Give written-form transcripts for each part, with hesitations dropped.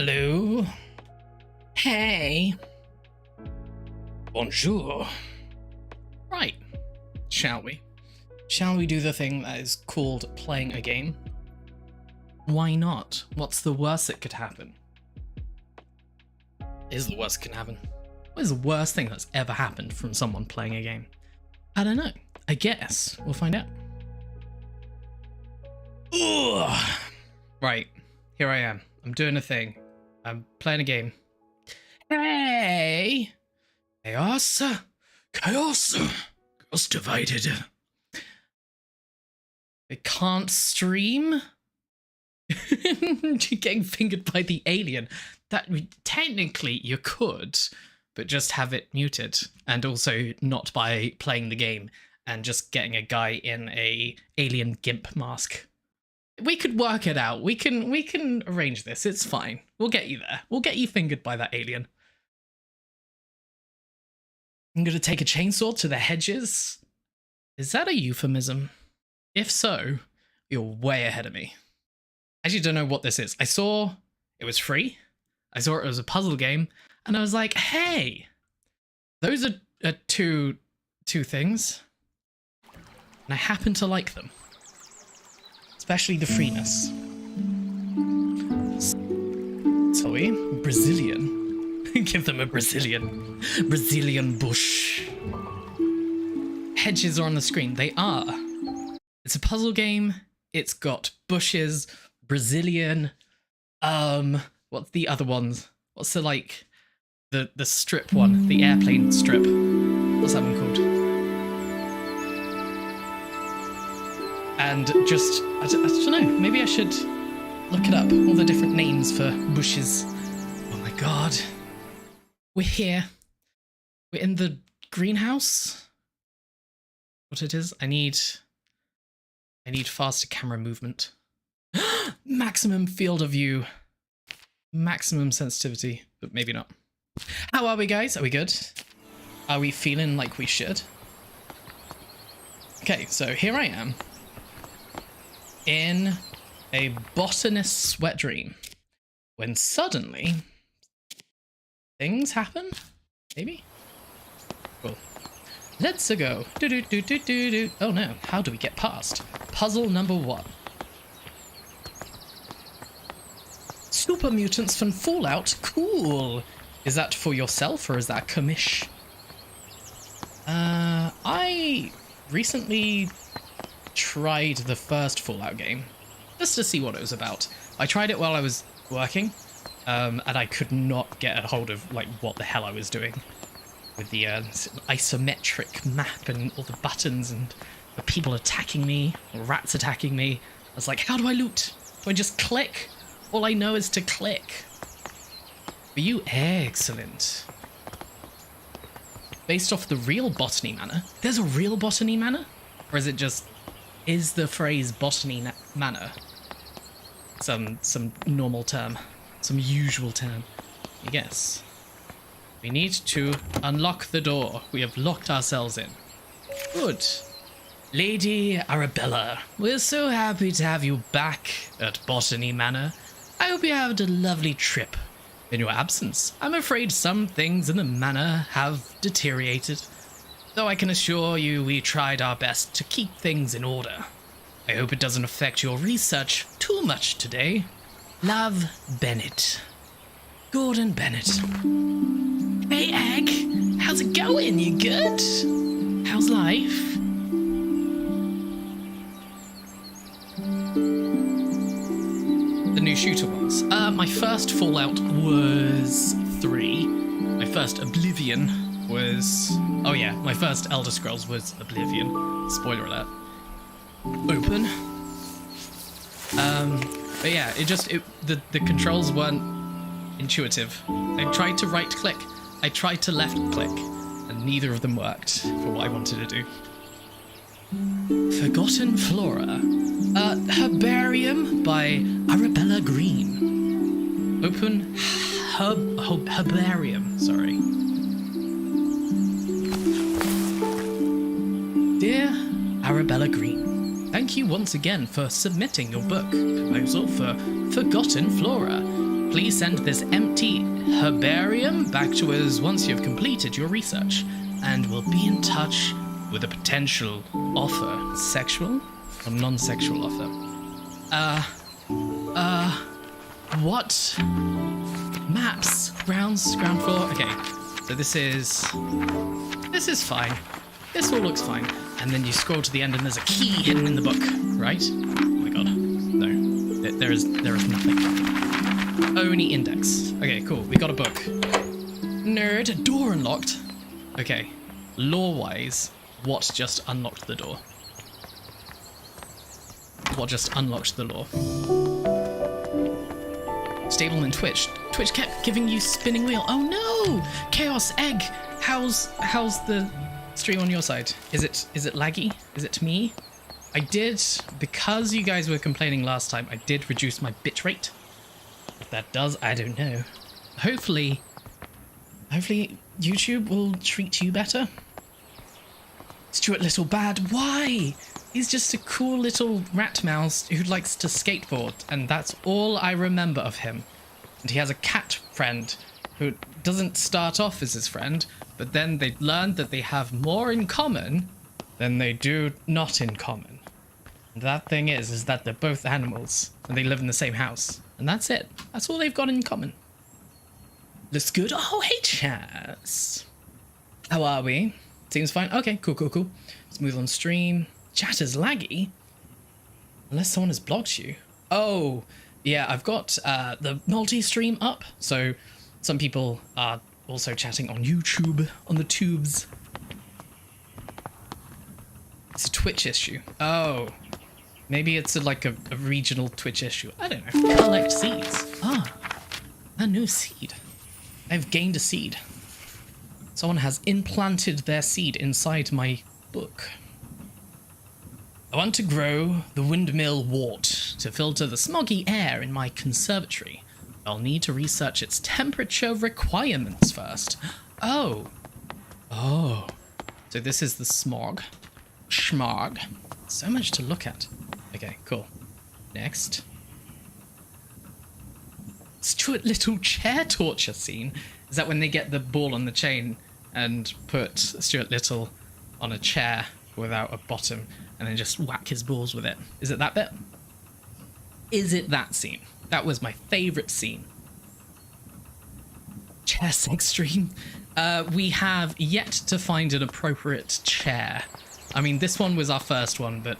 Hello. Hey. Bonjour. Right. Shall we? Shall we do the thing that is called playing a game? Why not? What's the worst that could happen? Is the worst that can happen? What is the worst thing that's ever happened from someone playing a game? I don't know. I guess. We'll find out. Ugh. Right. Here I am. I'm doing a thing. I'm playing a game. Hey! Chaos! Chaos! Chaos divided. I can't stream? Getting fingered by the alien. That technically you could, but just have it muted. And also not by playing the game and just getting a guy in a alien gimp mask. We could work it out. We can arrange this. It's fine. We'll get you there. We'll get you fingered by that alien. I'm gonna take a chainsaw to the hedges. Is that a euphemism? If so, you're way ahead of me. I actually don't know what this is. I saw it was free. I saw it was a puzzle game, and I was like, hey, those are two things, and I happen to like them. Especially the freeness. Sorry, Brazilian. Give them a Brazilian bush. Hedges are on the screen. They are. It's a puzzle game. It's got bushes, Brazilian. What's the other ones? What's the the strip one? The airplane strip. What's that one called? And just, I don't know, maybe I should look it up, all the different names for bushes. Oh my god. We're here. We're in the greenhouse. What it is? I need faster camera movement. Maximum field of view. Maximum sensitivity, but maybe not. How are we, guys? Are we good? Are we feeling like we should? Okay, so here I am. In a botanist's sweat dream, when suddenly things happen. Maybe. Cool. Let's go. Do. Oh no! How do we get past? Puzzle number 1. Super mutants from Fallout. Cool. Is that for yourself or is that commish? I recently tried the first Fallout game just to see what it was about. I tried it while I was working, and I could not get a hold of what the hell I was doing with the isometric map and all the buttons and the people attacking me, the rats attacking me. I was like, how do I loot? Do I just click? All I know is to click. For you, excellent. Based off the real Botany Manor. There's a real Botany Manor? Or is it just... Is the phrase Botany Manor some normal term, some usual term? Yes. We need to unlock the door. We have locked ourselves in. Good. Lady Arabella, we're so happy to have you back at Botany Manor. I hope you had a lovely trip. In your absence, I'm afraid some things in the manor have deteriorated. Though I can assure you we tried our best to keep things in order. I hope it doesn't affect your research too much today. Love, Bennett. Gordon Bennett. Hey, Egg. How's it going? You good? How's life? The new shooter ones. My first Fallout was 3. My first Oblivion was... Oh yeah, my first Elder Scrolls was Oblivion. Spoiler alert. Open. But yeah, the controls weren't intuitive. I tried to right click, I tried to left click, and neither of them worked for what I wanted to do. Forgotten Flora. Herbarium by Arabella Green. Open Herbarium, sorry. Dear Arabella Green, thank you once again for submitting your book proposal for Forgotten Flora. Please send this empty herbarium back to us once you've completed your research, and we'll be in touch with a potential offer. Sexual or non-sexual offer? What? Maps, ground floor. Okay, so this is fine. This all looks fine. And then you scroll to the end, and there's a key hidden in the book, right? Oh my god, no, there is nothing. Only index. Okay, cool. We got a book. Nerd, door unlocked. Okay, lore-wise, what just unlocked the door? What just unlocked the door? Stable in Twitch. Twitch kept giving you spinning wheel. Oh no! Chaos Egg. How's the stream on your side? Is it laggy? Is it me? I did, because you guys were complaining last time, I did reduce my bitrate. If that does, I don't know. Hopefully YouTube will treat you better. Stuart Little Bad, why? He's just a cool little rat mouse who likes to skateboard, and that's all I remember of him. And he has a cat friend who doesn't start off as his friend, but then they learn that they have more in common than they do not in common. And that thing is that they're both animals, and they live in the same house. And that's it. That's all they've got in common. Looks good. Oh, hey, Chaz. How are we? Seems fine. Okay, cool. Let's move on stream. Chat is laggy. Unless someone has blocked you. Oh, yeah, I've got the multi-stream up. So some people are also chatting on YouTube, on the tubes. It's a Twitch issue. Oh, maybe it's like a regional Twitch issue. I don't know. Collect seeds. Ah, a new seed. I've gained a seed. Someone has implanted their seed inside my book. I want to grow the windmill wort to filter the smoggy air in my conservatory. I'll need to research its temperature requirements first. Oh. So this is the smog. Schmog. So much to look at. Okay, cool. Next. Stuart Little chair torture scene. Is that when they get the ball on the chain and put Stuart Little on a chair without a bottom and then just whack his balls with it? Is it that bit? Is it that scene? That was my favourite scene. Chair sex stream. We have yet to find an appropriate chair. I mean, this one was our first one, but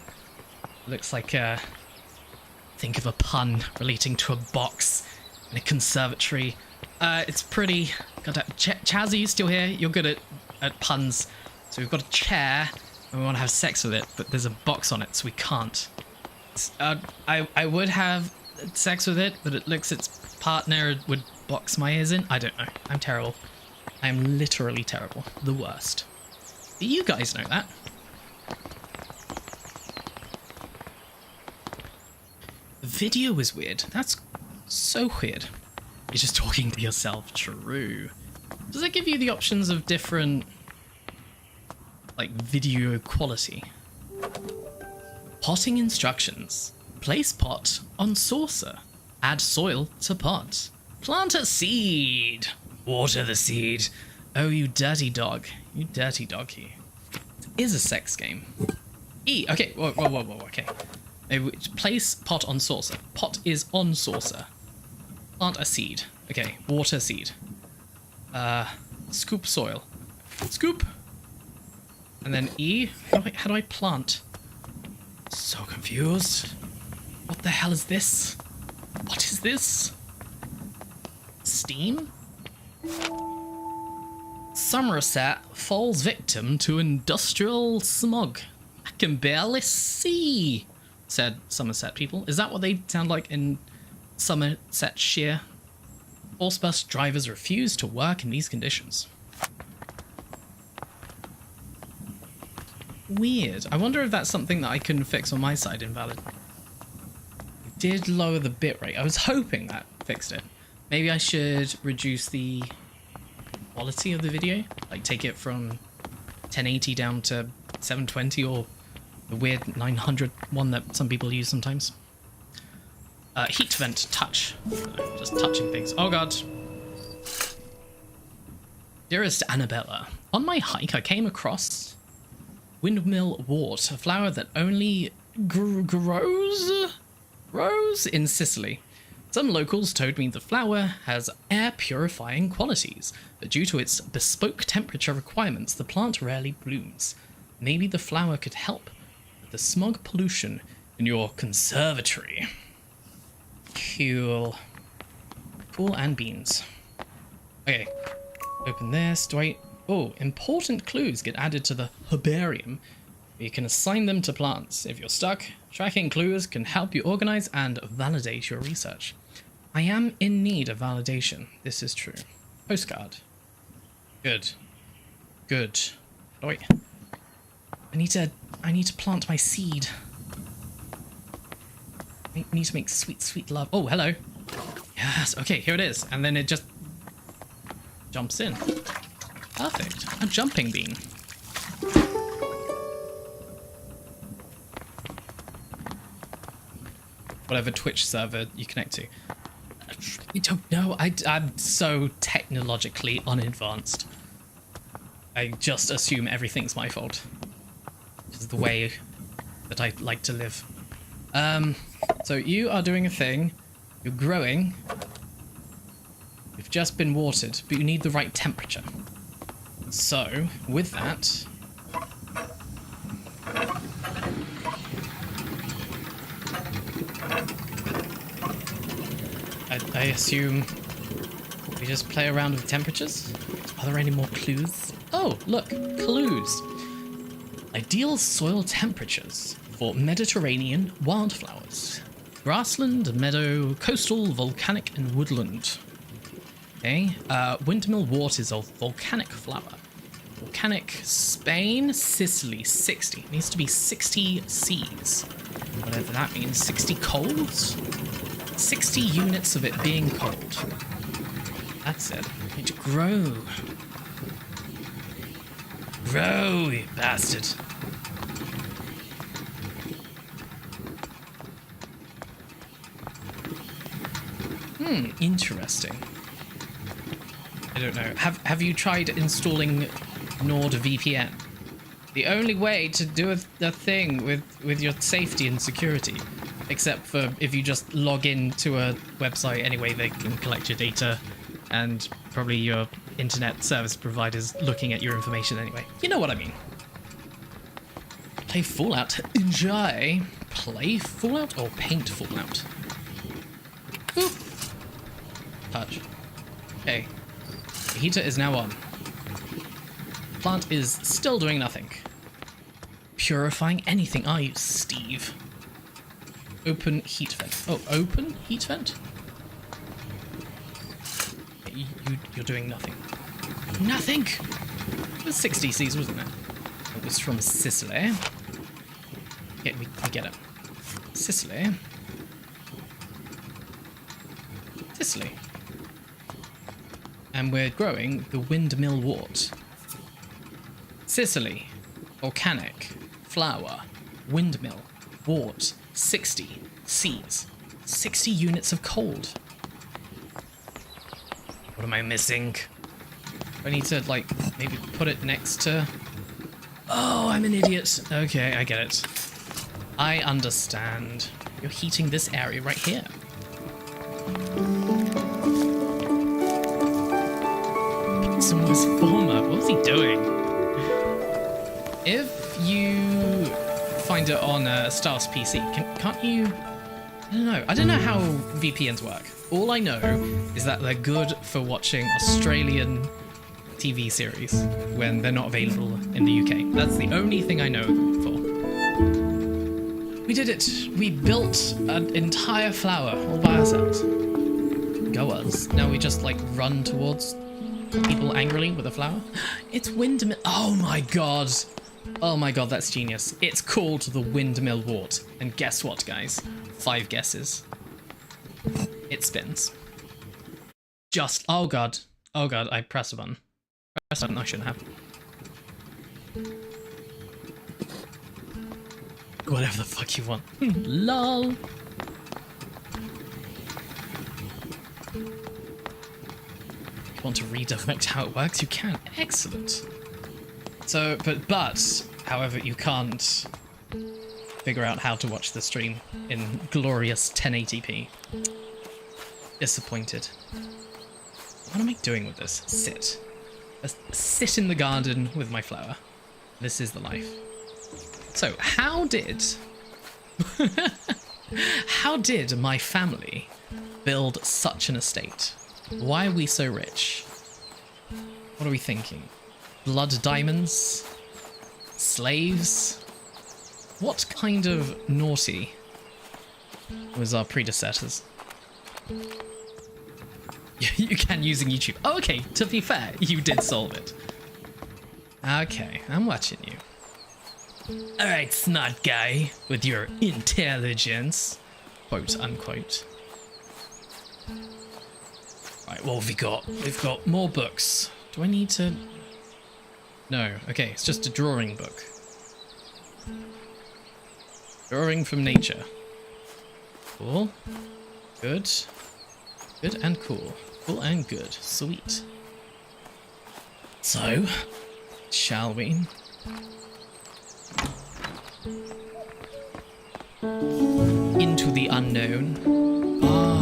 looks like think of a pun relating to a box in a conservatory. It's pretty. Chaz, are you still here? You're good at puns. So we've got a chair and we want to have sex with it, but there's a box on it, so we can't. I would have sex with it, but it looks its partner would box my ears in. I don't know. I'm terrible. I'm literally terrible. The worst. Do you guys know that? The video is weird. That's so weird. You're just talking to yourself. True. Does it give you the options of different, like, video quality? Potting instructions. Place pot on saucer. Add soil to pot. Plant a seed. Water the seed. Oh, you dirty dog. You dirty doggy. It is a sex game. Okay. Whoa. Okay. Place pot on saucer. Pot is on saucer. Plant a seed. Okay. Water seed. Scoop soil. Scoop. And then E. How do I plant? So confused. What the hell is this? What is this? Steam? Somerset falls victim to industrial smog. I can barely see, said Somerset people. Is that what they sound like in Somersetshire? Horse bus drivers refuse to work in these conditions. Weird. I wonder if that's something that I can fix on my side, invalid. I did lower the bitrate. I was hoping that fixed it. Maybe I should reduce the quality of the video. Like take it from 1080 down to 720 or the weird 900 one that some people use sometimes. Heat vent touch. Just touching things. Oh god. Dearest Annabella, on my hike I came across windmill wort, a flower that only grows in Sicily. Some locals told me the flower has air purifying qualities, but due to its bespoke temperature requirements, the plant rarely blooms. Maybe the flower could help with the smog pollution in your conservatory. Cool. Cool and beans. Okay. Open this. Do I... Oh, important clues get added to the herbarium. You can assign them to plants. If you're stuck, tracking clues can help you organize and validate your research. I am in need of validation. This is true. Postcard. Good. Good. Oh, wait. I need to plant my seed. I need to make sweet, sweet love. Oh, hello. Yes, okay, here it is. And then it just jumps in. Perfect. A jumping bean. Whatever Twitch server you connect to. I don't know. I'm so technologically unadvanced. I just assume everything's my fault. Which is the way that I like to live. So you are doing a thing. You're growing. You've just been watered, but you need the right temperature. So, with that... I assume we just play around with temperatures? Are there any more clues? Oh, look, clues. Ideal soil temperatures for Mediterranean wildflowers. Grassland, meadow, coastal, volcanic, and woodland. Okay, windmill wort is a volcanic flower. Volcanic, Spain, Sicily, 60. It needs to be 60 Cs. Whatever that means. 60 colds? 60 units of it being cold. That's it. You need to grow. Grow, you bastard. Interesting. I don't know. Have you tried installing NordVPN? The only way to do a thing with your safety and security, except for if you just log in to a website anyway, they can collect your data, and probably your internet service provider's looking at your information anyway. You know what I mean. Play Fallout. Enjoy. Play Fallout or paint Fallout? Boop. Touch. Okay. The heater is now on. Plant is still doing nothing. Purifying anything, are you, Steve? Open heat vent. Oh, open heat vent? You're doing nothing. Nothing! It was 60 Cs, wasn't it? It was from Sicily. Yeah, we get it. Sicily. Sicily. And we're growing the windmill wort. Sicily. Volcanic. Flower. Windmill. Wort. 60 Cs. 60 units of cold. What am I missing? I need to, like, maybe put it next to... Oh, I'm an idiot. Okay, I get it. I understand. You're heating this area right here. Someone's former. What was he doing? If you find it on Star's PC, can't you... I don't know how VPNs work. All I know is that they're good for watching Australian TV series when they're not available in the UK. That's the only thing I know them for. We did it. We built an entire flower all by ourselves. Go us. Now we just, like, run towards people angrily with a flower. It's windmill. Oh my god. Oh my god, that's genius. It's called the windmill wort. And guess what, guys? 5 guesses. It spins. Just... Oh god. Oh god, I pressed a button. Pressed a button I shouldn't have. Whatever the fuck you want. Lol. want to redirect how it works, you can. Excellent. So, but, however, you can't figure out how to watch the stream in glorious 1080p. Disappointed. What am I doing with this? Sit. Sit in the garden with my flower. This is the life. So, how did my family build such an estate? Why are we so rich? What are we thinking? Blood diamonds? Slaves? What kind of naughty was our predecessors? You can using YouTube. Oh, okay, to be fair, you did solve it. Okay, I'm watching you. Alright, snot guy, with your intelligence. Quote, unquote. Right, what have we got? We've got more books. Do I need to... No, okay, it's just a drawing book. Drawing from nature. Cool. Good. Good and cool. Cool and good. Sweet. So, shall we? Into the unknown. Oh.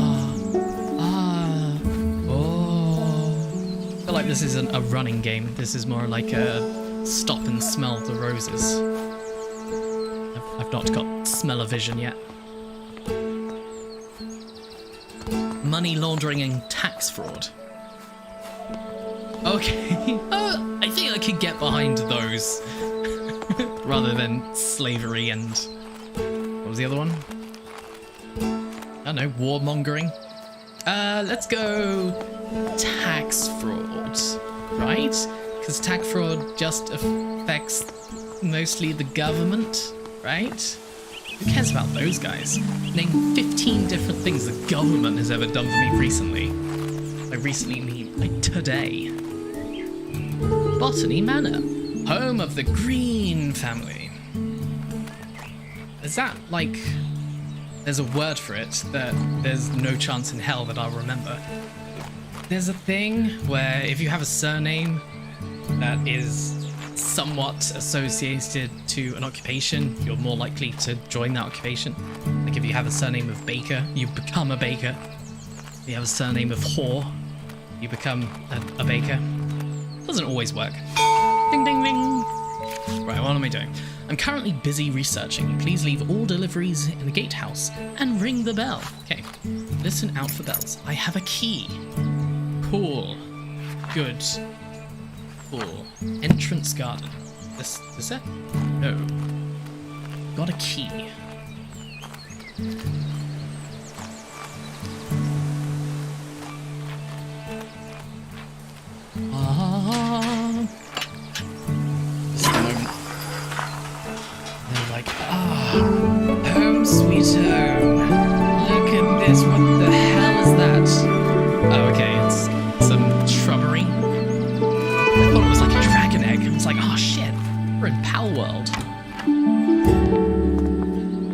I feel like this isn't a running game. This is more like a stop and smell the roses. I've not got smell-o-vision yet. Money laundering and tax fraud. Okay. I think I could get behind those. Rather than slavery and... What was the other one? I don't know, warmongering. Let's go tax fraud, right? Because tax fraud just affects mostly the government, right? Who cares about those guys? Name 15 different things the government has ever done for me recently. I recently mean like today. Botany Manor, home of the Green family. Is that like... There's a word for it that there's no chance in hell that I'll remember. There's a thing where if you have a surname that is somewhat associated to an occupation, you're more likely to join that occupation. Like if you have a surname of Baker, you become a baker. If you have a surname of Whore, you become a baker. Doesn't always work. Ding ding ding. Right, what am I doing? I'm currently busy researching. Please leave all deliveries in the gatehouse and ring the bell. Okay, listen out for bells. I have a key. Cool. Good. Cool. Entrance garden. This it? No. Got a key. This is the moment. They're like, home sweet home. Look at this. What the hell is that? Oh, okay. It's some shrubbery. I thought it was like a dragon egg. I was like, oh shit, we're in Pal World.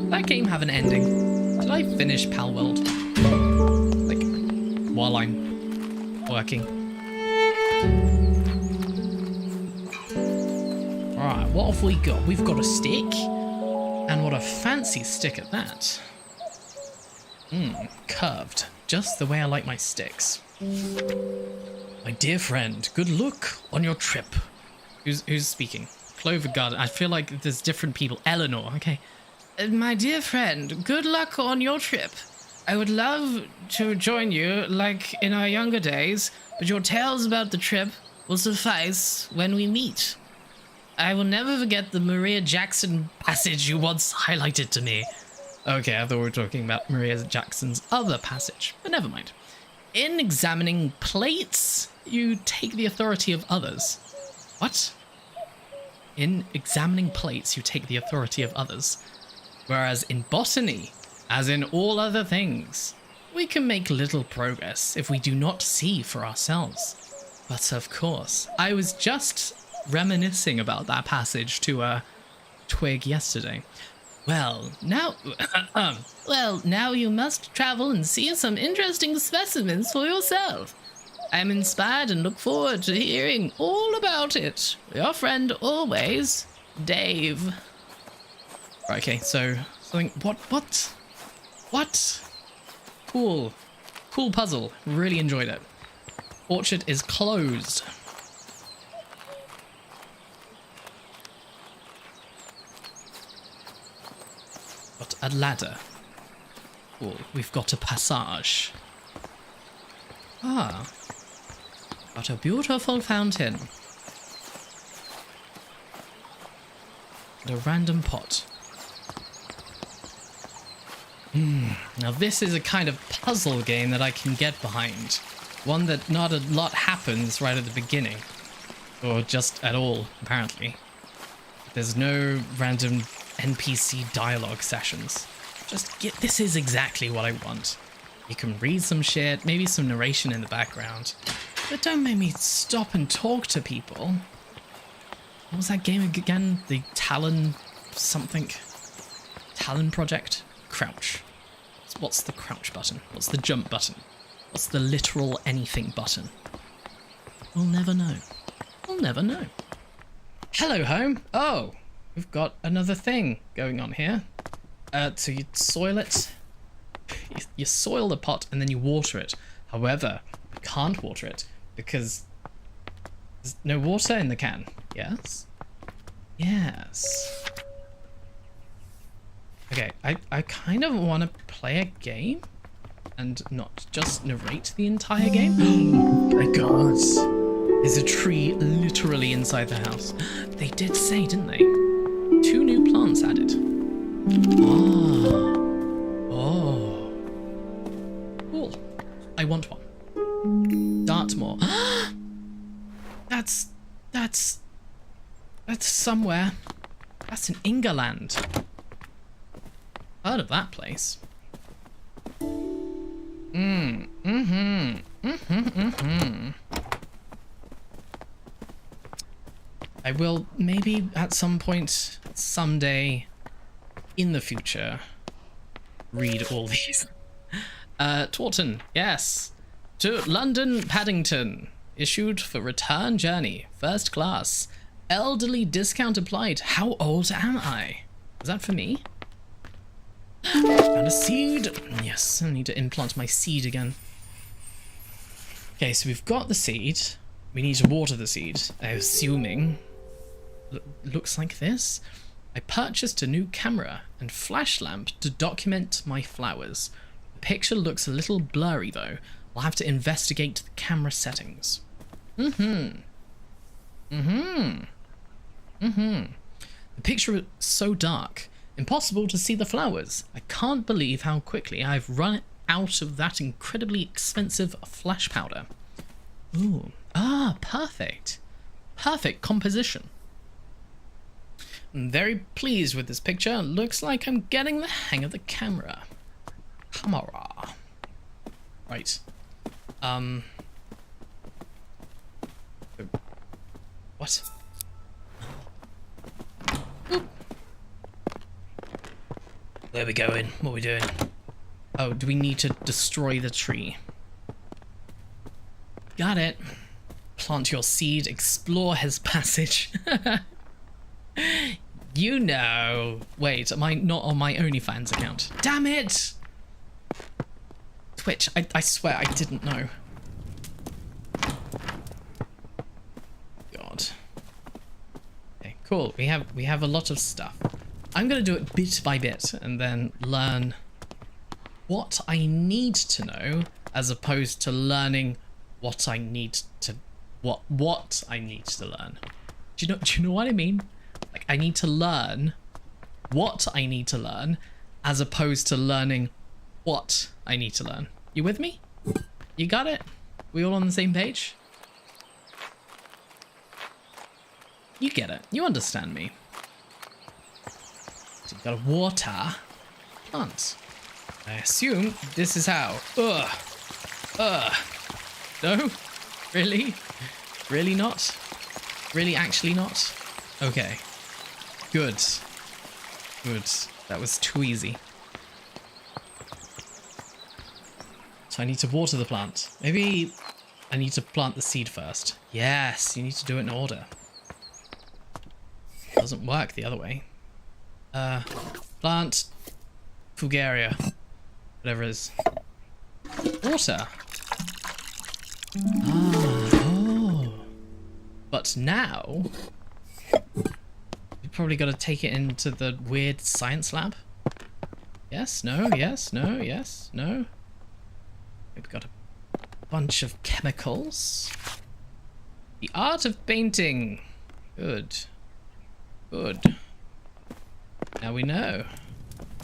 Did that game have an ending? Did I finish Pal World? Like, while I'm working? Alright, what have we got? We've got a stick. And what a fancy stick at that. Curved. Just the way I like my sticks. My dear friend, good luck on your trip. Who's speaking? Clover Garden. I feel like there's different people. Eleanor, okay. My dear friend, good luck on your trip. I would love to join you like in our younger days, but your tales about the trip will suffice when we meet. I will never forget the Maria Jackson passage you once highlighted to me. Okay, I thought we were talking about Maria Jackson's other passage, but never mind. In examining plates, you take the authority of others. What? In examining plates, you take the authority of others. Whereas in botany, as in all other things, we can make little progress if we do not see for ourselves. But of course, I was just reminiscing about that passage to a twig yesterday. Well, now you must travel and see some interesting specimens for yourself. I'm inspired and look forward to hearing all about it. Your friend always, Dave. Okay, so something. What? Cool puzzle. Really enjoyed it. Orchard is closed. Got a ladder. Cool. We've got a passage. Ah. Got a beautiful fountain. And a random pot. Now this is a kind of puzzle game that I can get behind. One that not a lot happens right at the beginning. Or just at all, apparently. There's no random NPC dialogue sessions. This is exactly what I want. You can read some shit, maybe some narration in the background. But don't make me stop and talk to people. What was that game again? The Talon something? Talon Project? Crouch. What's the crouch button? What's the jump button? What's the literal anything button? We'll never know. We'll never know. Hello, home. Oh, we've got another thing going on here. So you soil it. You soil the pot and then you water it. However, you can't water it because there's no water in the can. Yes? Yes. Okay, I kind of want to play a game and not just narrate the entire game. Oh my god. There's a tree literally inside the house. They did say, didn't they? 2 new plants added. Oh. Cool. I want one. Dartmoor. That's somewhere. That's in Ingerland. Heard of that place. I will maybe at some point, someday, in the future, read all these. Taunton, yes. To London Paddington. Issued for return journey. First class. Elderly discount applied. How old am I? Is that for me? Found a seed. Yes, I need to implant my seed again. Okay, so we've got the seed. We need to water the seed. I'm assuming. Looks like this. I purchased a new camera and flash lamp to document my flowers. The picture looks a little blurry though. I'll have to investigate the camera settings. The picture is so dark. Impossible to see the flowers. I can't believe how quickly I've run out of that incredibly expensive flash powder. Ooh. Ah, perfect. Perfect composition. I'm very pleased with this picture. Looks like I'm getting the hang of the camera. Right. What? Oop. Where are we going? What are we doing? Oh, do we need to destroy the tree? Got it. Plant your seed, explore his passage. You know. Wait, am I not on my OnlyFans account? Damn it! Twitch, I swear I didn't know. God. Okay, cool. We have a lot of stuff. I'm gonna do it bit by bit and then learn what I need to know as opposed to learning what I need to what I need to learn. Do you know what I mean? Like I need to learn what I need to learn as opposed to learning what I need to learn. You with me? You got it? We all on the same page? You get it. You understand me. So you've got to water plants. I assume this is how. No? Really? Really not? Really actually not? Okay. Good. Good. That was too easy. So I need to water the plant. Maybe I need to plant the seed first. Yes, you need to do it in order. Doesn't work the other way. Plant Fugaria. Whatever it is. Water. Oh. But now you probably got to take it into the weird science lab. Yes, no, yes, no, yes, no. We've got a bunch of chemicals. The art of painting. Good. Good. Now we know.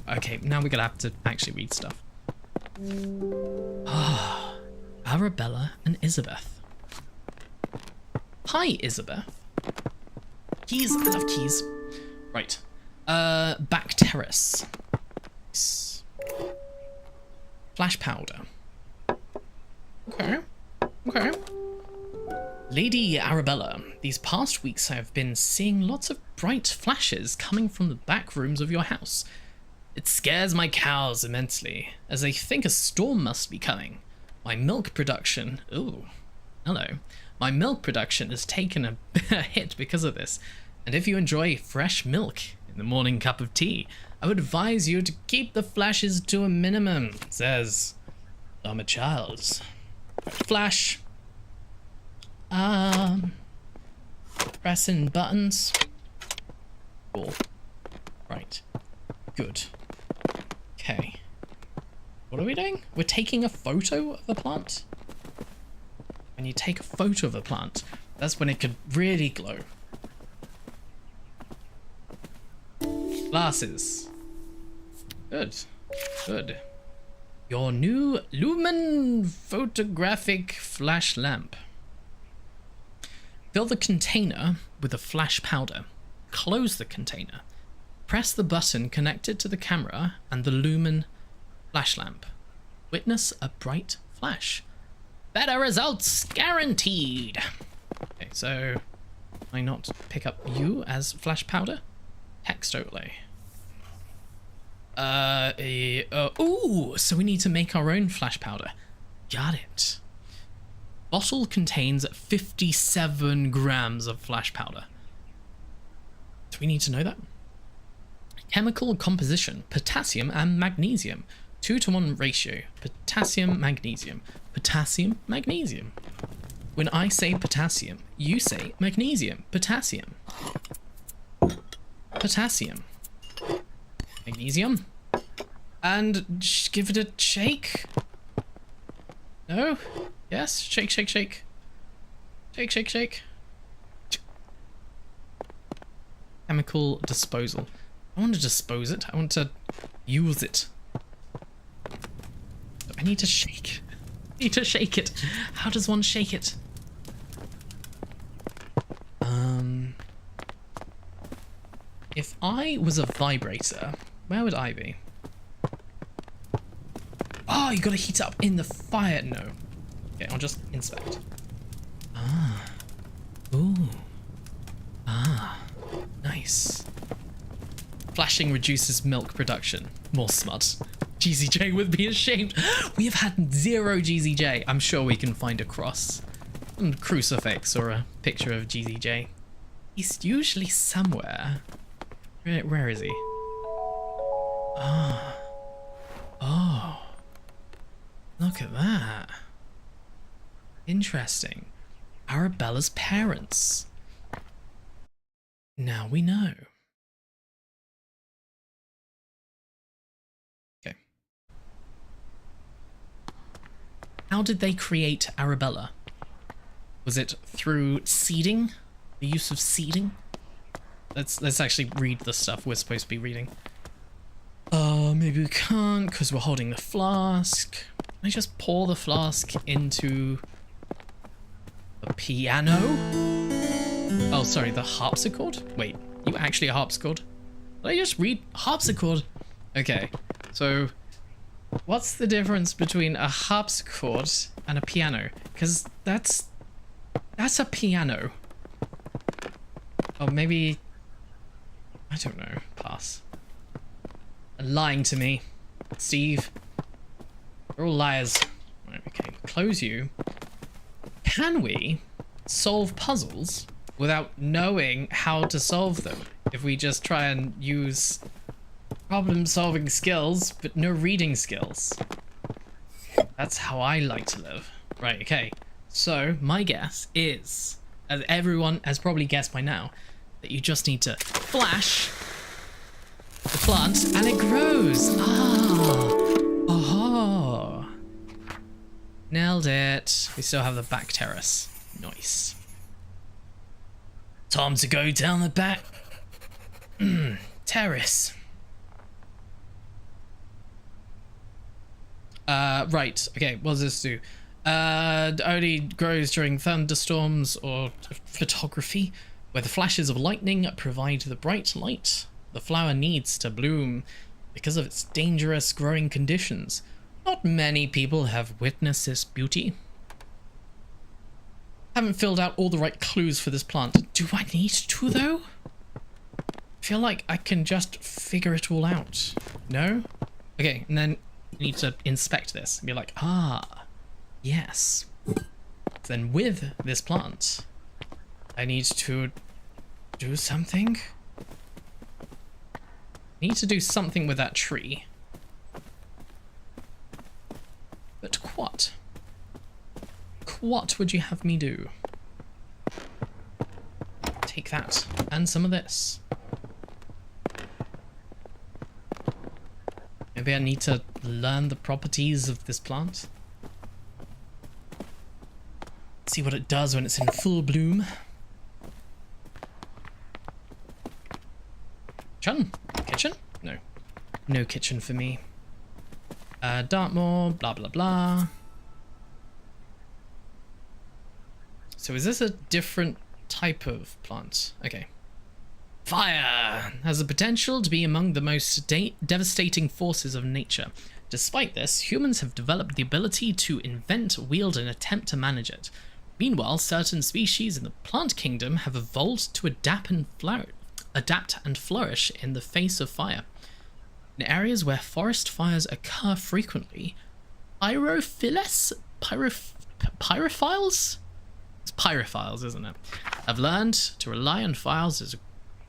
Okay, now we're gonna have to actually read stuff. Ah, Arabella and Isabeth. Hi, Isabeth. Keys, I love keys. Right. Back terrace. Flash powder. Okay. Okay. Lady Arabella, these past weeks I have been seeing lots of bright flashes coming from the back rooms of your house. It scares my cows immensely, as they think a storm must be coming. My milk production... Ooh, hello. My milk production has taken a hit because of this, and if you enjoy fresh milk in the morning cup of tea, I would advise you to keep the flashes to a minimum, says Dharma Childs. Flash. Pressing buttons. Cool. Right. Good. Okay. What are we doing? We're taking a photo of a plant? When you take a photo of a plant, that's when it could really glow. Glasses. Good. Good. Your new Lumen photographic flash lamp. Fill the container with a flash powder. Close the container. Press the button connected to the camera and the Lumen flash lamp. Witness a bright flash. Better results guaranteed. Okay, so why not pick up you as flash powder? Text overlay. Ooh, so we need to make our own flash powder. Got it. Bottle contains 57 grams of flash powder. Do we need to know that? Chemical composition, potassium and magnesium. 2-to-1 ratio. Potassium, magnesium. Potassium, magnesium. When I say potassium, you say magnesium. Potassium. Potassium. Magnesium. And give it a shake. No? Yes? Shake, shake, shake. Shake, shake, shake. Chemical disposal. I want to dispose it. I want to use it. I need to shake. I need to shake it. How does one shake it? If I was a vibrator, where would I be? Oh, you gotta heat it up in the fire. No. Okay, I'll just inspect. Ah. Ooh. Ah. Nice. Flashing reduces milk production. More smut. GZJ would be ashamed. We have had 0 GZJ. I'm sure we can find a cross. A crucifix or a picture of GZJ. He's usually somewhere. Where is he? Ah. Oh. Look at that. Interesting. Arabella's parents. Now we know. Okay. How did they create Arabella? Was it through seeding? The use of seeding? Let's actually read the stuff we're supposed to be reading. Maybe we can't because we're holding the flask. Can I just pour the flask into the piano? Oh, sorry, the harpsichord? Wait, you actually a harpsichord? Did I just read harpsichord? Okay, so what's the difference between a harpsichord and a piano? Because that's a piano. Oh, maybe... I don't know. Pass. Lying to me. Steve. We're all liars. Right, okay. Close you. can we solve puzzles without knowing how to solve them if we just try and use problem-solving skills but no reading skills? That's how I like to live. Right, okay. So my guess is, as everyone has probably guessed by now, that you just need to flash the plant and it grows. Ah. Oh. Nailed it. We still have the back terrace. Nice. Time to go down the back terrace. Right. Okay, what does this do? Only grows during thunderstorms or photography, where the flashes of lightning provide the bright light the flower needs to bloom because of its dangerous growing conditions. Not many people have witnessed this beauty. Haven't filled out all the right clues for this plant. Do I need to, though? I feel like I can just figure it all out. No? Okay, and then you need to inspect this and be like, ah, yes. Then with this plant, I need to do something. Need to do something with that tree. But what? What would you have me do? Take that and some of this. Maybe I need to learn the properties of this plant. See what it does when it's in full bloom. Kitchen? No. No kitchen for me. Dartmoor, blah blah blah. So is this a different type of plant? Okay. Fire has the potential to be among the most devastating forces of nature. Despite this, humans have developed the ability to invent, wield, and attempt to manage it. Meanwhile, certain species in the plant kingdom have evolved to adapt and flourish in the face of fire. In areas where forest fires occur frequently, pyrophiles? It's pyrophiles, isn't it? Have learned to rely on fires as a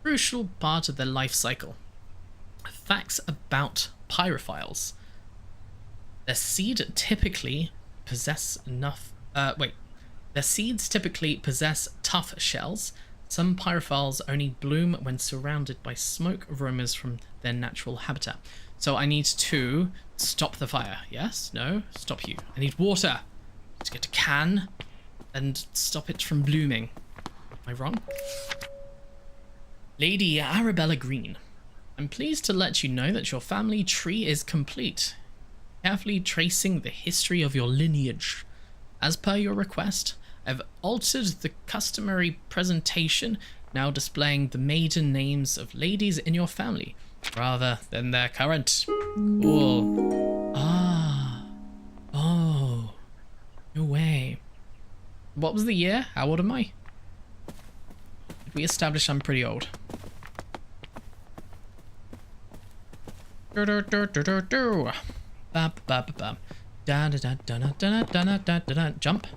crucial part of their life cycle. Facts about pyrophiles. Their seeds typically possess tough shells. Some pyrophiles only bloom when surrounded by smoke aromas from their natural habitat. So I need to stop the fire. Yes? No? Stop you. I need water to get a can and stop it from blooming. Am I wrong? Lady Arabella Green, I'm pleased to let you know that your family tree is complete. Carefully tracing the history of your lineage. As per your request, I've altered the customary presentation, now displaying the maiden names of ladies in your family, rather than their current. Cool. Ah. Oh. No way. What was the year? How old am I? Did we establish I'm pretty old? Jump,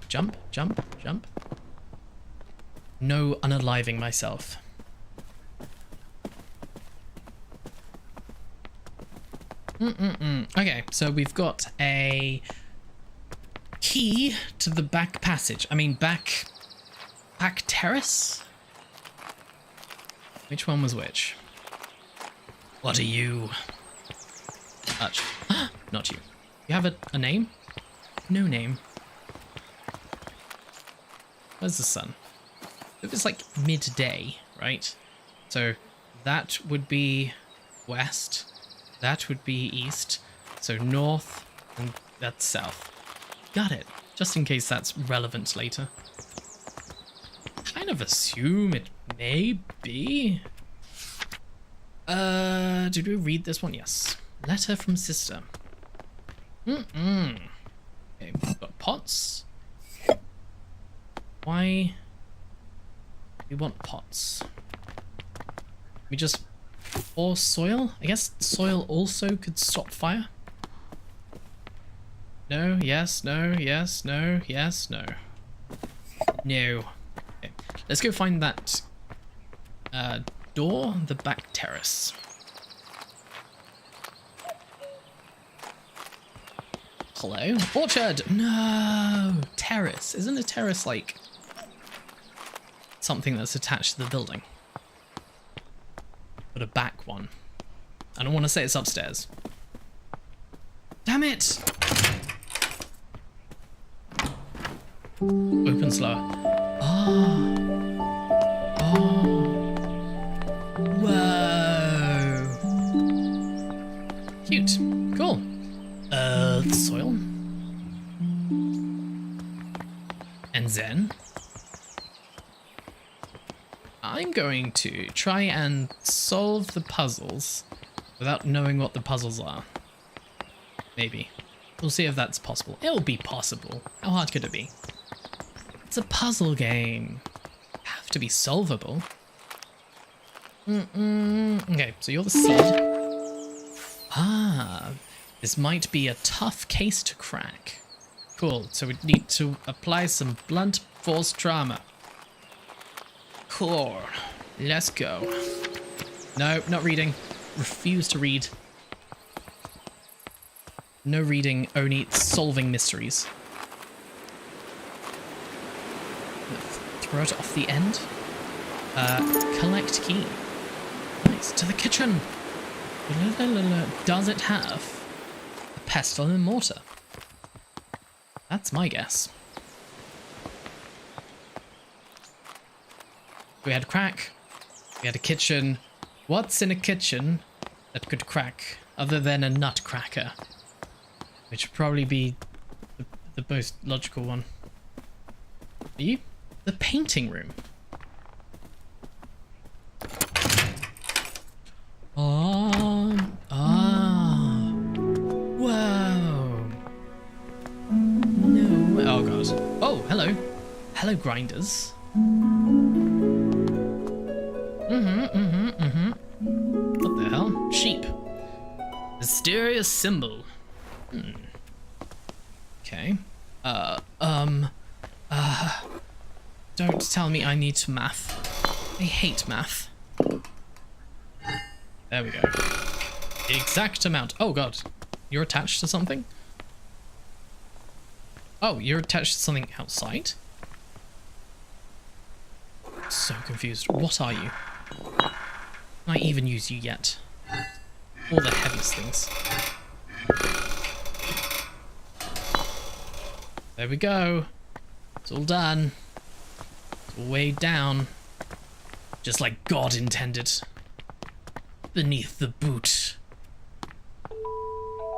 jump, jump, jump. No unaliving myself. Okay, so we've got a key to the back passage. I mean, back terrace? Which one was which? What are you? Touch. Not you. You have a name? No name. Where's the sun? If it's like midday, right? So that would be west. That would be east. So north, and that's south. Got it. Just in case that's relevant later. Kind of assume it may be. Did we read this one? Yes. Letter from sister. Okay, we've got pots. Why? We want pots. We just pour soil? I guess soil also could stop fire. No, yes, no, yes, no, yes, no. No. Okay. Let's go find that door, the back terrace. Hello? Orchard! No! Terrace. Isn't a terrace like something that's attached to the building? But a back one. I don't want to say it's upstairs. Damn it! Open slower. Oh. Oh. Whoa. Cute. Cool. Soil. And then I'm going to try and solve the puzzles without knowing what the puzzles are. Maybe. We'll see if that's possible. It'll be possible. How hard could it be? It's a puzzle game. Have to be solvable. Okay, so you're the seed. Ah, this might be a tough case to crack. Cool, so we need to apply some blunt force trauma. Cool, let's go. No, not reading. Refuse to read. No reading, only solving mysteries. Throw it off the end. Collect key. Nice, to the kitchen. Does it have a pestle and mortar? That's my guess. We had crack. We had a kitchen. What's in a kitchen that could crack other than a nutcracker? Which would probably be the most logical one. Are you? The painting room. Oh, whoa. No, oh god. Oh, hello. Hello, grinders. What the hell? Sheep. Mysterious symbol. Okay. Don't tell me I need to math. I hate math. There we go. The exact amount. Oh god. You're attached to something? Oh, you're attached to something outside? So confused. What are you? Can I even use you yet? All the heaviest things. There we go. It's all done. It's all weighed down. Just like God intended. Beneath the boot.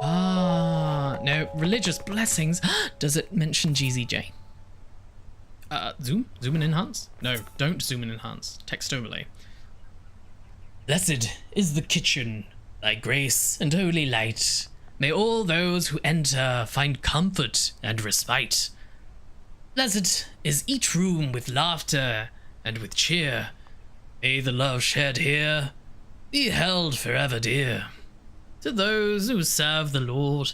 Ah, no. Religious blessings. Does it mention GZJ? Zoom? Zoom and enhance? No, don't zoom and enhance. Text overlay. Blessed is the kitchen, thy grace and holy light. May all those who enter find comfort and respite. Blessed is each room with laughter and with cheer. May the love shared here be held forever dear. To those who serve the Lord,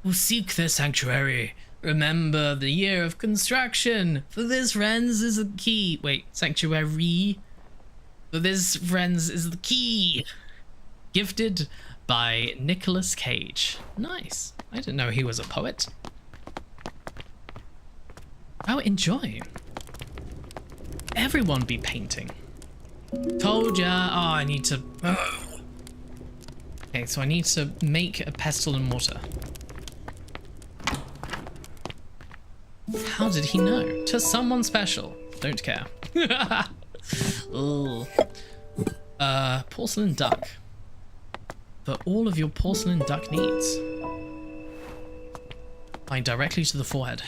who seek their sanctuary, remember the year of construction, for this, friends, is the key. Wait, sanctuary. For this, friends, is the key. Gifted by Nicolas Cage. Nice. I didn't know he was a poet. Oh, enjoy. Everyone be painting. Told ya. Oh, I need to... Okay, so I need to make a pestle and mortar. How did he know? To someone special. Don't care. Ugh. Porcelain duck. For all of your porcelain duck needs. Apply directly to the forehead.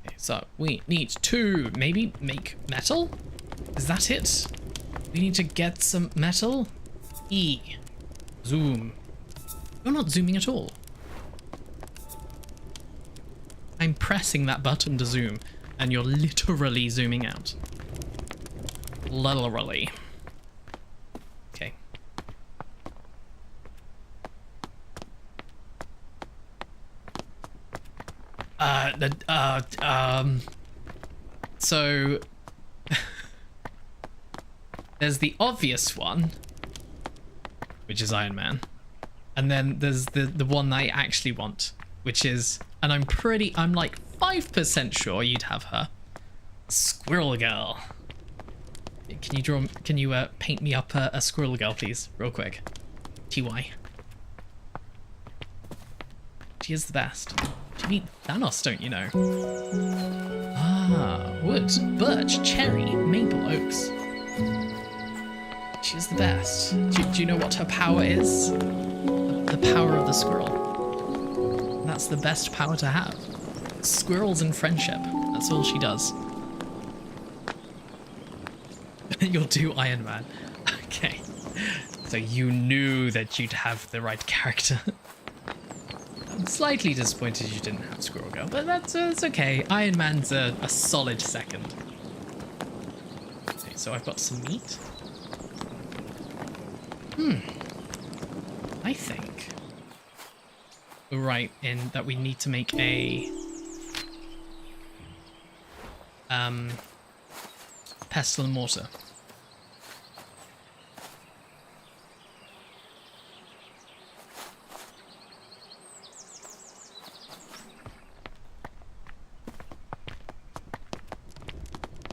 Okay, so we need to maybe make metal? Is that it? We need to get some metal? E. Zoom. You're not zooming at all. I'm pressing that button to zoom, and you're literally zooming out. Literally. Okay. So there's the obvious one, which is Iron Man. And then there's the one that I actually want, which is, and I'm like 5% sure you'd have her. Squirrel Girl. Can you paint me up a Squirrel Girl, please, real quick? TY. She is the best. You meet Thanos, don't you know? Ah, wood, birch, cherry, maple, oaks. She's the best. Do you know what her power is? The power of the squirrel. That's the best power to have. Squirrels and friendship. That's all she does. You'll do Iron Man. Okay. So you knew that you'd have the right character. I'm slightly disappointed you didn't have Squirrel Girl, but that's okay. Iron Man's a solid second. Okay, so I've got some meat. I think we're right in that we need to make a pestle and mortar.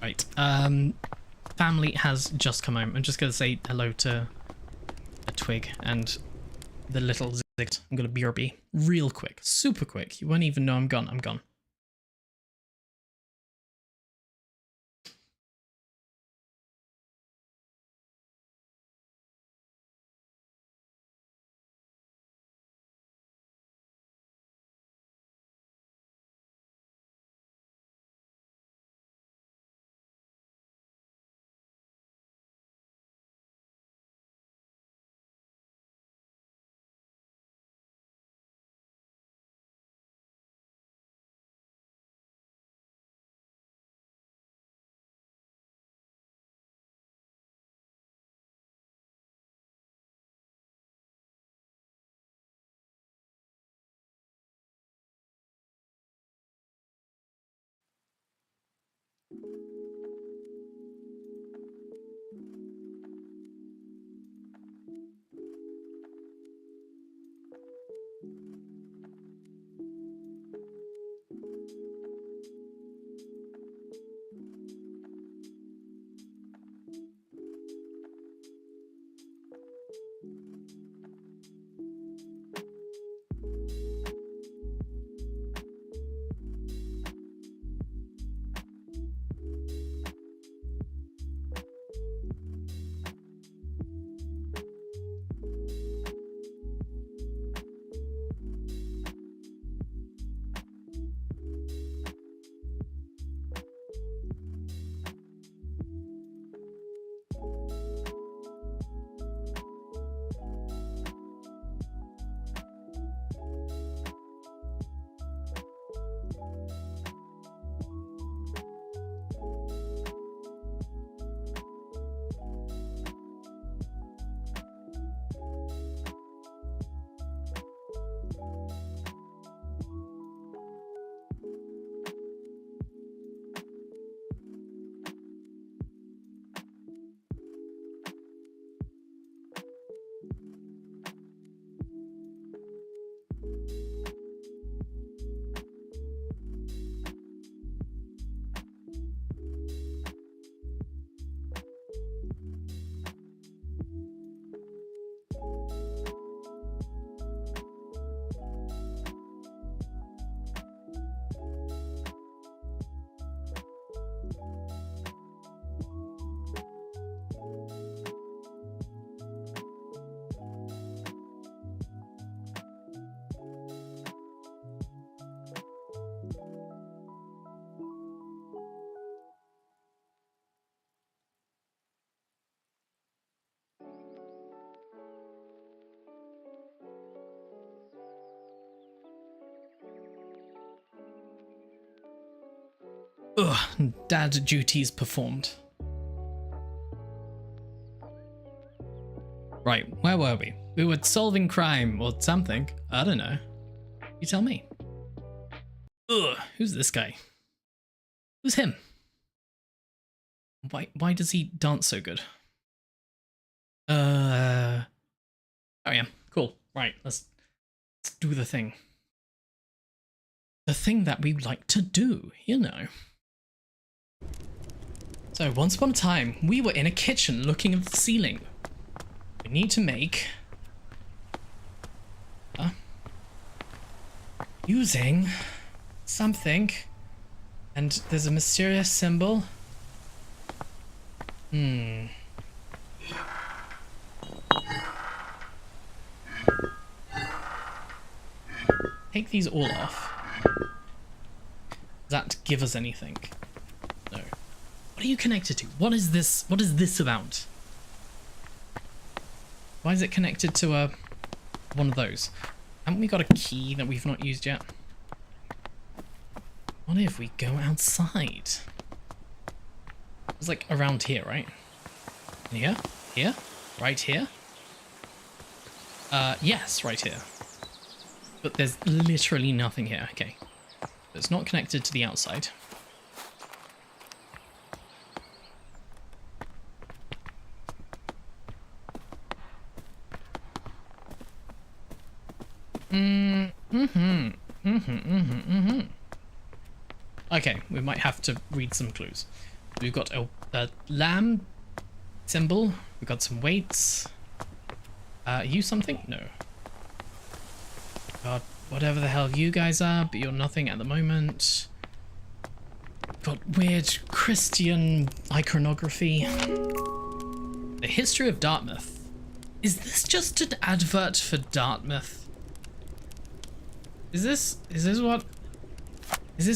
Right. Family has just come home. I'm just gonna say hello to a twig and the little zig. I'm gonna BRB real quick, super quick. You won't even know I'm gone. I'm gone. Ugh, dad duties performed. Right, where were we? We were solving crime or something. I don't know. You tell me. Ugh, who's this guy? Who's him? Why does he dance so good? Oh yeah, cool. Right, let's do the thing. The thing that we like to do, you know. So once upon a time, we were in a kitchen looking at the ceiling. We need to make using something, and there's a mysterious symbol. Take these all off. Does that give us anything? No. What are you connected to? What is this? What is this about? Why is it connected to one of those? Haven't we got a key that we've not used yet? What if we go outside? It's like around here, right? Here? Here? Right here? Yes, right here. But there's literally nothing here. Okay. It's not connected to the outside. Okay, we might have to read some clues. We've got a lamb symbol. We've got some weights. You something? No. God, whatever the hell you guys are, but you're nothing at the moment. Got weird Christian iconography. The history of Dartmouth. Is this just an advert for Dartmouth? Is this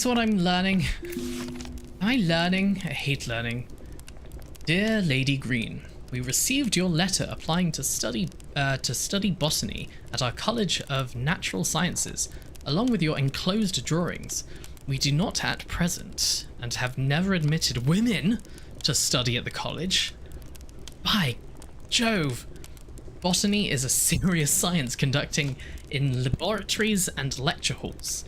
what I'm learning? Am I learning? I hate learning. Dear Lady Green, we received your letter applying to study botany at our College of Natural Sciences, along with your enclosed drawings. We do not at present, and have never admitted women to study at the college. By Jove! Botany is a serious science conducting in laboratories and lecture halls.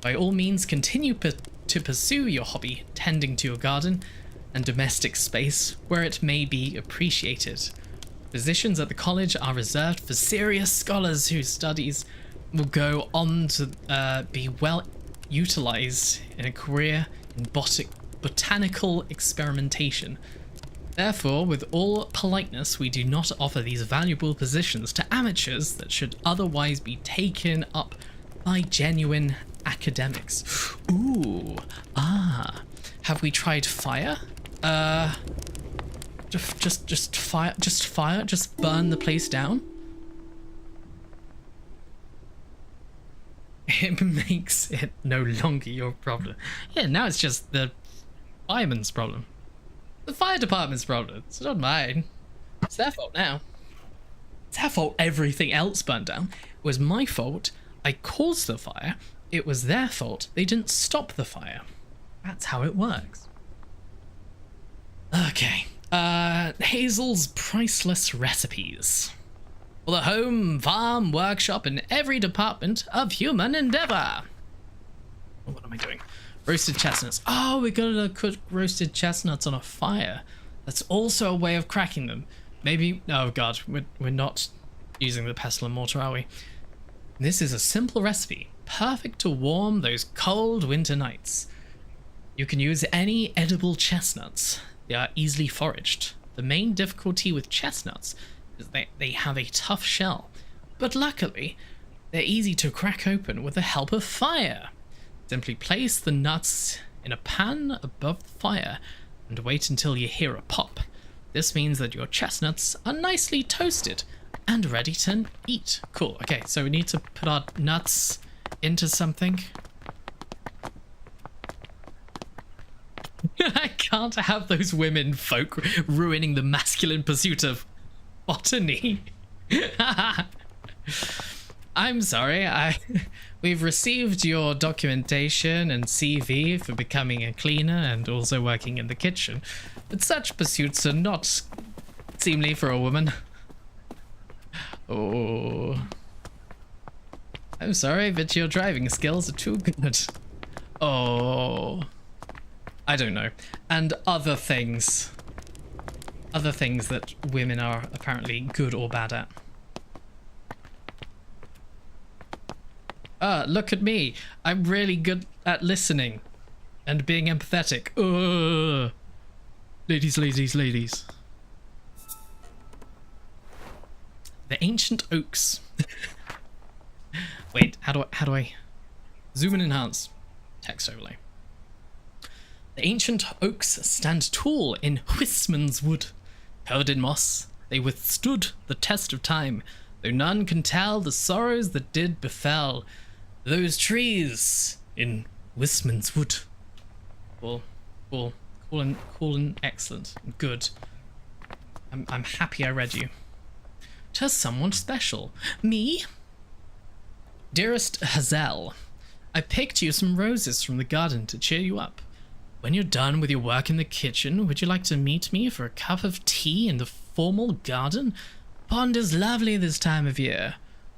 By all means, continue to pursue your hobby, tending to your garden and domestic space where it may be appreciated. Positions at the college are reserved for serious scholars whose studies will go on to be well utilized in a career in botanical experimentation. Therefore, with all politeness, we do not offer these valuable positions to amateurs that should otherwise be taken up by genuine academics. Ooh, have we tried fire? Just fire, just burn the place down? It makes it no longer your problem. Yeah, now it's just the fireman's problem. The fire department's problem. It's not mine. It's their fault now. It's their fault everything else burned down. It was my fault. I caused the fire. It was their fault. They didn't stop the fire. That's how it works. Okay. Hazel's priceless recipes. For the home, farm, workshop, and every department of human endeavor. Oh, what am I doing? Roasted chestnuts. Oh, we're gonna cook roasted chestnuts on a fire. That's also a way of cracking them. Maybe. Oh god, we're not using the pestle and mortar, are we? This is a simple recipe, perfect to warm those cold winter nights. You can use any edible chestnuts. They are easily foraged. The main difficulty with chestnuts is that they have a tough shell, but luckily, they're easy to crack open with the help of fire. Simply place the nuts in a pan above the fire and wait until you hear a pop. This means that your chestnuts are nicely toasted and ready to eat. Cool. Okay, so we need to put our nuts into something. I can't have those women folk ruining the masculine pursuit of botany. I'm sorry, we've received your documentation and CV for becoming a cleaner and also working in the kitchen, but such pursuits are not seemly for a woman. Oh. I'm sorry, but your driving skills are too good. Oh. I don't know. And other things. other things that women are apparently good or bad at. Look at me. I'm really good at listening and being empathetic. Ladies, ladies, ladies. The ancient oaks. Wait, how do I zoom and enhance? Text overlay. The ancient oaks stand tall in Huisman's wood. Covered in moss, they withstood the test of time, though none can tell the sorrows that did befell those trees in Huisman's wood. Cool and excellent. Good. I'm happy I read you. To someone special. Me? Dearest Hazel, I picked you some roses from the garden to cheer you up. When you're done with your work in the kitchen, would you like to meet me for a cup of tea in the formal garden? Pond is lovely this time of year.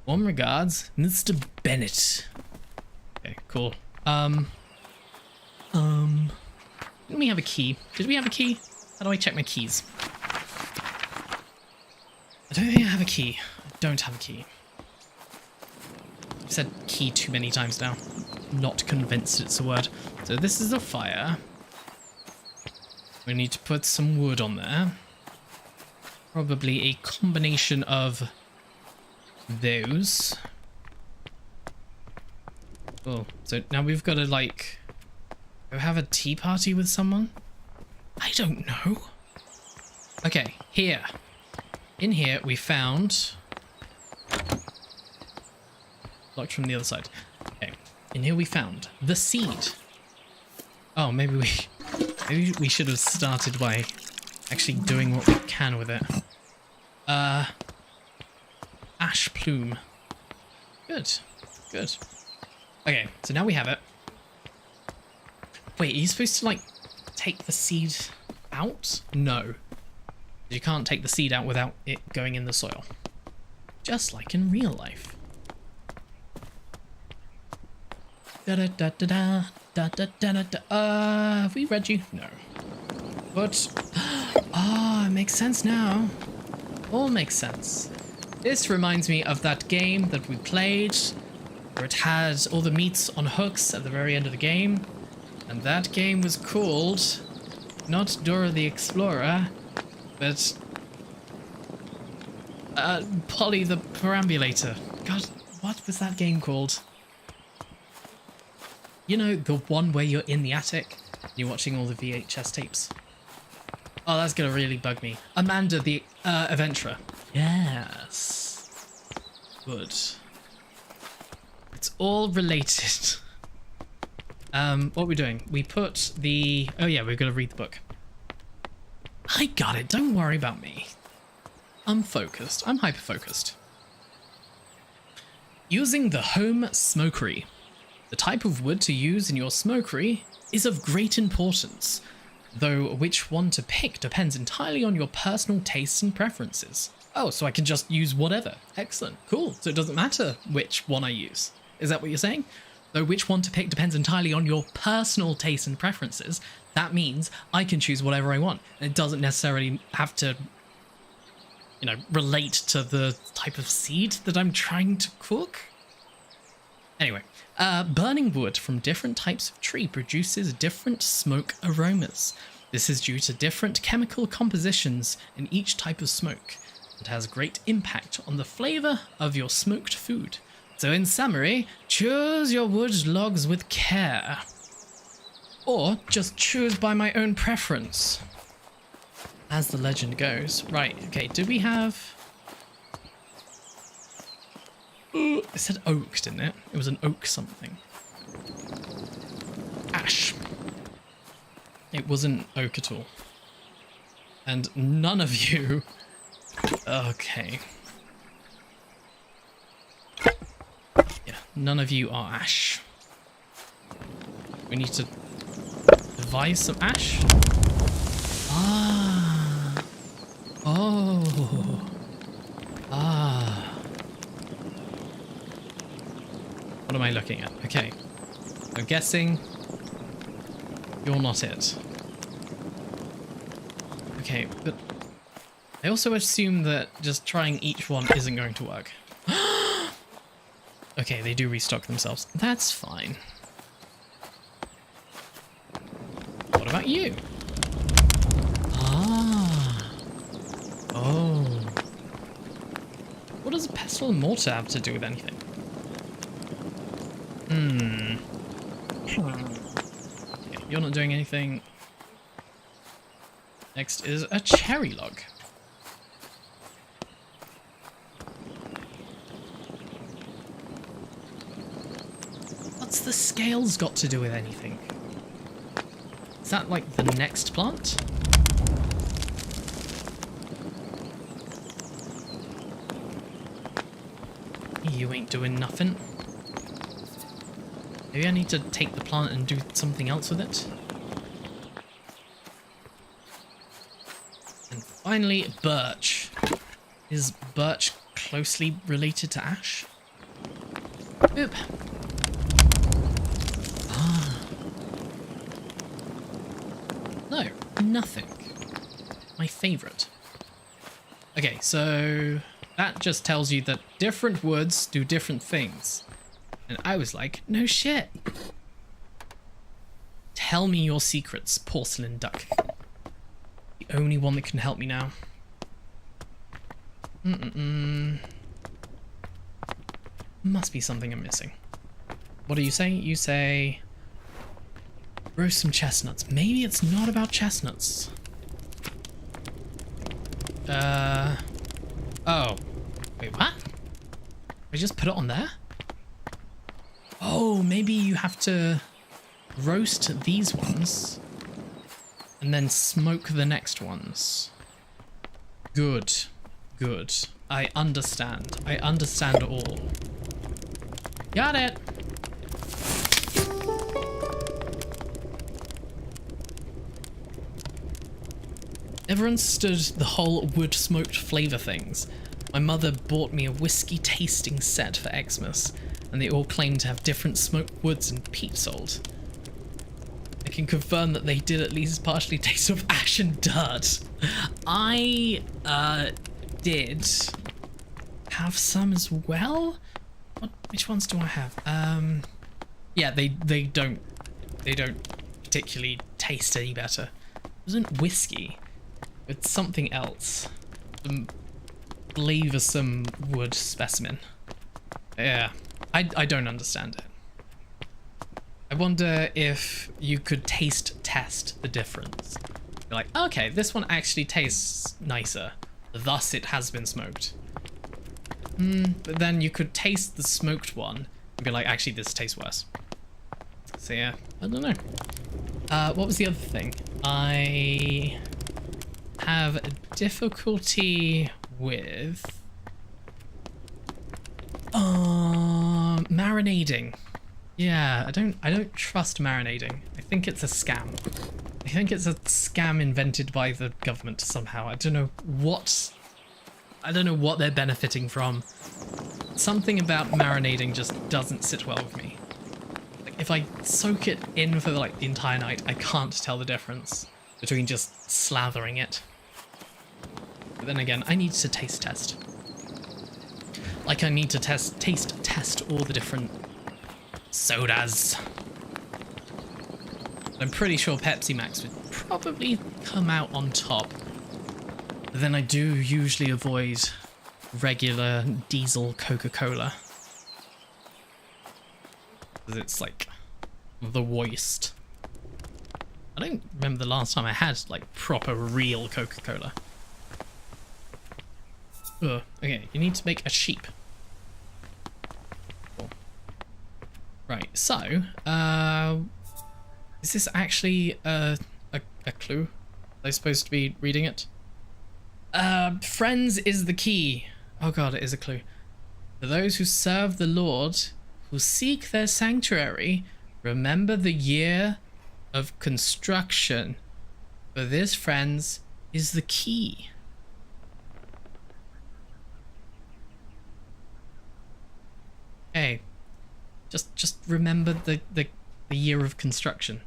Warm regards, Mr. Bennett. Okay, cool. Didn't we have a key? Did we have a key? How do I check my keys? I don't think I have a key. I don't have a key. I've said key too many times now. Not convinced it's a word. So this is a fire. We need to put some wood on there. Probably a combination of those. Oh, so now we've got to like go have a tea party with someone? I don't know. Okay, here. In here we found... Locked from the other side. Okay, in here we found the seed. Oh, maybe we should have started by actually doing what we can with it. Ash plume. Good. Good. Okay, so now we have it. Wait, are you supposed to, like, take the seed out? No. You can't take the seed out without it going in the soil. Just like in real life. Da-da-da-da-da, da-da-da-da-da. Have we read you? No. But... it makes sense now. All makes sense. This reminds me of that game that we played, where it had all the meats on hooks at the very end of the game. And that game was called... not Dora the Explorer, but... Polly the Perambulator. God, what was that game called? You know, the one where you're in the attic, and you're watching all the VHS tapes. Oh, that's gonna really bug me. Amanda the Adventurer. Yes. Good. It's all related. What are we doing? We put the... Oh yeah, we've got to read the book. I got it. Don't worry about me. I'm focused. I'm hyper-focused. Using the home smokery. The type of wood to use in your smokery is of great importance, though which one to pick depends entirely on your personal tastes and preferences. Oh, so I can just use whatever. Excellent. Cool. So it doesn't matter which one I use. Is that what you're saying? Though which one to pick depends entirely on your personal tastes and preferences, that means I can choose whatever I want. And it doesn't necessarily have to, you know, relate to the type of seed that I'm trying to cook. Anyway, burning wood from different types of tree produces different smoke aromas. This is due to different chemical compositions in each type of smoke. It has great impact on the flavor of your smoked food. So in summary, choose your wood logs with care. Or just choose by my own preference. As the legend goes. Right, okay, do we have... It said oak, didn't it? It was an oak something. Ash. It wasn't oak at all. And none of you... Okay. Yeah, none of you are ash. We need to devise some ash. Ah. Oh. Ah. What am I looking at? Okay. I'm guessing you're not it. Okay, but I also assume that just trying each one isn't going to work. Okay, they do restock themselves. That's fine. What about you? Ah. Oh. What does a pestle and mortar have to do with anything? Okay, you're not doing anything. Next is a cherry log. What's the scales got to do with anything? Is that like the next plant? You ain't doing nothing. Maybe I need to take the plant and do something else with it. And finally, birch. Is birch closely related to ash? Oop. No, nothing. My favorite. Okay, so that just tells you that different woods do different things. And I was like, no shit. Tell me your secrets, porcelain duck. The only one that can help me now. Must be something I'm missing. What do you say? You say... roast some chestnuts. Maybe it's not about chestnuts. Oh. Wait, what? I just put it on there? Oh, maybe you have to roast these ones and then smoke the next ones. Good. Good. I understand. I understand all. Got it. Never understood the whole wood smoked flavor things. My mother bought me a whiskey tasting set for Xmas, and they all claim to have different smoked woods and peat salt. I can confirm that they did at least partially taste of ash and dirt. I did have some as well. Which ones do I have? Yeah, they don't particularly taste any better. It wasn't whiskey. It's something else. Some flavoursome wood specimen. Yeah, I don't understand it. I wonder if you could taste test the difference. You're like, okay, this one actually tastes nicer, thus it has been smoked. But then you could taste the smoked one and be like, actually this tastes worse. So yeah, I don't know. What was the other thing? I have a difficulty with marinating. Yeah, I don't trust marinating. I think it's a scam. I think it's a scam invented by the government somehow. I don't know what they're benefiting from. Something about marinating just doesn't sit well with me. Like if I soak it in for like the entire night, I can't tell the difference between just slathering it. But then again, I need to taste test. Like I need to taste test all the different sodas. I'm pretty sure Pepsi Max would probably come out on top. But then I do usually avoid regular diesel Coca-Cola. Because it's like the worst. I don't remember the last time I had like proper real Coca-Cola. Okay, you need to make a sheep. Cool. Right, so, is this actually a clue? Am I supposed to be reading it? Friends is the key. Oh god, it is a clue. For those who serve the Lord, who seek their sanctuary, remember the year of construction. For this, friends, is the key. Hey, just remember the year of construction.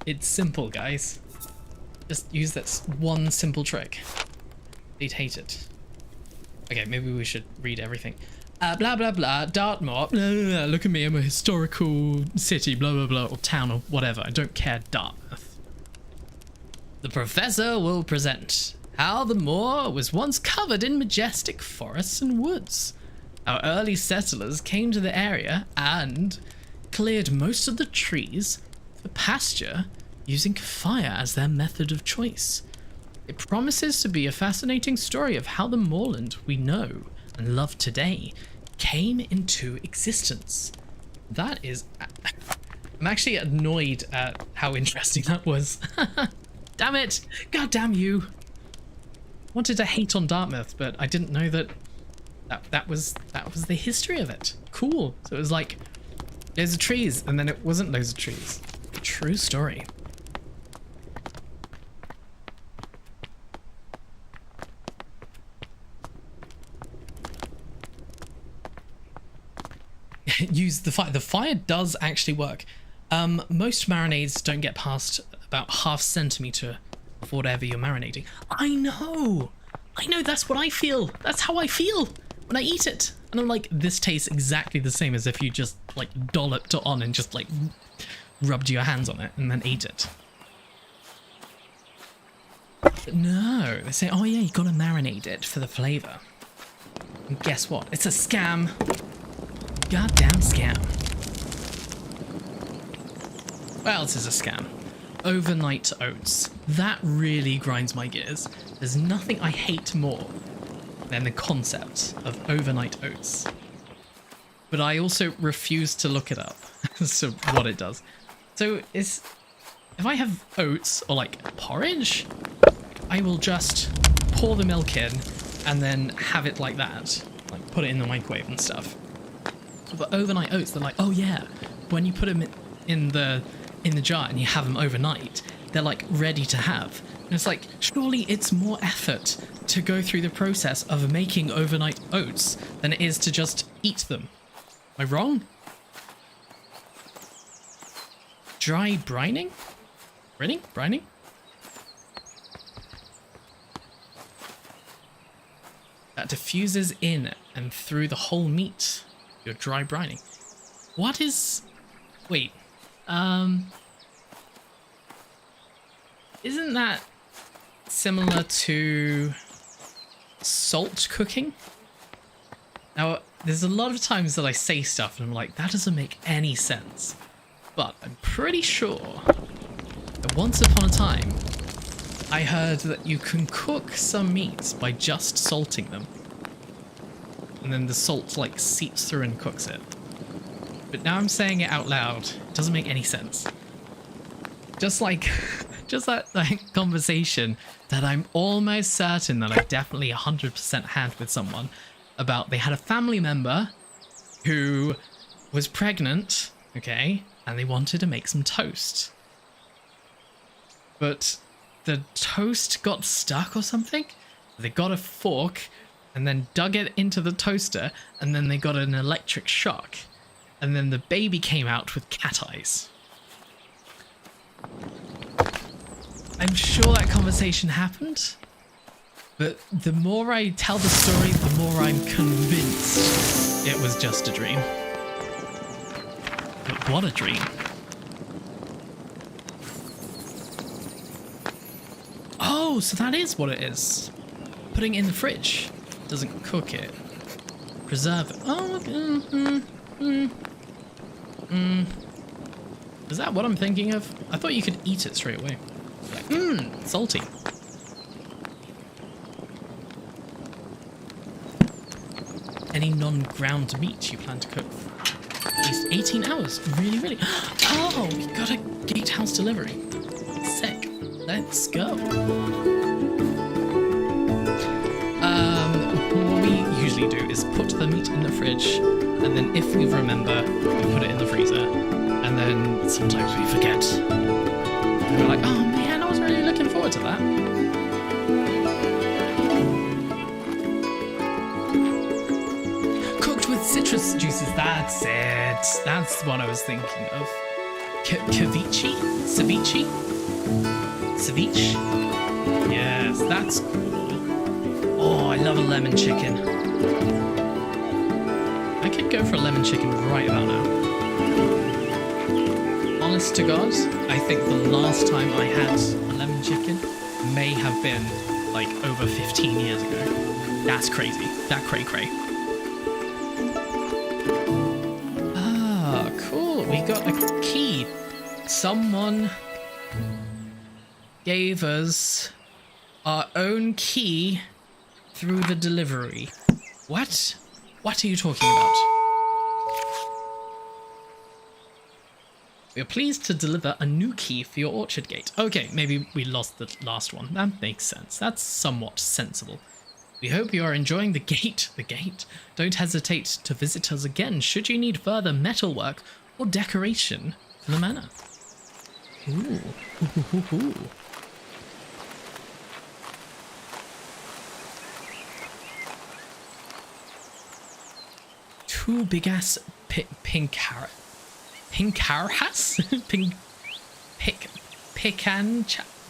It's simple, guys. Just use that one simple trick. They'd hate it. Okay, maybe we should read everything. Blah, blah, blah, Dartmoor. Blah, blah, blah. Look at me, I'm a historical city, blah, blah, blah, or town, or whatever. I don't care, Dartmouth. The professor will present how the moor was once covered in majestic forests and woods. How early settlers came to the area and cleared most of the trees for pasture using fire as their method of choice. It promises to be a fascinating story of how the moorland we know and love today came into existence. That is... I'm actually annoyed at how interesting that was. Damn it! God damn you! Wanted to hate on Dartmouth, but I didn't know that was the history of it. Cool. So it was like loads of trees, and then it wasn't loads of trees. True story. Use the fire. The fire does actually work. Most marinades don't get past about ½ centimeter of whatever you're marinating. I know, that's what I feel. That's how I feel when I eat it. And I'm like, this tastes exactly the same as if you just like dolloped it on and just like rubbed your hands on it and then ate it. But no, they say, oh yeah, you gotta marinate it for the flavor. And guess what? It's a scam. Goddamn scam. What else is a scam? Overnight oats. That really grinds my gears. There's nothing I hate more than the concept of overnight oats. But I also refuse to look it up as to what it does. So if I have oats or like porridge, I will just pour the milk in and then have it like that. Like put it in the microwave and stuff. But overnight oats, they're like, oh yeah, when you put them in the jar and you have them overnight, they're like ready to have. And it's like, surely it's more effort to go through the process of making overnight oats than it is to just eat them. Am I wrong? Dry brining? Brining? That diffuses in and through the whole meat. Your dry brining. What is... Wait. Isn't that similar to salt cooking? Now, there's a lot of times that I say stuff and I'm like, that doesn't make any sense. But I'm pretty sure that once upon a time, I heard that you can cook some meats by just salting them. And then the salt like seeps through and cooks it. But now I'm saying it out loud. It doesn't make any sense. Just like, just that like, conversation that I'm almost certain that I definitely 100% had with someone about they had a family member who was pregnant, okay, and they wanted to make some toast. But the toast got stuck or something. They got a fork and then dug it into the toaster, and then they got an electric shock. And then the baby came out with cat eyes. I'm sure that conversation happened, but the more I tell the story, the more I'm convinced it was just a dream. But what a dream. Oh, so that is what it is. Putting it in the fridge. Doesn't cook it. Preserve it. Oh, Is that what I'm thinking of? I thought you could eat it straight away. Like, salty. Any non-ground meat you plan to cook for at least 18 hours? Really, really? Oh, we got a gatehouse delivery. Sick. Let's go. What we usually do is put the meat in the fridge, and then if we remember, we put it in the freezer, and then sometimes we forget. And we're like, oh man, I was really looking forward to that. Cooked with citrus juices, that's it. That's what I was thinking of. Ceviche? Ceviche? Ceviche? Yes, that's cool. Oh, I love a lemon chicken. I could go for a lemon chicken right about now. Honest to God, I think the last time I had a lemon chicken may have been like over 15 years ago. That's crazy. That cray-cray. Ah, cool. We got a key. Someone gave us our own key through the delivery. What? What are you talking about? We are pleased to deliver a new key for your orchard gate. Okay, maybe we lost the last one. That makes sense. That's somewhat sensible. We hope you are enjoying the gate. The gate. Don't hesitate to visit us again should you need further metalwork or decoration for the manor. Ooh. Ooh. Two big ass pincarahas?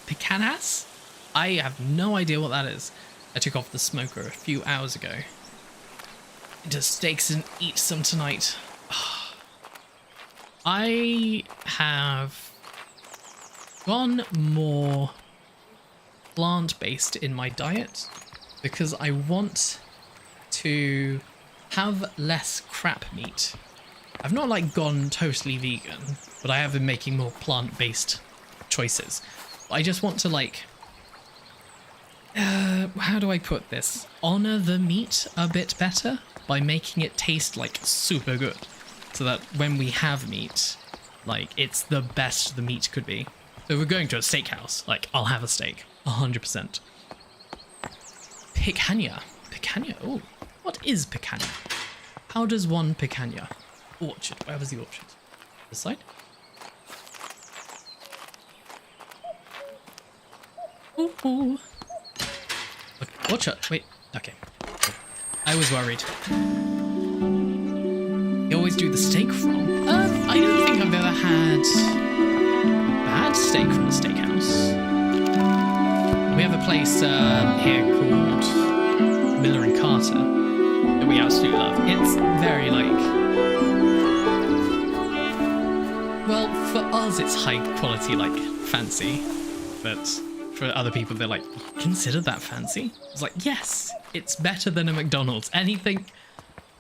Picanhas? I have no idea what that is. I took off the smoker a few hours ago. Into steaks and eat some tonight. I have gone more plant-based in my diet because I want to have less crap meat. I've not like gone totally vegan, but I have been making more plant-based choices. I just want to like, how do I put this? Honor the meat a bit better by making it taste like super good. So that when we have meat, like it's the best the meat could be. So if we're going to a steakhouse, like I'll have a steak, 100%. Picanha. Picanha, oh. What is picanha? How does one picanha? Orchard. Where was the orchard? This side? Ooh. Orchard. Wait. Okay. I was worried. You always do the steak from? I don't think I've ever had bad steak from a steakhouse. We have a place here called Miller and Carter that we absolutely love. It's very like, well, for us it's high quality, like fancy, but for other people they're like, consider that fancy? It's like, yes, it's better than a McDonald's. Anything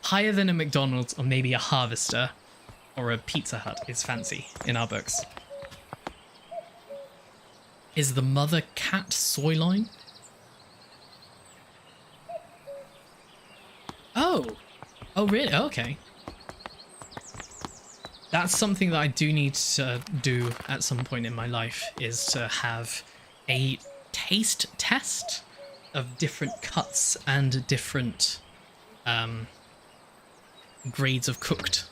higher than a McDonald's or maybe a Harvester or a Pizza Hut is fancy in our books. Is the mother cat soy line? Oh really? Okay. That's something that I do need to do at some point in my life, is to have a taste test of different cuts and different grades of cooked.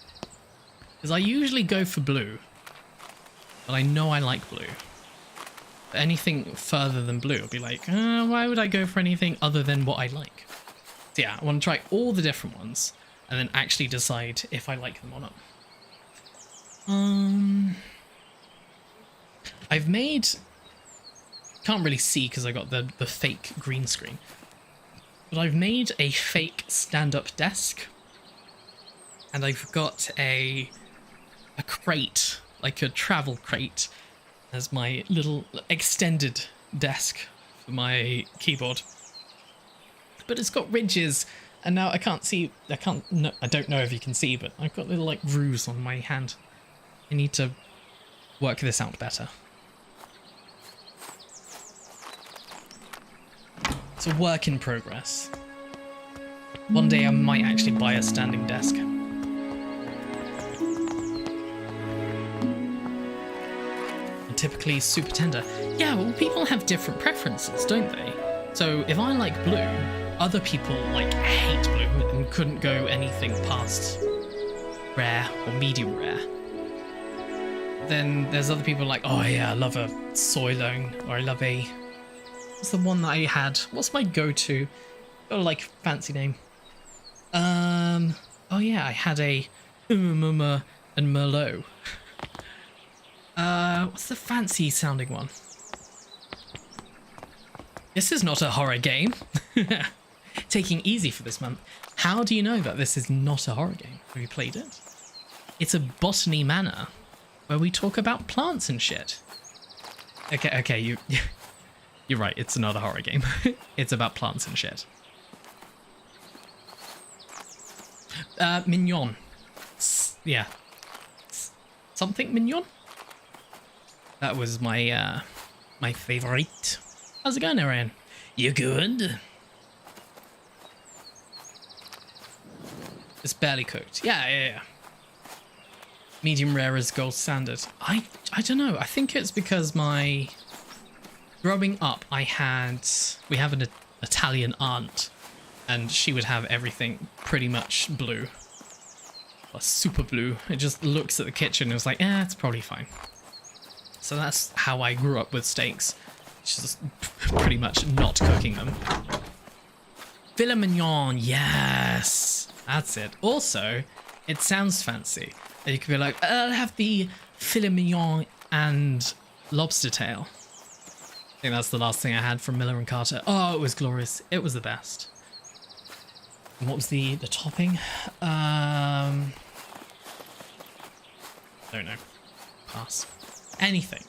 Because I usually go for blue, but I know I like blue. But anything further than blue, I'll be like, why would I go for anything other than what I like? So yeah, I want to try all the different ones and then actually decide if I like them or not. I've made, can't really see because I got the fake green screen, but I've made a fake stand-up desk, and I've got a crate, like a travel crate, as my little extended desk for my keyboard. But it's got ridges, and now I can't see, I don't know if you can see, but I've got little like grooves on my hand. I need to work this out better. It's a work in progress. One day I might actually buy a standing desk. And typically super tender. Yeah, well, people have different preferences, don't they? So if I like blue, other people like hate blue and couldn't go anything past rare or medium rare. Then there's other people like, oh yeah, I love a soy loan, or I love a, what's the one that I had? What's my go-to? Oh, like fancy name. Oh yeah, I had a Umuma and Merlot. What's the fancy sounding one? This is not a horror game. taking easy for this month. How do you know that this is not a horror game? Have you played it? It's a Botany Manor where we talk about plants and shit. Okay, you're right. It's not a horror game. It's about plants and shit. Mignon. Yeah. Something mignon? That was my my favorite. How's it going, Aaron? You good? It's barely cooked. Yeah. Medium rare is gold standard. I don't know. I think it's because growing up, we have an Italian aunt, and she would have everything pretty much blue. Or super blue. It just looks at the kitchen and was like, it's probably fine. So that's how I grew up with steaks. Just pretty much not cooking them. Filet mignon, yes! That's it. Also, it sounds fancy. You could be like, I'll have the filet mignon and lobster tail. I think that's the last thing I had from Miller and Carter. Oh, it was glorious. It was the best. And what was the topping? Don't know. Pass. Anything.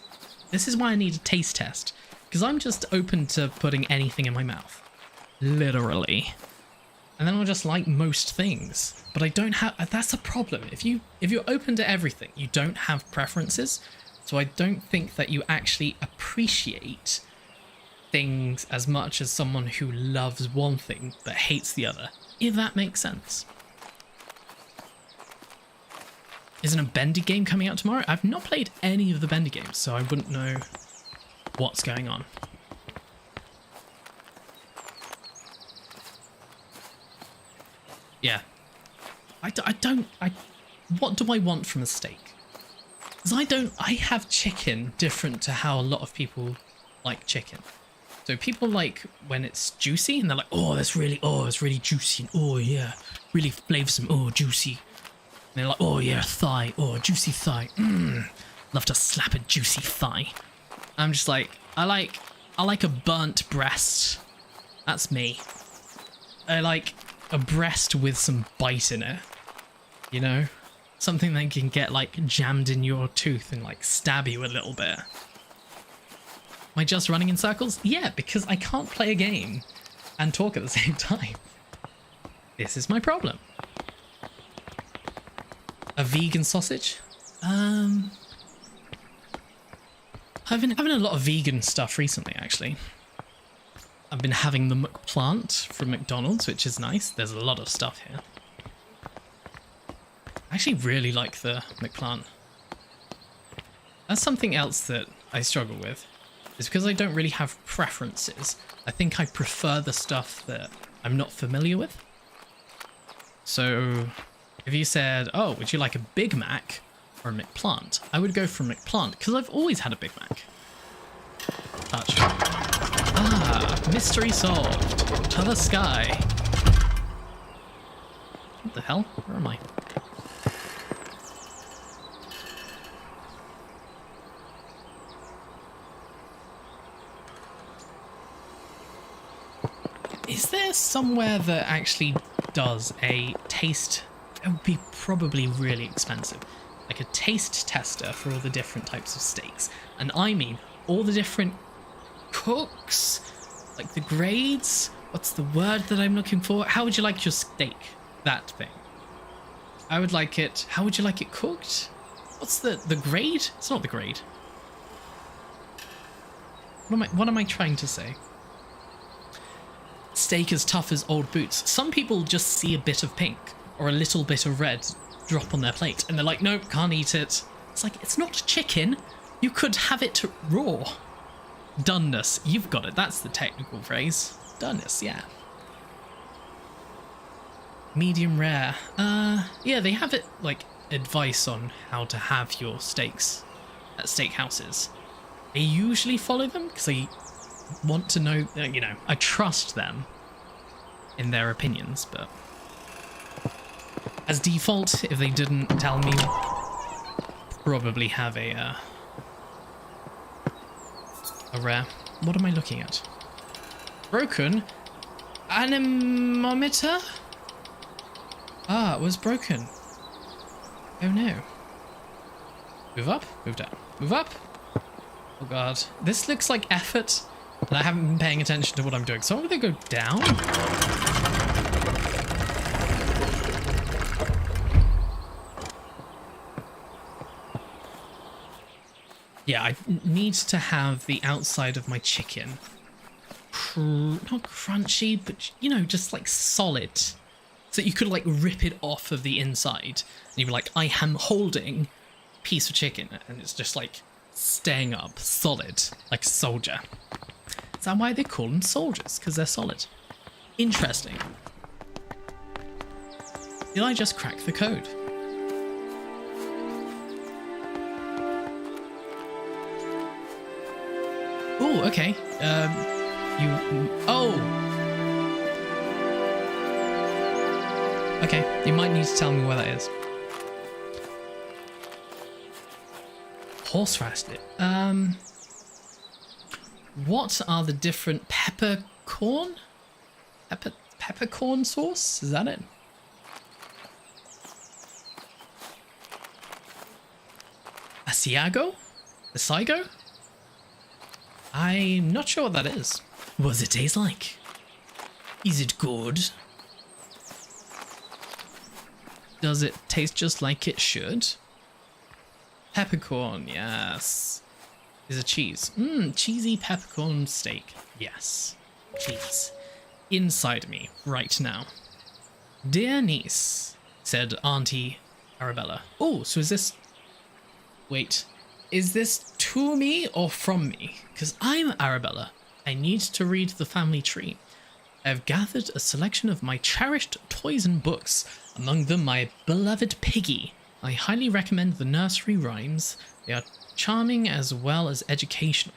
This is why I need a taste test. Because I'm just open to putting anything in my mouth. Literally. And then I'll just like most things. But I don't have... That's a problem. If you're open to everything, you don't have preferences. So I don't think that you actually appreciate things as much as someone who loves one thing but hates the other. If that makes sense. Isn't a Bendy game coming out tomorrow? I've not played any of the Bendy games, so I wouldn't know what's going on. Yeah. What do I want from a steak? Because I have chicken different to how a lot of people like chicken. So people like when it's juicy and they're like, it's really juicy. And, oh yeah, really flavoursome. Oh, juicy. And they're like, oh yeah, thigh. Oh, juicy thigh. Love to slap a juicy thigh. I'm just like, I like a burnt breast. That's me. I like a breast with some bite in it. You know? Something that can get like jammed in your tooth and like stab you a little bit. Am I just running in circles? Yeah, because I can't play a game and talk at the same time. This is my problem. A vegan sausage? I've been having a lot of vegan stuff recently, actually. I've been having the McPlant from McDonald's, which is nice. There's a lot of stuff here. I actually really like the McPlant. That's something else that I struggle with. It's because I don't really have preferences. I think I prefer the stuff that I'm not familiar with. So if you said, would you like a Big Mac or a McPlant? I would go for a McPlant because I've always had a Big Mac. Touch. Mystery solved. To the sky. What the hell? Where am I? Is there somewhere that actually does a taste? It would be probably really expensive. Like a taste tester for all the different types of steaks. And I mean all the different cooks, like the grades. What's the word that I'm looking for? How would you like your steak? That thing. I would like it. How would you like it cooked? What's the grade? It's not the grade. What am I trying to say? Steak as tough as old boots. Some people just see a bit of pink or a little bit of red drop on their plate and they're like, nope, can't eat it. It's like, it's not chicken. You could have it raw. Doneness. You've got it. That's the technical phrase. Doneness, yeah. Medium rare. Yeah, they have it like advice on how to have your steaks at steakhouses. I usually follow them because I want to know, I trust them in their opinions, but as default, if they didn't tell me, probably have a rare. What am I looking at? Broken? Anemometer? Ah, it was broken. Oh no. Move up, move down, move up. Oh god. This looks like effort, and I haven't been paying attention to what I'm doing. So I'm gonna go down. Yeah, I need to have the outside of my chicken not crunchy, but you know, just like solid, so that you could like rip it off of the inside and you'd be like, I am holding a piece of chicken, and it's just like staying up solid like a soldier. Is that why they call them soldiers? Because they're solid. Interesting. Did I just crack the code? Oh, okay. Oh! Okay, you might need to tell me where that is. Horseradish. What are the different peppercorn? Peppercorn sauce? Is that it? Asiago? Asiago? I'm not sure what that is. What does it taste like? Is it good? Does it taste just like it should? Peppercorn, yes. Is it cheese? Cheesy peppercorn steak. Yes. Cheese. Inside me, right now. Dear niece, said Auntie Arabella. Oh, so is this... Wait. Is this to me or from me? Because I'm Arabella. I need to read the family tree. I have gathered a selection of my cherished toys and books, among them my beloved Piggy. I highly recommend the nursery rhymes. They are charming as well as educational,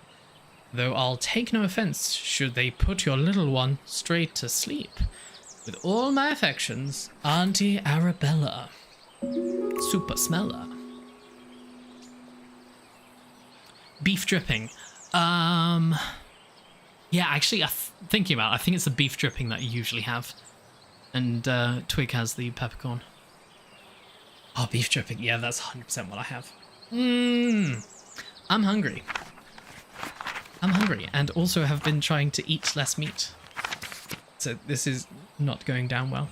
though I'll take no offense should they put your little one straight to sleep. With all my affections, Auntie Arabella. Super smeller. Beef dripping. Yeah, actually, thinking about it, I think it's the beef dripping that you usually have. And Twig has the peppercorn. Oh, beef dripping. Yeah, that's 100% what I have. I'm hungry. I'm hungry, and also have been trying to eat less meat. So this is not going down well.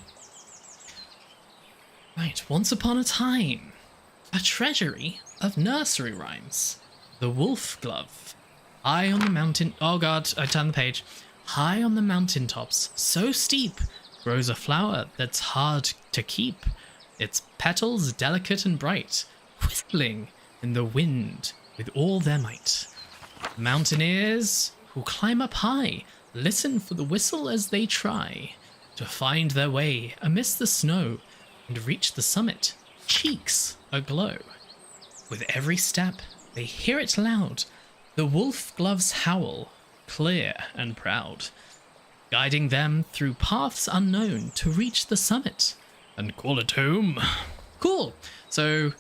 Right, once upon a time, a treasury of nursery rhymes. The wolf glove. High on the mountain... Oh god, I turned the page. High on the mountain tops, so steep, grows a flower that's hard to keep. Its petals delicate and bright, whistling in the wind with all their might. Mountaineers who climb up high, listen for the whistle as they try to find their way amidst the snow and reach the summit, cheeks aglow. With every step, they hear it loud, the wolf glove's howl, clear and proud, guiding them through paths unknown to reach the summit and call it home. Cool. So,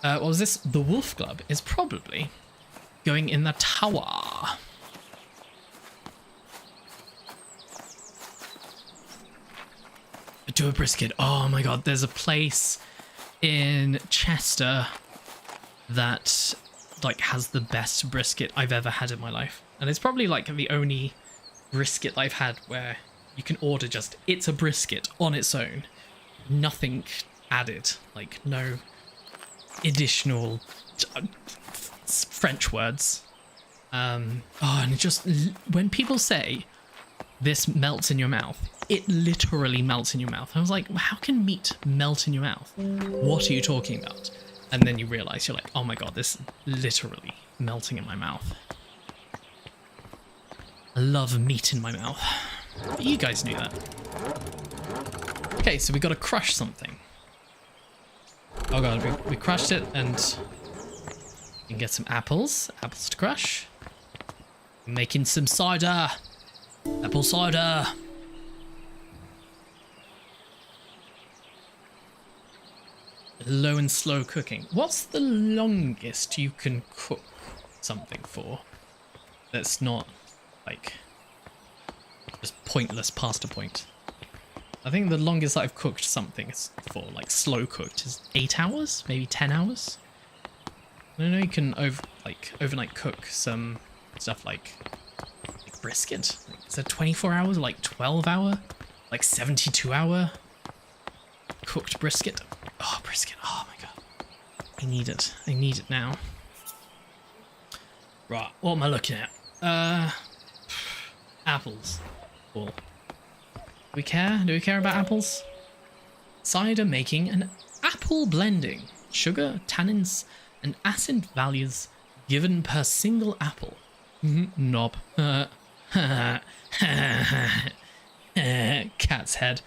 what was this? The wolf glove is probably going in the tower. Do a brisket. Oh my god, there's a place in Chester that like has the best brisket I've ever had in my life, and it's probably like the only brisket I've had where you can order just it's a brisket on its own, nothing added, like no additional French words. And just when people say this melts in your mouth, it literally melts in your mouth. I was like, how can meat melt in your mouth? What are you talking about? And then you realize, you're like, oh my god, this is literally melting in my mouth. I love meat in my mouth. But you guys knew that. Okay, so we got to crush something. Oh god, we crushed it, and we can get some apples. Apples to crush. We're making some cider. Apple cider. Low and slow cooking. What's the longest you can cook something for that's not like just pointless past a point. I think the longest I've cooked something for, like slow cooked, is 8 hours, maybe 10 hours. I know you can overnight cook some stuff like brisket. Is that 24 hours, like 12 hour, like 72 hour cooked brisket? Oh, brisket. Oh my god. I need it. I need it now. Right, what am I looking at? Apples. Cool. Do we care? Do we care about apples? Cider making and apple blending. Sugar, tannins, and acid values given per single apple. Knob. Cat's head.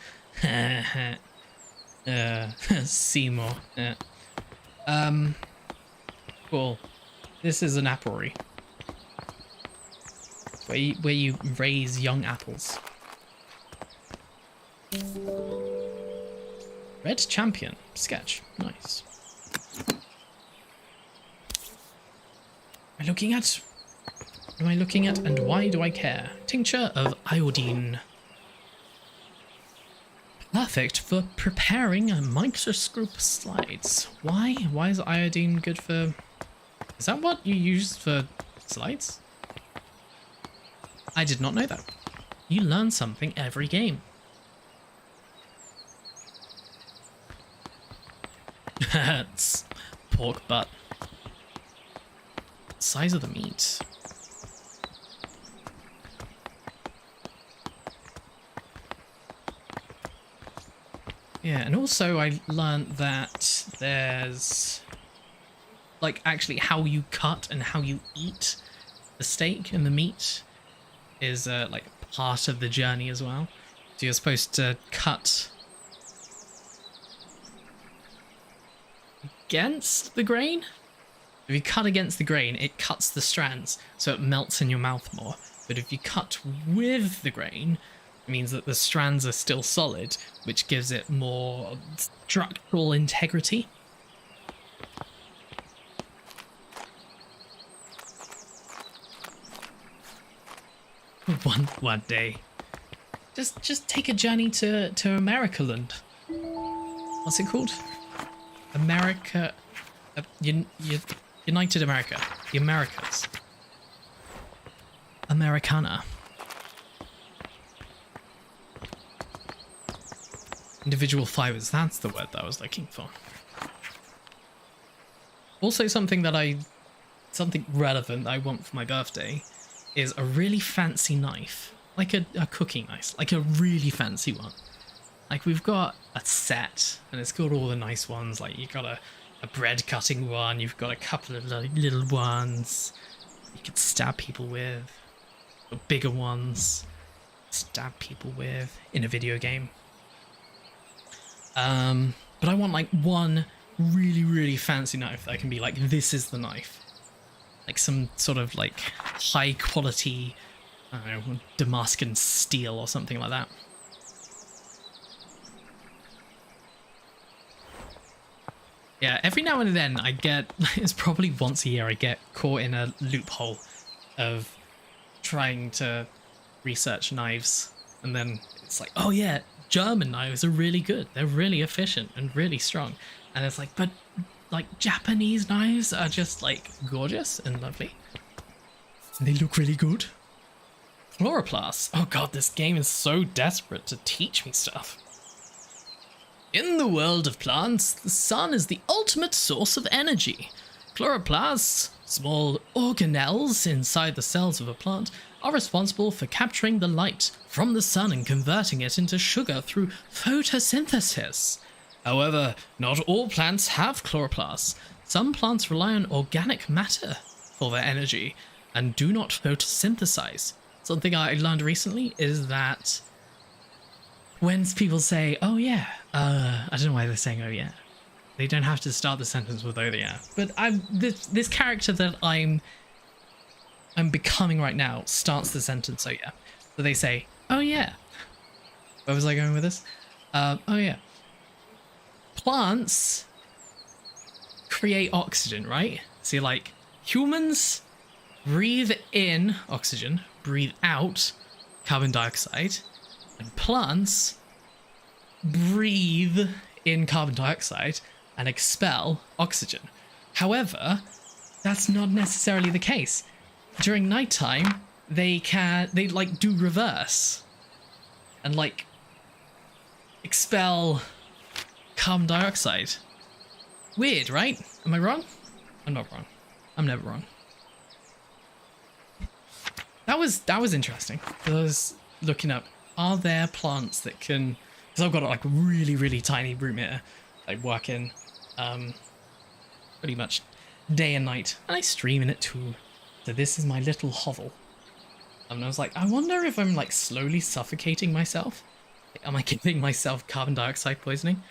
Seymour. Cool. This is an applery. Where you raise young apples. Red champion. Sketch. Nice. What am I looking at and why do I care? Tincture of iodine. Perfect for preparing a microscope slides. Why? Why is iodine good for... Is that what you use for slides? I did not know that. You learn something every game. It's pork butt. Size of the meat. Yeah, and also I learned that there's like actually how you cut and how you eat the steak and the meat is like part of the journey as well. So you're supposed to cut against the grain. If you cut against the grain, it cuts the strands, so it melts in your mouth more. But if you cut with the grain, it means that the strands are still solid, which gives it more structural integrity. One day. Just take a journey to Americaland. What's it called? America... United America. The Americas. Americana. Individual fibers. That's the word that I was looking for. Also something relevant that I want for my birthday is a really fancy knife. Like a cooking knife. Like a really fancy one. Like we've got a set and it's got all the nice ones. Like you've got a bread cutting one. You've got a couple of little ones you could stab people with. Bigger ones. Stab people with in a video game. But I want like one really, really fancy knife that can be like, this is the knife. Like some sort of like high quality, I don't know, Damascus steel or something like that. Yeah, every now and then I get, it's probably once a year I get caught in a loophole of trying to research knives. And then it's like, oh yeah, German knives are really good. They're really efficient and really strong. And it's like, but like Japanese knives are just like gorgeous and lovely. And they look really good. Chloroplast. Oh god, this game is so desperate to teach me stuff. In the world of plants, the sun is the ultimate source of energy. Chloroplasts, small organelles inside the cells of a plant, are responsible for capturing the light from the sun and converting it into sugar through photosynthesis. However, not all plants have chloroplasts. Some plants rely on organic matter for their energy and do not photosynthesize. Something I learned recently is that when people say, oh yeah, I don't know why they're saying oh yeah. They don't have to start the sentence with oh yeah. But this character that I'm becoming right now starts the sentence oh yeah. So they say, oh yeah. Where was I going with this? Oh yeah. Plants create oxygen, right? So like humans breathe in oxygen, breathe out carbon dioxide, And plants breathe in carbon dioxide and expel oxygen. However, that's not necessarily the case. During nighttime, they like do reverse and like expel carbon dioxide. Weird, right? Am I wrong? I'm not wrong. I'm never wrong. That was interesting. I was looking up, are there plants that can, because I've got like a really tiny room here I work in pretty much day and night, and I stream in it too. So this is my little hovel. And I was like, I wonder if I'm like slowly suffocating myself. Am I giving myself carbon dioxide poisoning?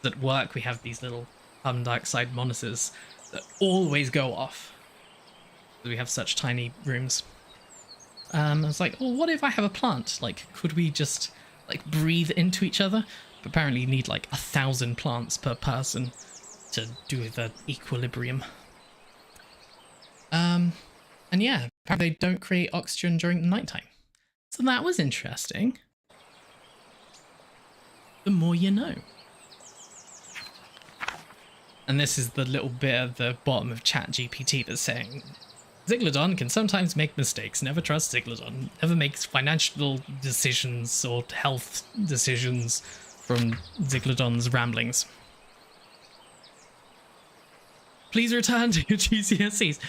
At work we have these little carbon dioxide monitors that always go off. We have such tiny rooms. I was like, well, what if I have a plant? Like, could we just like breathe into each other? But apparently you need like 1,000 plants per person to do the equilibrium. And yeah, apparently they don't create oxygen during the nighttime. So that was interesting. The more you know. And this is the little bit at the bottom of ChatGPT that's saying, Ziglodon can sometimes make mistakes. Never trust Ziglodon. Never makes financial decisions or health decisions from Ziglodon's ramblings. Please return to your GCSEs.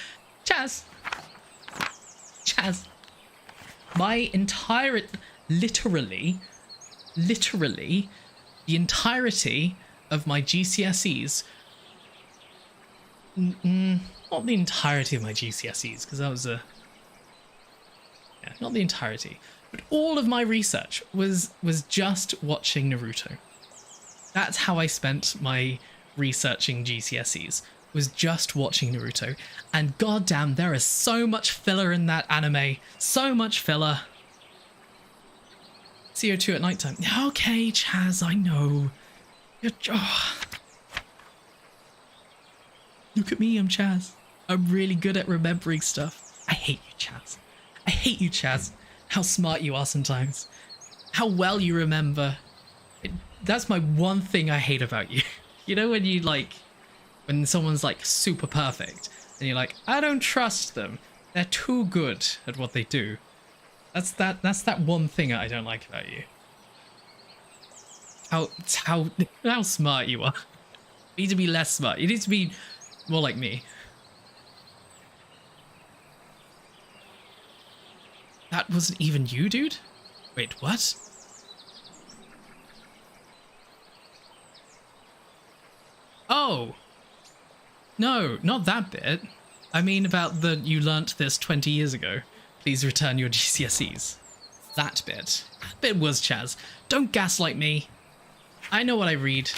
Chaz! Chaz. My entire... Literally, the entirety of my GCSEs... not the entirety of my GCSEs, because that was a... Yeah, not the entirety. But all of my research was just watching Naruto. That's how I spent my researching GCSEs, was just watching Naruto. And goddamn, there is so much filler in that anime. So much filler. CO2 at nighttime. Okay, Chaz, I know. Look at me, I'm Chaz. I'm really good at remembering stuff. I hate you, Chaz. I hate you, Chaz. How smart you are sometimes. How well you remember. That's my one thing I hate about you. You know when you like... When someone's like super perfect and you're like, I don't trust them. They're too good at what they do. That's that one thing I don't like about you. How smart you are. You need to be less smart. You need to be more like me. That wasn't even you, dude? Wait, what? Oh! No, not that bit. I mean about the you learnt this 20 years ago. Please return your GCSEs. That bit. That bit was Chaz. Don't gaslight me. I know what I read.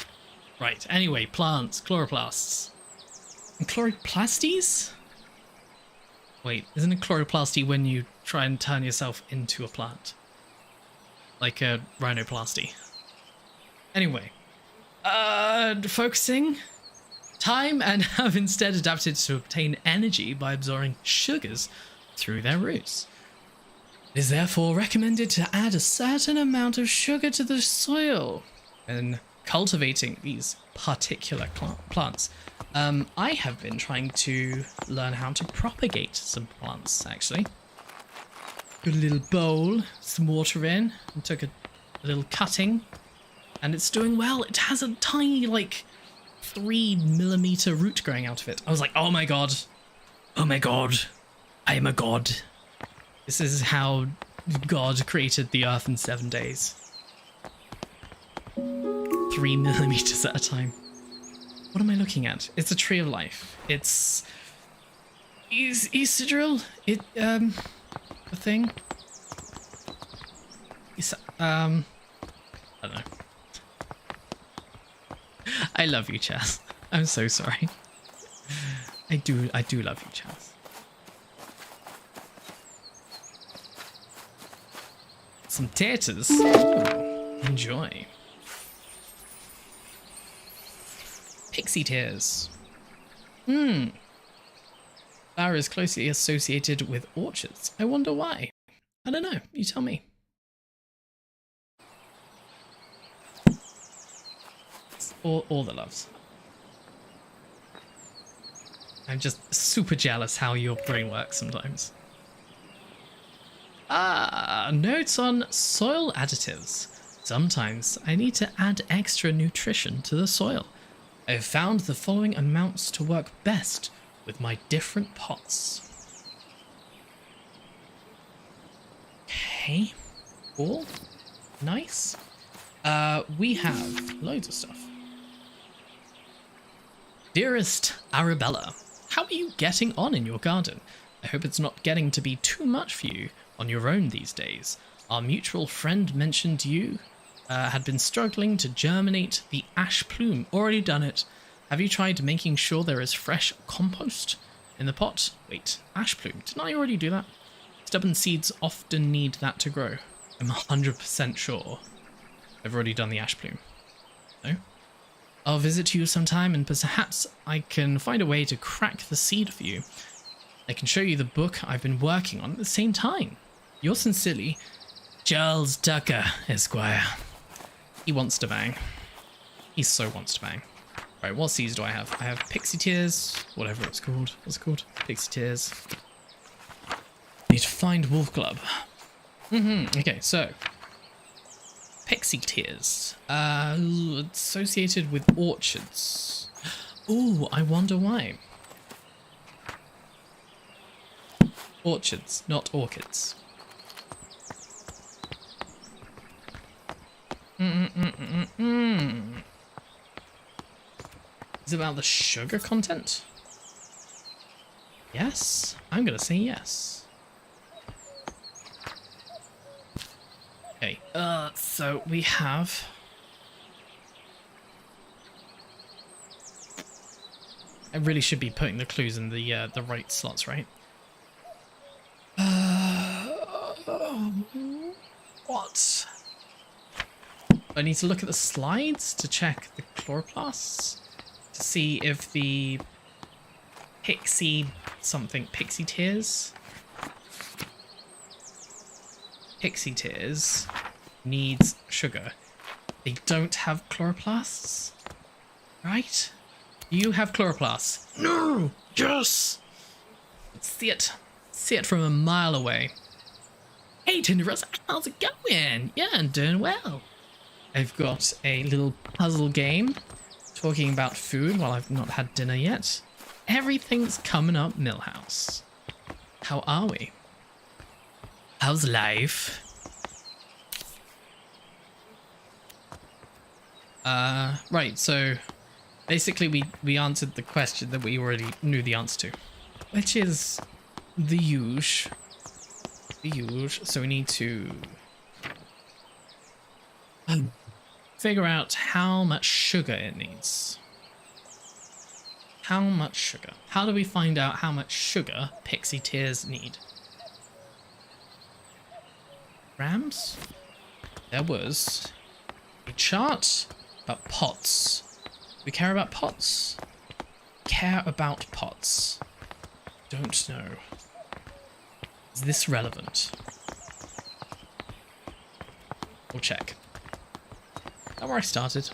Right, anyway, plants, chloroplasts. And chloroplasties? Wait, isn't a chloroplasty when you try and turn yourself into a plant? Like a rhinoplasty. Anyway. Focusing. Time and have instead adapted to obtain energy by absorbing sugars through their roots. It is therefore recommended to add a certain amount of sugar to the soil when cultivating these particular plants. I have been trying to learn how to propagate some plants, actually. Got a little bowl, some water in, and took a little cutting, and it's doing well. It has a tiny, like, 3mm root growing out of it. I was like, oh my god, I am a god. This is how God created the earth in 7 days. 3mm at a time. What am I looking at? It's a tree of life. It's Isidril. A thing. I don't know. I love you, Chaz. I'm so sorry. I do love you, Chaz. Some taters. Ooh, enjoy. Pixie tears. Flower is closely associated with orchards. I wonder why. I don't know. You tell me. All the loves. I'm just super jealous how your brain works sometimes. Notes on soil additives. Sometimes I need to add extra nutrition to the soil. I've found the following amounts to work best with my different pots. Okay, cool, nice. We have loads of stuff. Dearest Arabella, how are you getting on in your garden? I hope it's not getting to be too much for you on your own these days. Our mutual friend mentioned you had been struggling to germinate the ash plume. Already done it. Have you tried making sure there is fresh compost in the pot? Wait, ash plume. Didn't I already do that? Stubborn seeds often need that to grow. I'm 100% sure I've already done the ash plume. No? I'll visit you sometime and perhaps I can find a way to crack the seed for you. I can show you the book I've been working on at the same time. Yours sincerely, Charles Tucker, Esquire. He wants to bang. He so wants to bang. Right, what seeds do I have? I have Pixie Tears, whatever it's called. What's it called? Pixie Tears. Need to find Wolf Club. Okay, so Pixie Tears, associated with orchards. Ooh, I wonder why. Orchards, not orchids. Is it about the sugar content? Yes, I'm gonna say yes. Okay, so we have... I really should be putting the clues in the right slots, right? What? I need to look at the slides to check the chloroplasts to see if the pixie tears needs sugar. They don't have chloroplasts, right? You have chloroplasts. No! Yes! See it from a mile away. Hey, Tinderus, how's it going? Yeah, I'm doing well. I've got a little puzzle game talking about food while I've not had dinner yet. Everything's coming up, Millhouse. How are we? How's life? Right, so basically we answered the question that we already knew the answer to, which is the huge. So we need to figure out how much sugar it needs. How much sugar? How do we find out how much sugar Pixie Tears need? Grams? There was a chart about pots. We care about pots? Care about pots. Don't know. Is this relevant? We'll check. That's where I started.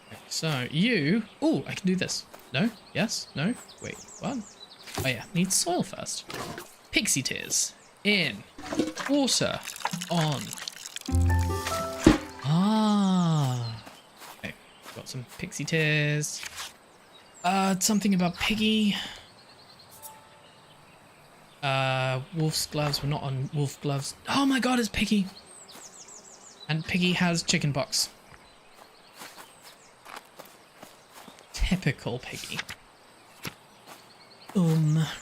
Okay, so you... Oh, I can do this. No? Yes? No? Wait, what? Oh yeah, need soil first. Pixie Tears. In. Water. On. Ah. Okay, got some Pixie Tears. Something about Piggy. Wolf's gloves. We're not on wolf gloves. Oh my god, it's Piggy. And Piggy has chicken pox. Typical Piggy.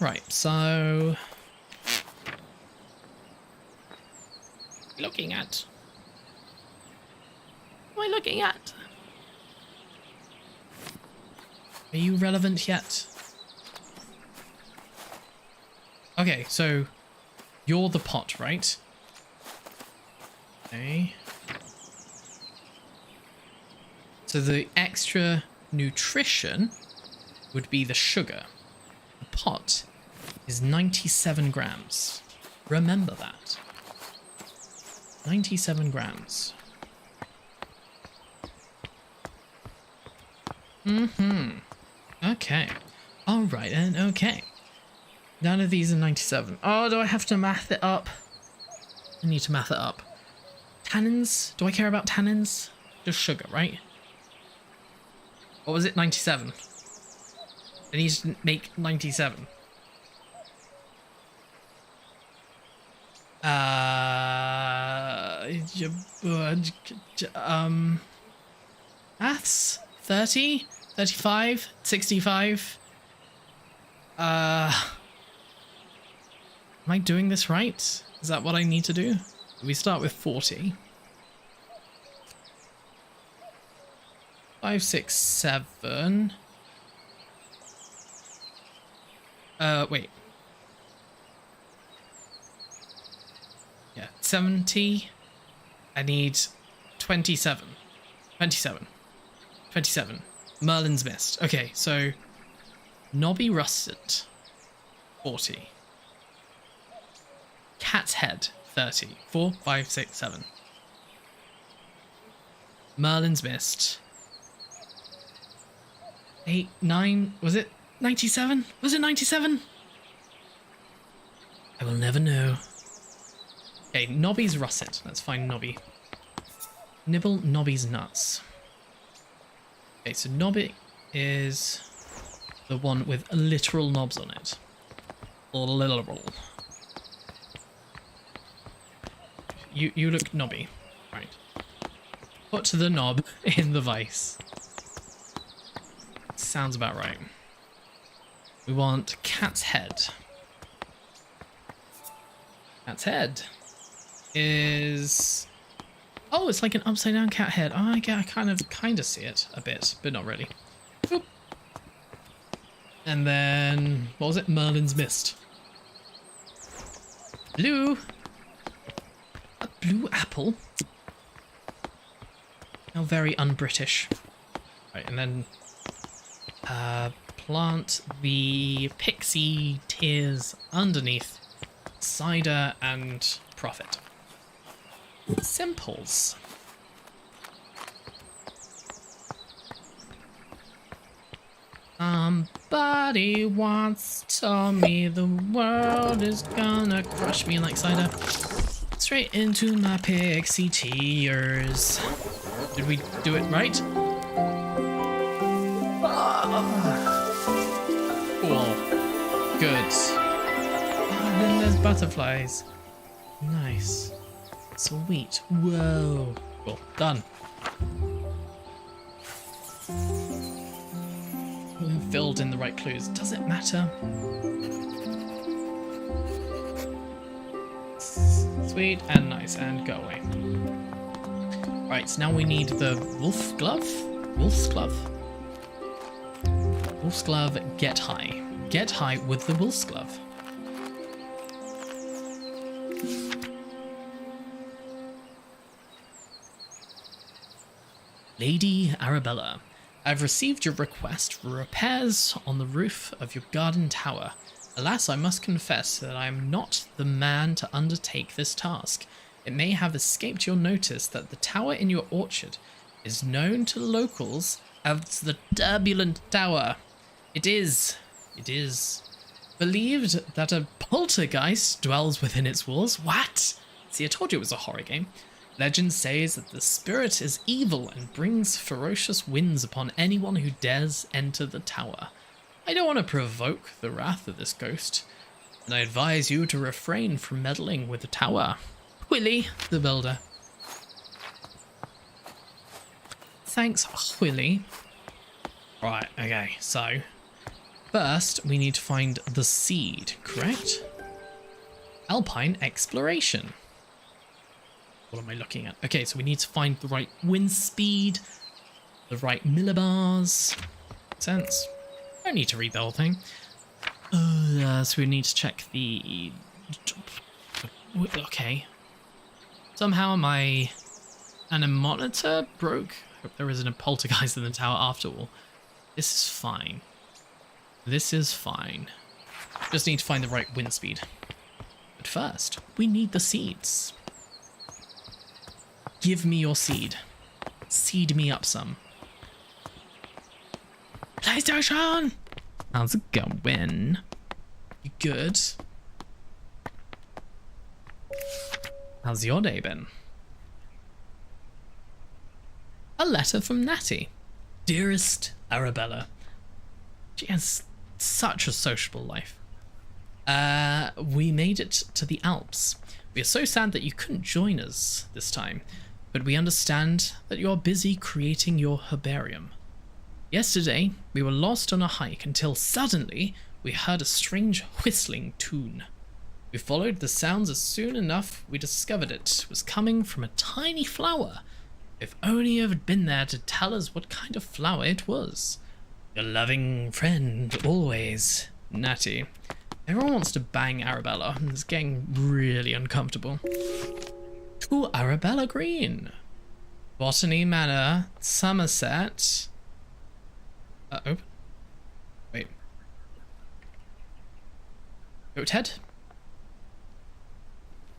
Right, so... Looking at... What am I looking at? Are you relevant yet? Okay, so you're the pot, right? Okay. So the extra nutrition would be the sugar. The pot is 97 grams. Remember that. 97 grams. Mm-hmm. Okay. All right, then. Okay. None of these are 97. Oh, do I have to math it up? I need to math it up. Tannins? Do I care about tannins? Just sugar, right? What was it? 97. I need to make 97. Maths? 30? 35? 65? Am I doing this right? Is that what I need to do? We start with 40. 5, 6, 7. Wait. Yeah, 70. I need 27. 27. 27. Merlin's Mist. Okay, so Knobby Russet, 40. Cat's Head, 30. 4, 5, 6, 7. Merlin's Mist. 8, 9, was it 97? Was it 97? I will never know. Okay, Nobby's Russet. Let's find Nobby. Nibble Nobby's Nuts. Okay, so Nobby is the one with literal knobs on it. Literal. You look knobby. Right. Put the knob in the vise. Sounds about right. We want Cat's Head. Cat's Head is... Oh, it's like an upside down cat head. Oh, I kind of see it a bit, but not really. Boop. And then, what was it? Merlin's Mist. Blue. A blue apple. How very un-British. Right, and then plant the pixie tears underneath cider and profit. Simples. Somebody once told me the world is gonna crush me like cider. Straight into my pixie tears. Did we do it right? Cool. Good. Oh, then there's butterflies. Nice. Sweet. Whoa. Cool. Done. Filled in the right clues. Does it matter? Sweet and nice and go away. Right, so now we need the wolf glove. Wolf's glove. Wolf's glove, get high. Get high with the wolf's glove. Lady Arabella, I've received your request for repairs on the roof of your garden tower. Alas, I must confess that I am not the man to undertake this task. It may have escaped your notice that the tower in your orchard is known to locals as the Turbulent Tower. It is believed that a poltergeist dwells within its walls. What? See, I told you it was a horror game. Legend says that the spirit is evil and brings ferocious winds upon anyone who dares enter the tower. I don't want to provoke the wrath of this ghost, and I advise you to refrain from meddling with the tower. Willy, the builder. Thanks, Willy. Right, okay, so first we need to find the seed, correct? Alpine exploration. What am I looking at? Okay, so we need to find the right wind speed, the right millibars. Makes sense. I don't need to read the whole thing. So we need to check the... Okay. Somehow my anemometer broke. Hope there isn't a poltergeist in the tower after all. This is fine. This is fine. Just need to find the right wind speed. But first, we need the seeds. Give me your seed. Seed me up some. PlayStation! How's it going? You good? How's your day been? A letter from Natty. Dearest Arabella. She has such a sociable life. We made it to the Alps. We are so sad that you couldn't join us this time, but we understand that you are busy creating your herbarium. Yesterday, we were lost on a hike until suddenly we heard a strange whistling tune. We followed the sounds as soon enough we discovered it was coming from a tiny flower. If only you had been there to tell us what kind of flower it was. Your loving friend, always, Natty. Everyone wants to bang Arabella, and it's getting really uncomfortable. To Arabella Green. Botany Manor, Somerset. Open? Wait. Goat head?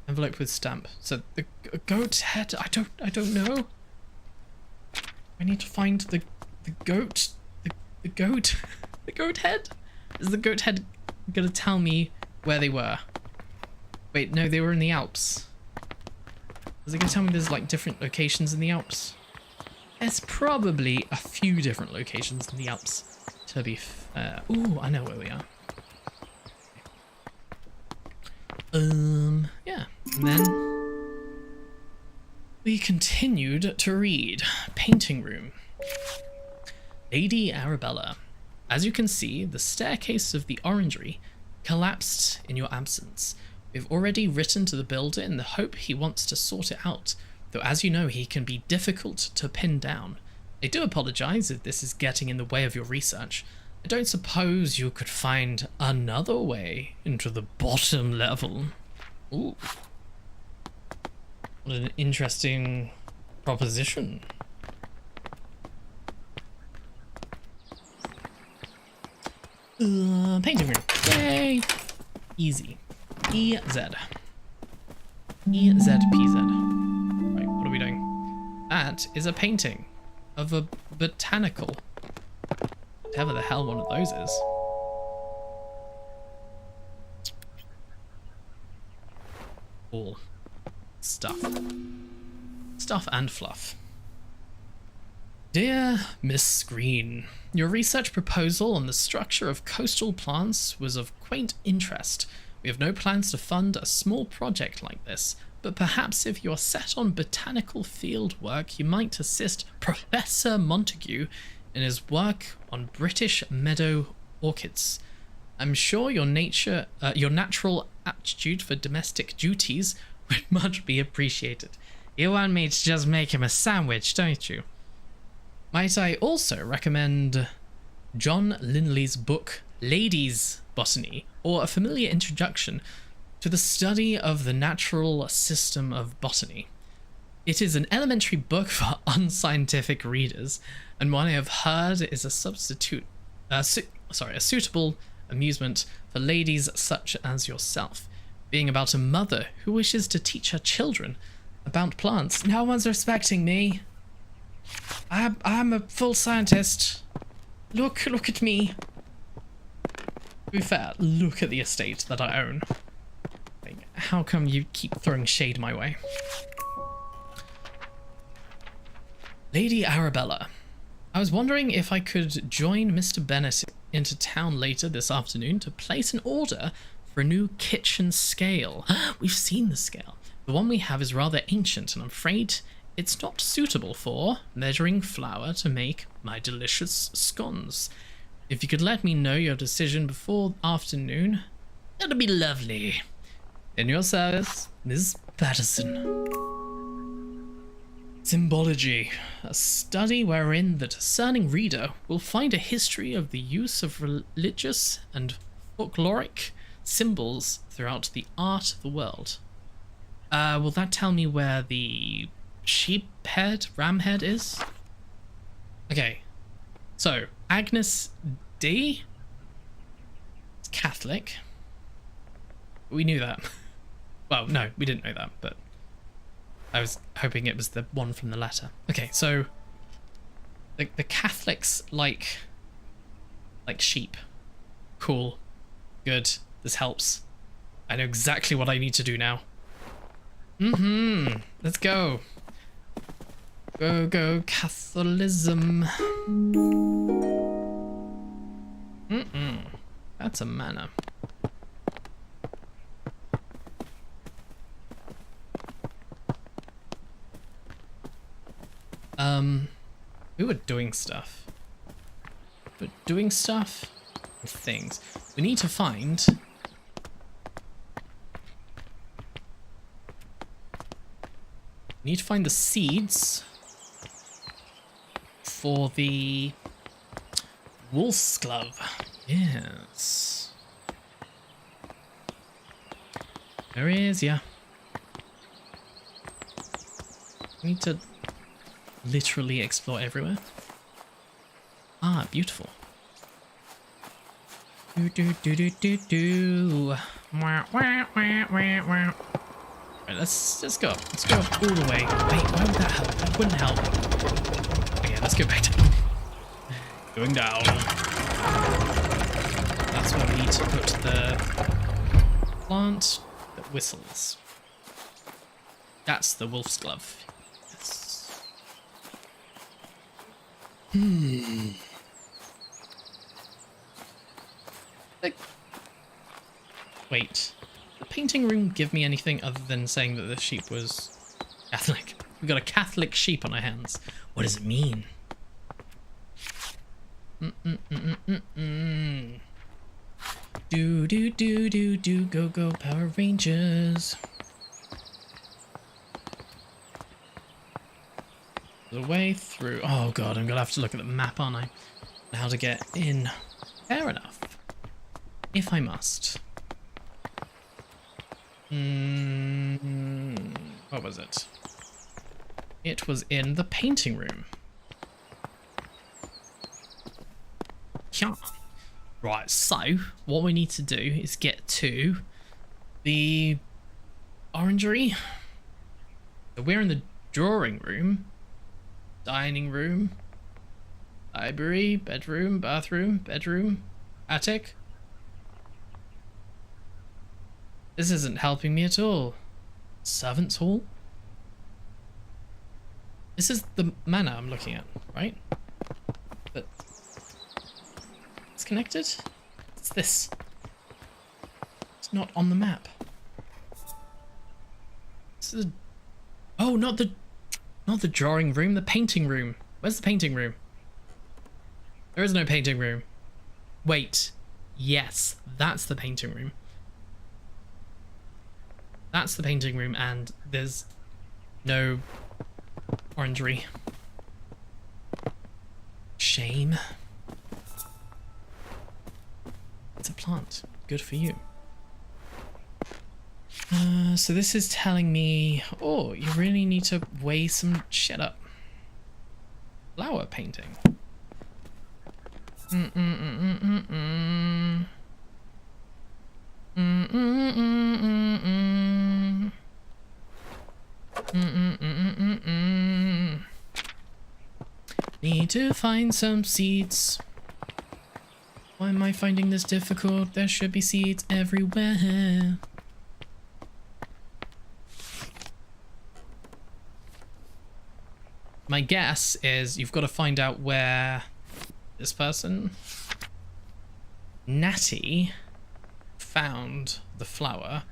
Envelope with stamp. So the goat head, I don't know. I need to find the goat. The goat. The goat head? Is the goat head gonna tell me where they were? Wait, no, they were in the Alps. Is it gonna tell me there's like different locations in the Alps? There's probably a few different locations in the Alps, to be fair. Ooh, I know where we are. Yeah. And then we continued to read. Painting room. Lady Arabella. As you can see, the staircase of the orangery collapsed in your absence. We've already written to the builder in the hope he wants to sort it out, though as you know he can be difficult to pin down. I do apologise if this is getting in the way of your research. I don't suppose you could find another way into the bottom level. Ooh. What an interesting proposition. Painting room. Yay! Easy. EZ. EZPZ. Right, what are we doing? That is a painting of a botanical. Whatever the hell one of those is. All stuff. Stuff and fluff. Dear Miss Green, your research proposal on the structure of coastal plants was of quaint interest. We have no plans to fund a small project like this, but perhaps if you're set on botanical field work, you might assist Professor Montague in his work on British meadow orchids. I'm sure your natural aptitude for domestic duties would much be appreciated. You want me to just make him a sandwich, don't you? Might I also recommend John Linley's book, Ladies' Botany, or a familiar introduction to the study of the natural system of botany. It is an elementary book for unscientific readers, and one I have heard is a suitable amusement for ladies such as yourself, being about a mother who wishes to teach her children about plants. No one's respecting me. I'm a full scientist. Look at me. To be fair, look at the estate that I own. Like, how come you keep throwing shade my way? Lady Arabella, I was wondering if I could join Mr. Bennett into town later this afternoon to place an order for a new kitchen scale. We've seen the scale. The one we have is rather ancient, and I'm afraid it's not suitable for measuring flour to make my delicious scones. If you could let me know your decision before afternoon, that'd be lovely. In your service, Ms. Patterson. Symbology, a study wherein the discerning reader will find a history of the use of religious and folkloric symbols throughout the art of the world. Will that tell me where the sheep head, ram head is? Okay, so Agnes D is Catholic. We knew that. Well, no, we didn't know that, but I was hoping it was the one from the letter. Okay, so the Catholics like Like sheep. Cool. Good. This helps. I know exactly what I need to do now. Let's go. Go, go, Catholicism. That's a manor. We were doing stuff. But doing stuff with things. We need to find... We need to find the seeds for the wolf's glove. Yes. There he is, yeah. We need to literally explore everywhere. Ah, beautiful. Do do do do do do. Wah, wah, wah, wah, wah. Right, let's go up. Let's go up all the way. Wait, why would that help? That wouldn't help. Okay, let's go back down. Going down. That's where we need to put the plant that whistles. That's the wolf's glove. Yes. Wait. The painting room give me anything other than saying that the sheep was Catholic? We've got a Catholic sheep on our hands. What does it mean? Do do do do do go go Power Rangers. The way through. Oh god, I'm gonna have to look at the map, aren't I? How to get in. Fair enough. If I must. What was it? It was in the painting room. Yeah. Right, so what we need to do is get to the orangery. So we're in the drawing room, dining room, library, bedroom, bathroom, bedroom, attic. This isn't helping me at all. Servants' hall? This is the manor I'm looking at, right? But it's connected? It's this. It's not on the map. This is... Oh, not the drawing room, the painting room. Where's the painting room? There is no painting room. Wait. Yes, that's the painting room. That's the painting room, and there's no orangery. Shame. It's a plant. Good for you. So this is telling me, oh, you really need to weigh some shit up. Flower painting. Need to find some seeds. Why am I finding this difficult? There should be seeds everywhere. My guess is you've got to find out where this person, Natty, found the flower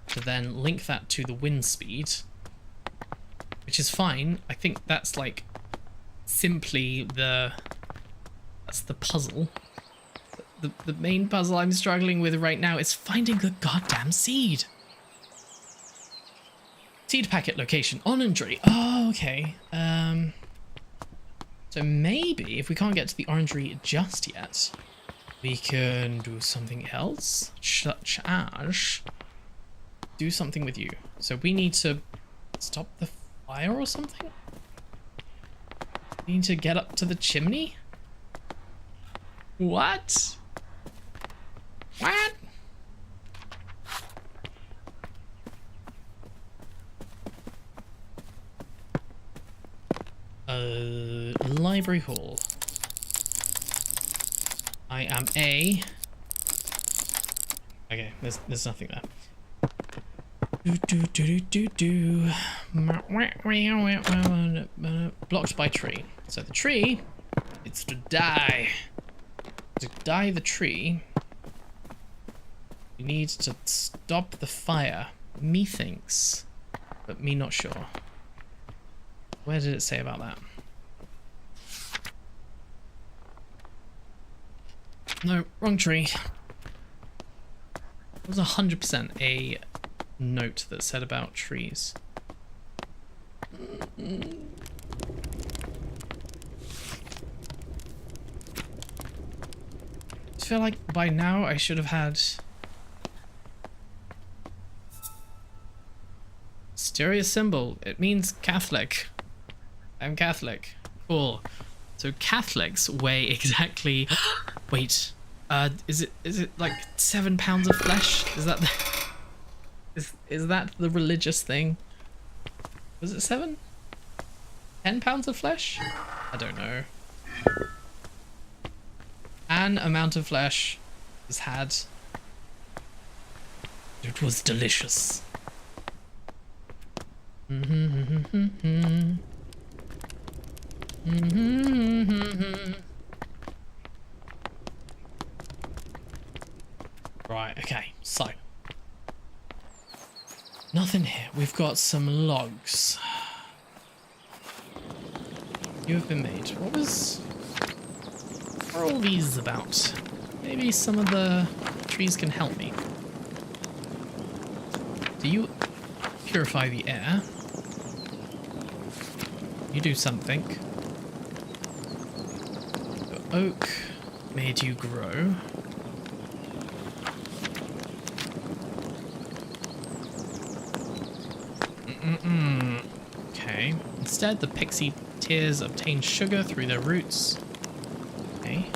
to then link that to the wind speed, which is fine. I think that's like simply that's the puzzle. The main puzzle I'm struggling with right now is finding the goddamn seed. Seed packet location, orangery. Oh, okay. So maybe if we can't get to the orangery just yet, we can do something else, such as do something with you. So we need to stop the fire or something? We need to get up to the chimney? What? What? Library hall. I am a... Okay, there's nothing there. Blocked by tree. So the tree, it's to die. To die the tree, you need to stop the fire. Methinks, but me not sure. Where did it say about that? No, wrong tree. It was 100% a note that said about trees. I feel like by now I should have had mysterious symbol. It means Catholic. I'm Catholic. Cool. So Catholics weigh exactly. Wait. Is it like 7 pounds of flesh? Is that the, is that the religious thing? Was it 7? 10 pounds of flesh? I don't know. An amount of flesh was had. It was delicious. Right, okay, so. Nothing here. We've got some logs. You have been made. What are all these about? Maybe some of the trees can help me. Do you purify the air? You do something. The oak made you grow. Okay. Instead, the pixie tears obtain sugar through their roots. Okay.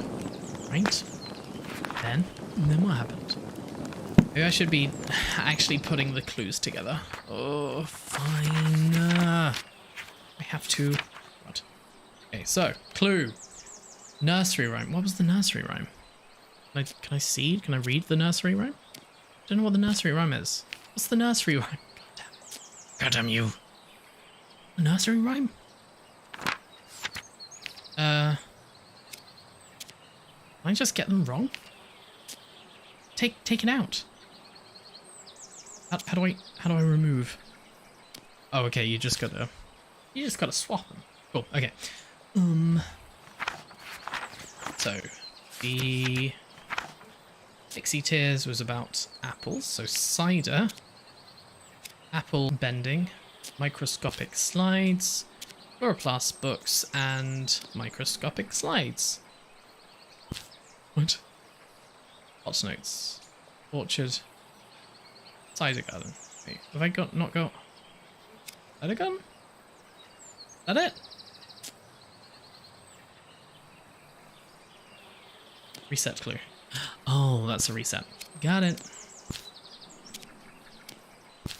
Right. Then what happened? Maybe I should be actually putting the clues together. Oh, fine. I have to. What? Okay, so clue. Nursery rhyme. What was the nursery rhyme? Can I see? Can I read the nursery rhyme? I don't know what the nursery rhyme is. What's the nursery rhyme? God damn you. A nursery rhyme? Can I just get them wrong? Take it out. How do I remove? Oh, okay, you just gotta swap them. Cool, okay. So the Pixie Tears was about apples, so cider. Apple bending, microscopic slides, chloroplast books, and microscopic slides. What? Hot notes. Orchard. Cider garden. Wait, have I not got cider garden? Is that it? Reset clue. Oh, that's a reset. Got it.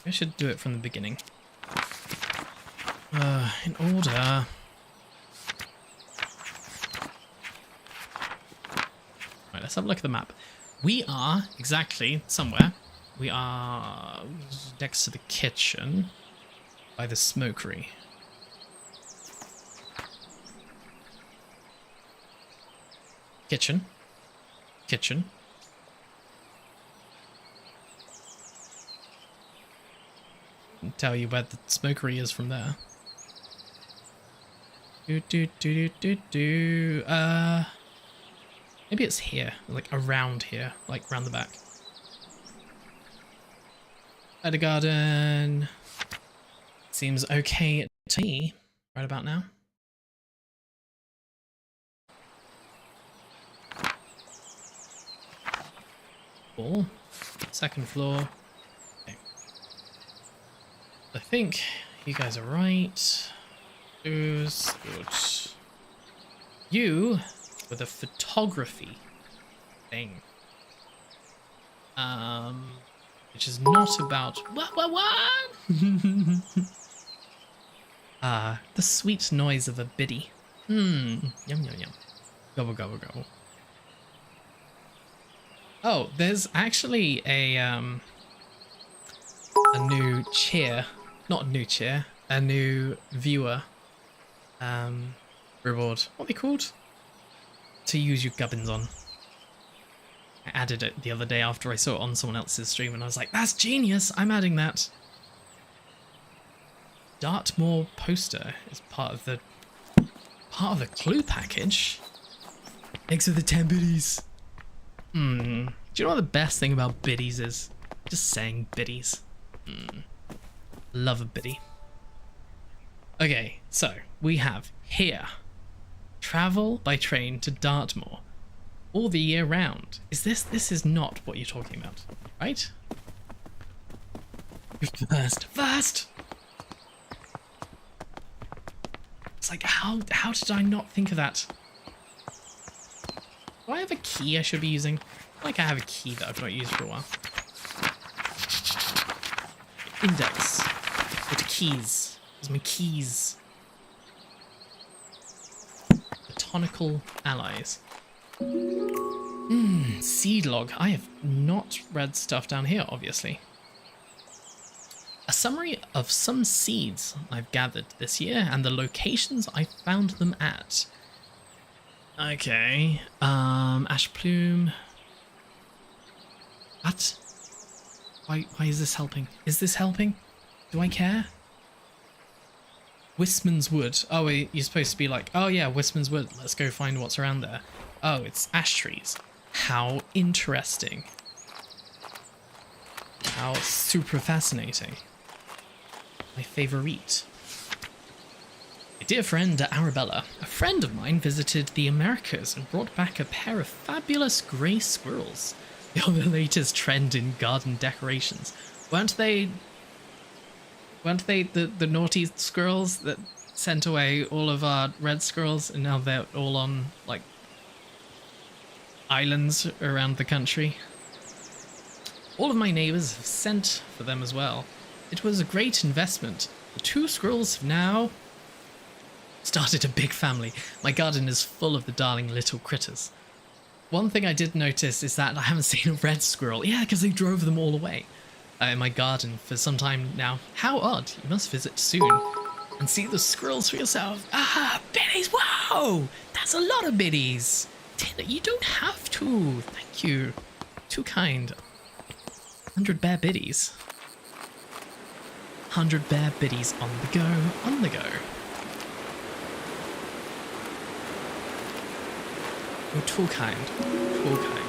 I should do it from the beginning. In order. Right, let's have a look at the map. We are exactly somewhere. We are next to the kitchen by the smokery. Kitchen. Kitchen. Can tell you where the smokery is from there. Maybe it's here, like around here, like around the back. Cider garden seems okay to me right about now. Floor, second floor. Okay. I think you guys are right. Who's good? You with a photography thing. Which is not about what? The sweet noise of a biddy. Yum yum yum. Gobble gobble gobble. Oh, there's actually a new cheer, not a new cheer, a new viewer reward. What are they called? To use your gubbins on. I added it the other day after I saw it on someone else's stream, and I was like, "That's genius! I'm adding that." Dartmoor poster is part of the clue package. Thanks for the 10 biddies. Do you know what the best thing about biddies is? Just saying biddies. Love a biddy. Okay, so we have here. Travel by train to Dartmoor all the year round. This is not what you're talking about, right? First! It's like, how did I not think of that? Do I have a key I should be using? I feel like I have a key that I've not used for a while. Index. Go to keys. There's my keys. Botanical allies. Seed log. I have not read stuff down here, obviously. A summary of some seeds I've gathered this year and the locations I found them at. Okay. Ash plume. What? Why is this helping? Is this helping? Do I care? Wisman's Wood. Oh, you're supposed to be like, oh yeah, Wisman's Wood. Let's go find what's around there. Oh, it's ash trees. How interesting. How super fascinating. My favorite. My dear friend Arabella, a friend of mine visited the Americas and brought back a pair of fabulous grey squirrels. They are the latest trend in garden decorations. Weren't they the naughty squirrels that sent away all of our red squirrels, and now they're all on, like, islands around the country? All of my neighbours have sent for them as well. It was a great investment. The 2 squirrels have now started a big family. My garden is full of the darling little critters. One thing I did notice is that I haven't seen a red squirrel. Yeah, because they drove them all away in my garden for some time now. How odd. You must visit soon and see the squirrels for yourself. Ah, biddies. Wow, that's a lot of biddies. Tina, you don't have to. Thank you. Too kind. 100 bear biddies. 100 bear biddies on the go, on the go. You're too kind. Too kind.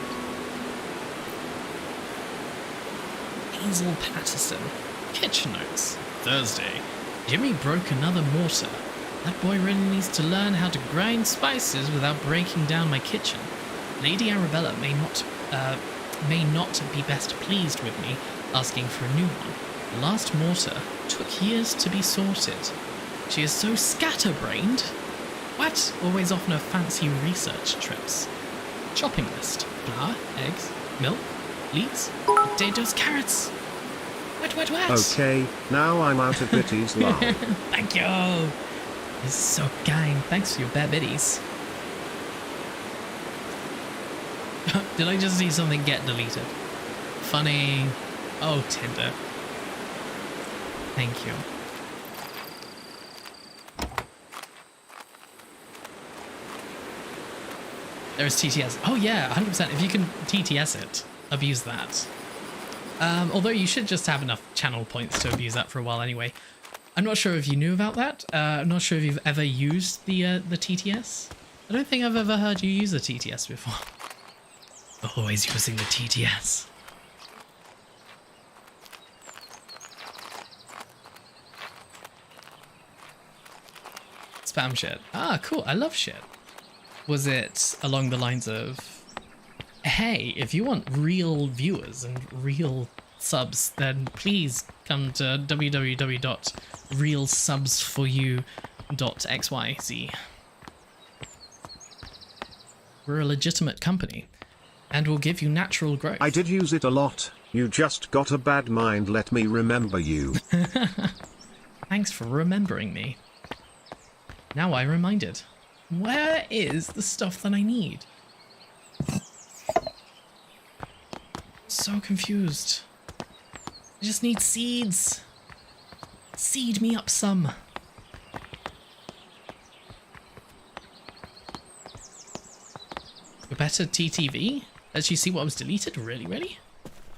Hazel Patterson. Kitchen notes. Thursday. Jimmy broke another mortar. That boy really needs to learn how to grind spices without breaking down my kitchen. Lady Arabella may not be best pleased with me asking for a new one. The last mortar took years to be sorted. She is so scatterbrained. What? Always off on her fancy research trips. Shopping list. Flour, eggs, milk, leeks, potatoes, carrots. What? Okay, now I'm out of biddies, lol. Thank you. This is so kind. Thanks for your bear biddies. Did I just see something get deleted? Funny. Oh, Tinder. Thank you. There's TTS. Oh yeah, 100%. If you can TTS it, abuse that. Although you should just have enough channel points to abuse that for a while anyway. I'm not sure if you knew about that. I'm not sure if you've ever used the TTS. I don't think I've ever heard you use the TTS before. Always using the TTS. Spam shit. Ah, cool. I love shit. Was it along the lines of, hey, if you want real viewers and real subs, then please come to www.realsubsforyou.xyz. We're a legitimate company, and we'll give you natural growth. I did use it a lot. You just got a bad mind. Let me remember you. Thanks for remembering me. Now I'm reminded. Where is the stuff that I need? so confused. I just need seeds. Seed me up some. Better TTV? Lets you see what was deleted? Really, really?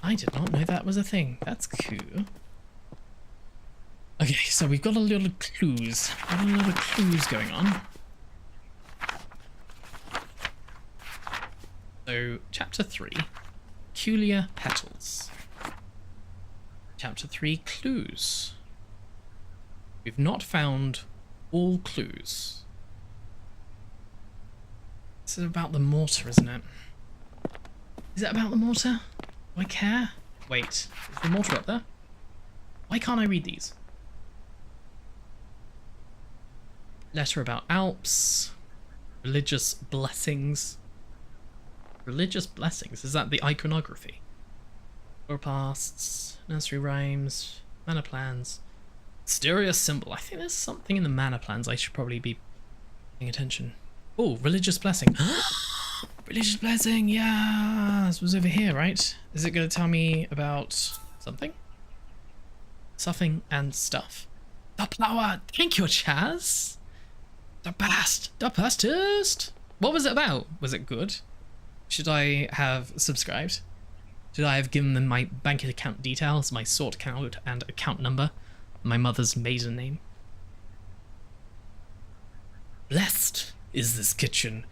I did not know that was a thing. That's cool. Okay, so we've got a little clues. Got a little clues going on. So, chapter 3, peculiar petals. Chapter 3, clues. We've not found all clues. This is about the mortar, isn't it? Is it about the mortar? Do I care? Wait, is the mortar up there? Why can't I read these? Letter about Alps. Religious blessings. Religious blessings? Is that the iconography? Forepasts, nursery rhymes, manor plans. Mysterious symbol. I think there's something in the manor plans I should probably be paying attention. Oh, religious blessing. Religious blessing, yeah. This was over here, right? Is it going to tell me about something? Stuffing and stuff. The flower. Thank you, Chaz. The best. The bestest. What was it about? Was it good? Should I have subscribed? Should I have given them my bank account details, my sort code and account number, my mother's maiden name? Blessed is this kitchen.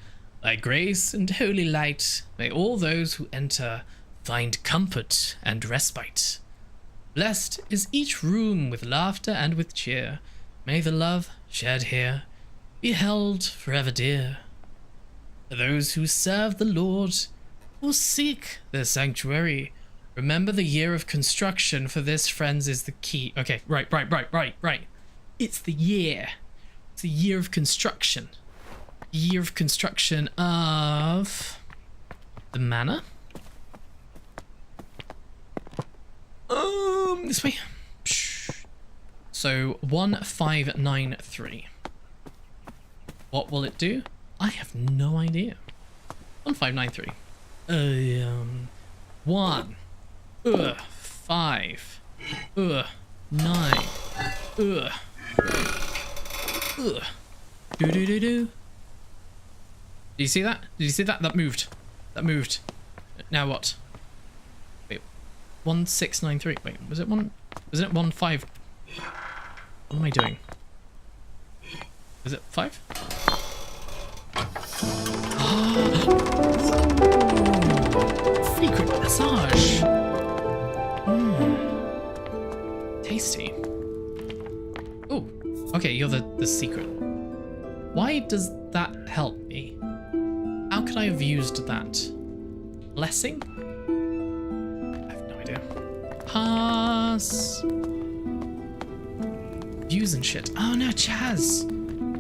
Thy grace and holy light, may all those who enter find comfort and respite. Blessed is each room with laughter and with cheer. May the love shared here be held forever dear. For those who serve the Lord, who seek their sanctuary, remember the year of construction, for this, friends, is the key. Okay, right. It's the year. It's the year of construction. Year of construction of the manor. This way. So 1593. What will it do? I have no idea. 1593. 1 5 9 do. Do you see that? Did you see that? That moved. That moved. Now what? Wait. 1693. Wait, was it 15? What am I doing? Was it 5? Secret massage. Tasty. Oh, okay, you're the secret. Why does that help me? How could I have used that? Blessing? I have no idea. Pass. Views and shit. Oh no, Chaz.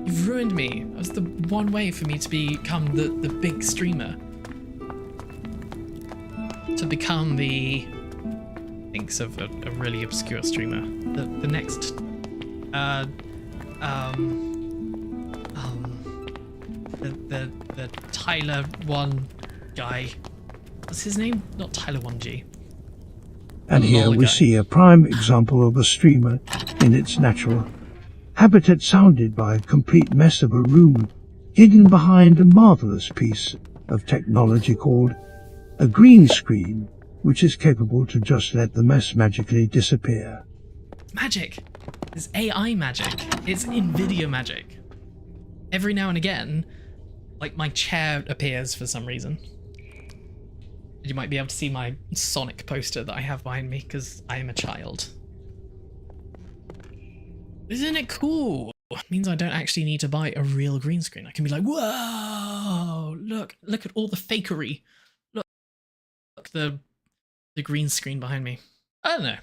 You've ruined me. That was the one way for me to become the big streamer. To become the... thinks of a really obscure streamer. The next... The Tyler 1 guy. What's his name? Not Tyler 1G. And here we see a prime example of a streamer in its natural habitat, sounded by a complete mess of a room hidden behind a marvelous piece of technology called a green screen, which is capable to just let the mess magically disappear. Magic! It's AI magic. It's NVIDIA magic. Every now and again, like, my chair appears for some reason. You might be able to see my Sonic poster that I have behind me because I am a child. Isn't it cool? It means I don't actually need to buy a real green screen. I can be like, whoa, look at all the fakery. Look the green screen behind me. I don't know.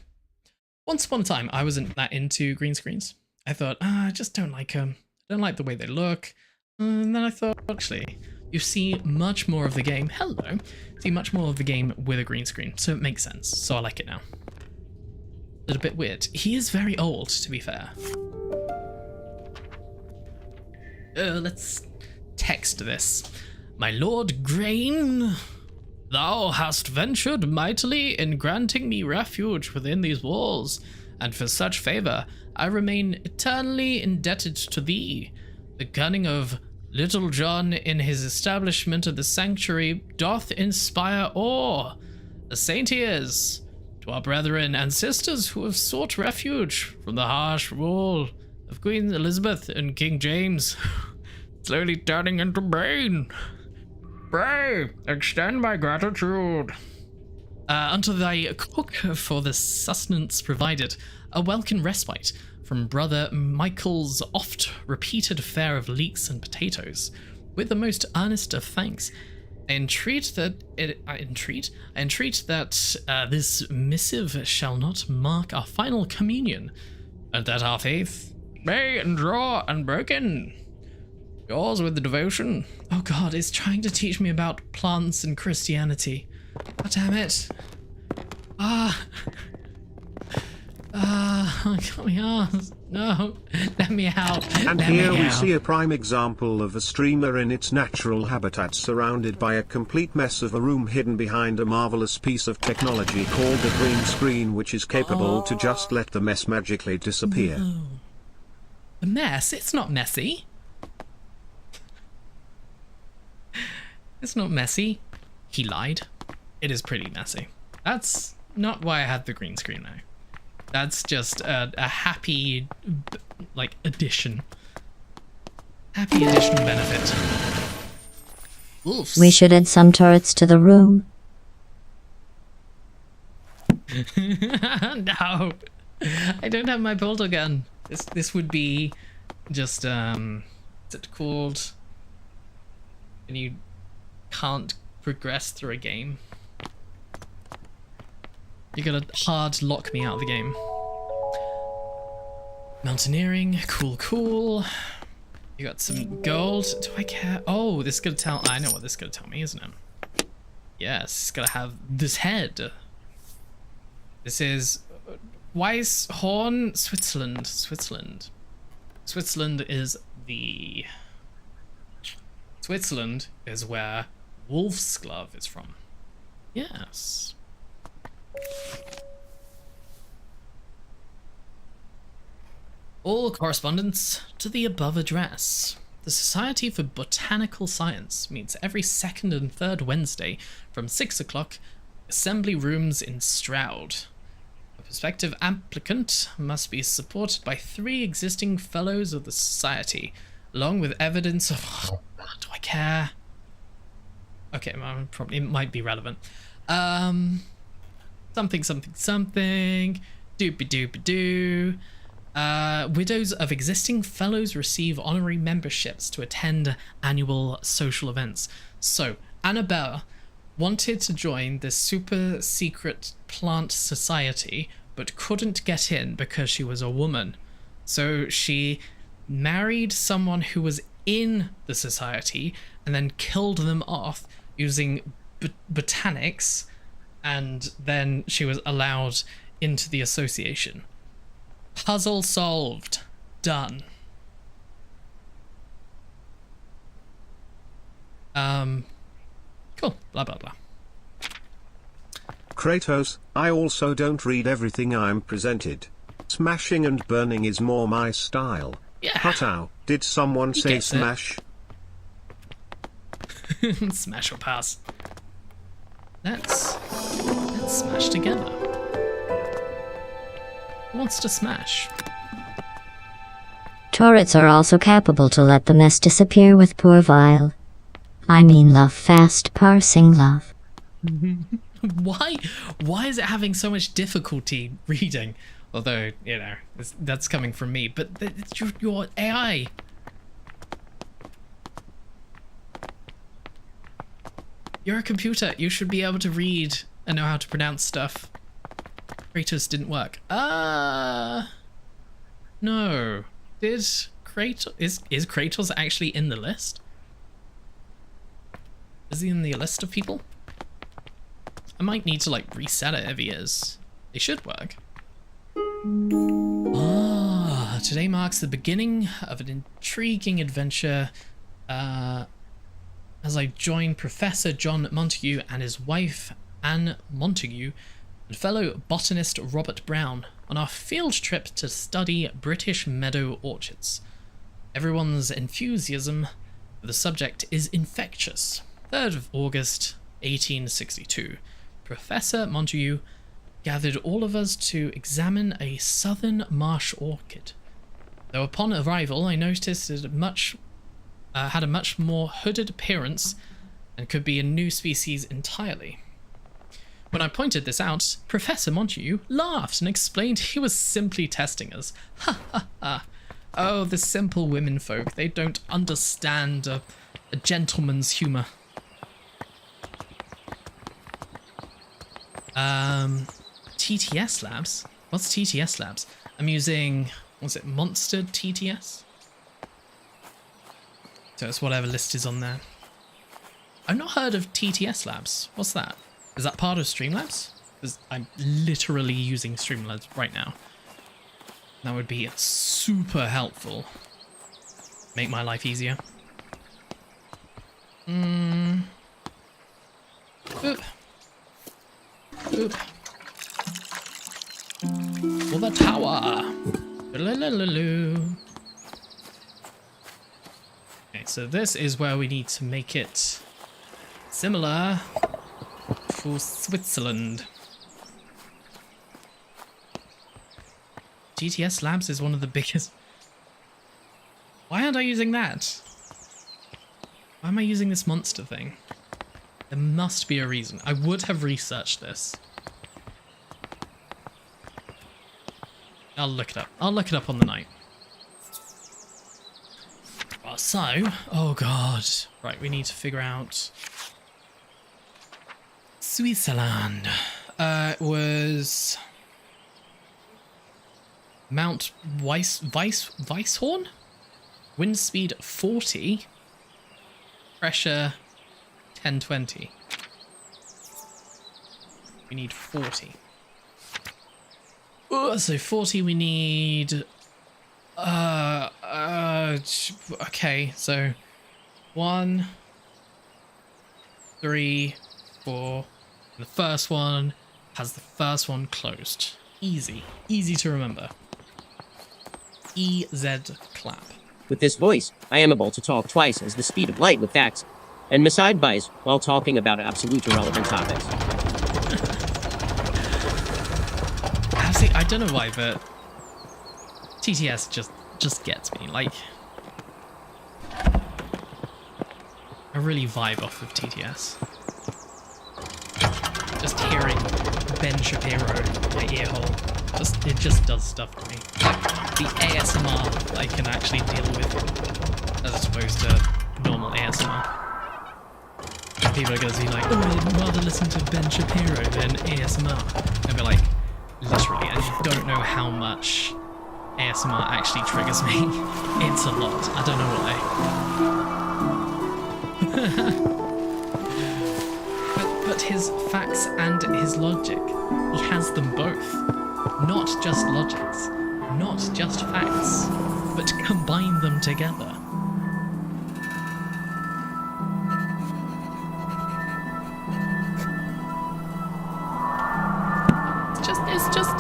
Once upon a time, I wasn't that into green screens. I thought, I just don't like them. I don't like the way they look. And then I thought, actually, you see much more of the game. Hello. See much more of the game with a green screen, so it makes sense. So I like it now. A little bit weird. He is very old, to be fair. Let's text this. My Lord Grain. Thou hast ventured mightily in granting me refuge within these walls, and for such favour I remain eternally indebted to thee. The cunning of Little John in his establishment of the sanctuary doth inspire awe. A saint he is, to our brethren and sisters who have sought refuge from the harsh rule of Queen Elizabeth and King James, slowly turning into bane. Pray, extend my gratitude. Unto thy cook for the sustenance provided, a welcome respite from Brother Michael's oft-repeated fare of leeks and potatoes. With the most earnest of thanks, I entreat that this missive shall not mark our final communion, and that our faith may endure unbroken. Yours with the devotion. Oh God, it's trying to teach me about plants and Christianity. God damn it. Got me arms. No, let me out. And here we see a prime example of a streamer in its natural habitat, surrounded by a complete mess of a room hidden behind a marvelous piece of technology called a green screen, which is capable to just let the mess magically disappear. No. The mess? It's not messy. It's not messy. He lied. It is pretty messy. That's not why I had the green screen now. That's just a happy, like, addition. Happy additional benefit. Wolves. We should add some turrets to the room. No. I don't have my bolter gun. This would be just, what's it called? And you can't progress through a game. You gotta hard lock me out of the game. Mountaineering, cool. You got some gold. Do I care? Oh, this is gonna tell. I know what this is gonna tell me, isn't it? Yes, it's gonna have this head. This is Weisshorn, Switzerland. Switzerland is where Wolf's Glove is from. Yes. All correspondence to the above address. The Society for Botanical Science meets every second and third Wednesday from 6 o'clock, assembly rooms in Stroud. A prospective applicant must be supported by 3 existing fellows of the Society, along with evidence of... do I care? Okay, well, probably it might be relevant. Something. Doopy-doopy-doo. Widows of existing fellows receive honorary memberships to attend annual social events. So, Annabelle wanted to join the super secret plant society, but couldn't get in because she was a woman. So she married someone who was in the society and then killed them off using botanics, and then she was allowed into the association. Puzzle solved. Done. Cool. Blah, blah, blah. Kratos, I also don't read everything I'm presented. Smashing and burning is more my style. Yeah. Huttow, did someone He say gets it. smash? Smash or pass. Let's smash together. Who wants to smash? Turrets are also capable to let the mess disappear with poor vile. I mean love, fast parsing love. Why is it having so much difficulty reading? Although, you know, that's coming from me, but it's your AI. You're a computer. You should be able to read and know how to pronounce stuff. Kratos didn't work. No. Did Kratos... Is Kratos actually in the list? Is he in the list of people? I might need to, like, reset it if he is. It should work. Today marks the beginning of an intriguing adventure. as I join Professor John Montague and his wife Anne Montague and fellow botanist Robert Brown on our field trip to study British meadow orchids. Everyone's enthusiasm for the subject is infectious. 3rd of August, 1862. Professor Montague gathered all of us to examine a southern marsh orchid. Though upon arrival I noticed it had a much more hooded appearance and could be a new species entirely. When I pointed this out, Professor Montague laughed and explained he was simply testing us. Ha ha ha. Oh, the simple women folk, they don't understand a gentleman's humour. TTS Labs? What's TTS Labs? I'm using, what's it, Monster TTS? So it's whatever list is on there. I've not heard of TTS Labs. What's that? Is that part of Streamlabs? Because I'm literally using Streamlabs right now. That would be super helpful. Make my life easier. Oop. Oop. For the tower. Okay, so this is where we need to make it similar to Switzerland. GTS Labs is one of the biggest. Why aren't I using that? Why am I using this monster thing? There must be a reason. I would have researched this. I'll look it up. I'll look it up on the night. So, oh god. Right, we need to figure out Switzerland. It was Mount Weisshorn? Wind speed 40. Pressure 1020. We need 40. So 40 we need... okay, so 1, 3, 4. The first one has the first one closed. Easy to remember. EZ clap. With this voice, I am able to talk twice as the speed of light with facts, and miss advice while talking about absolute irrelevant topics. See, I don't know why, but TTS just gets me. Like, I really vibe off of TTS. Just hearing Ben Shapiro in my ear hole, it just does stuff to me. Like, the ASMR I can actually deal with, as opposed to normal ASMR. People are going to be like, oh, I'd rather listen to Ben Shapiro than ASMR. I'd be like, literally, and you don't know how much ASMR actually triggers me. It's a lot. I don't know why. but his facts and his logic, he has them both. Not just logics, not just facts, but combine them together.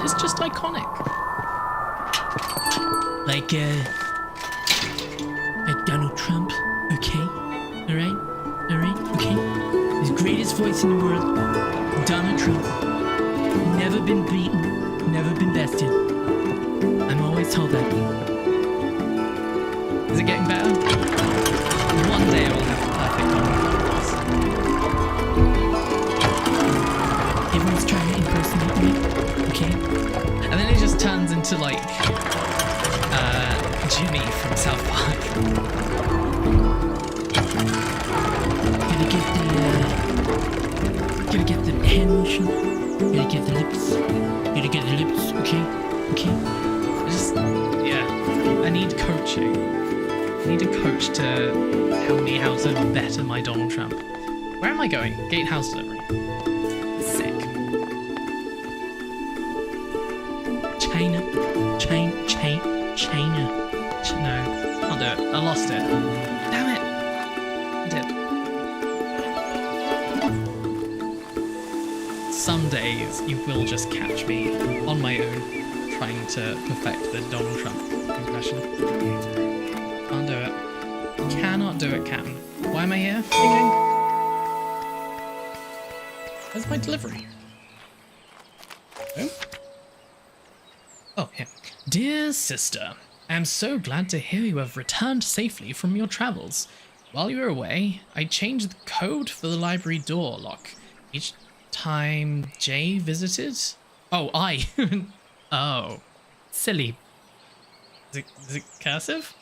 It's just iconic. Like Donald Trump, okay? Alright, okay? His greatest voice in the world, Donald Trump. Never been beaten, never been bested. I'm always told that. Is it getting better? One day I will have the perfect Donald Trump. Everyone's trying to impersonate me. Okay. And then it just turns into like Jimmy from South Park. Gotta get the tension. Gotta get the lips. Gotta get the lips. Okay. Yeah. I need coaching. I need a coach to tell me how to better my Donald Trump. Where am I going? Gatehouse delivery. Sick. China. No, I'll do it. I lost it. Damn it. I did. some days you will just catch me on my own trying to perfect the Donald Trump impression. Can't do it. Cannot do it, Captain. Why am I here? Thinking. Where's my delivery? Oh? Oh, here. Dear sister, I am so glad to hear you have returned safely from your travels. While you were away, I changed the code for the library door lock. Each time Jay visited? Oh, I. Oh. Silly. Is it cursive?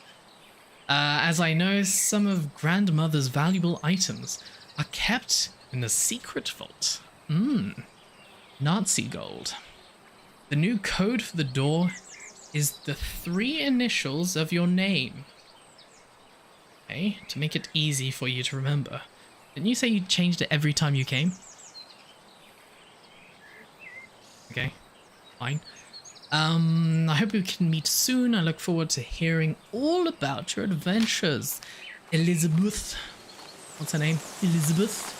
As I know, some of grandmother's valuable items are kept in the secret vault. Nazi gold. The new code for the door is the 3 initials of your name. Okay, to make it easy for you to remember. Didn't you say you changed it every time you came? Okay, fine. I hope we can meet soon. I look forward to hearing all about your adventures. Elizabeth. What's her name? Elizabeth?